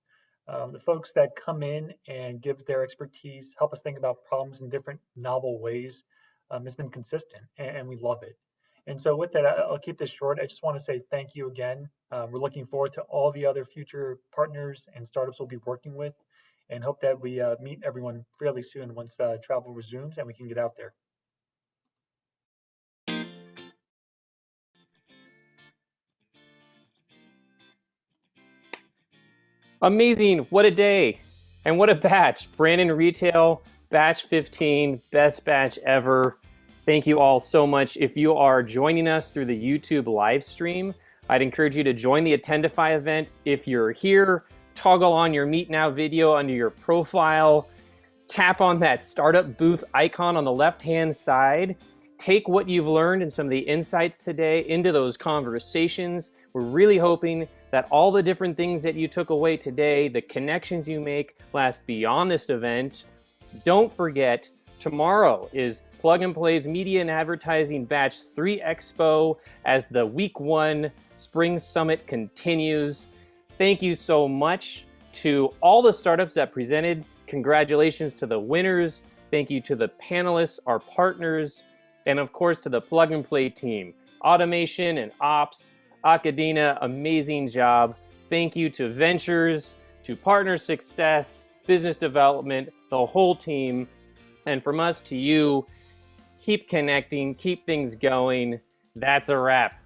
The folks that come in and give their expertise, help us think about problems in different novel ways, has been consistent, and we love it. And so with that, I'll keep this short. I just want to say thank you again. We're looking forward to all the other future partners and startups we'll be working with, and hope that we meet everyone fairly soon once travel resumes and we can get out there. Amazing. What a day. And what a batch. Brandon Retail, batch 15, best batch ever. Thank you all so much. If you are joining us through the YouTube live stream, I'd encourage you to join the Attendify event. If you're here, toggle on your Meet Now video under your profile, tap on that startup booth icon on the left-hand side. Take what you've learned and some of the insights today into those conversations. We're really hoping that all the different things that you took away today, the connections you make, last beyond this event. Don't forget, tomorrow is Plug and Play's Media and Advertising Batch 3 Expo as the Week 1 Spring Summit continues. Thank you so much to all the startups that presented. Congratulations to the winners. Thank you to the panelists, our partners, and of course to the Plug and Play team. Automation and Ops, Akadina, amazing job. Thank you to Ventures, to Partner Success, Business Development, the whole team. And from us to you, keep connecting, keep things going. That's a wrap.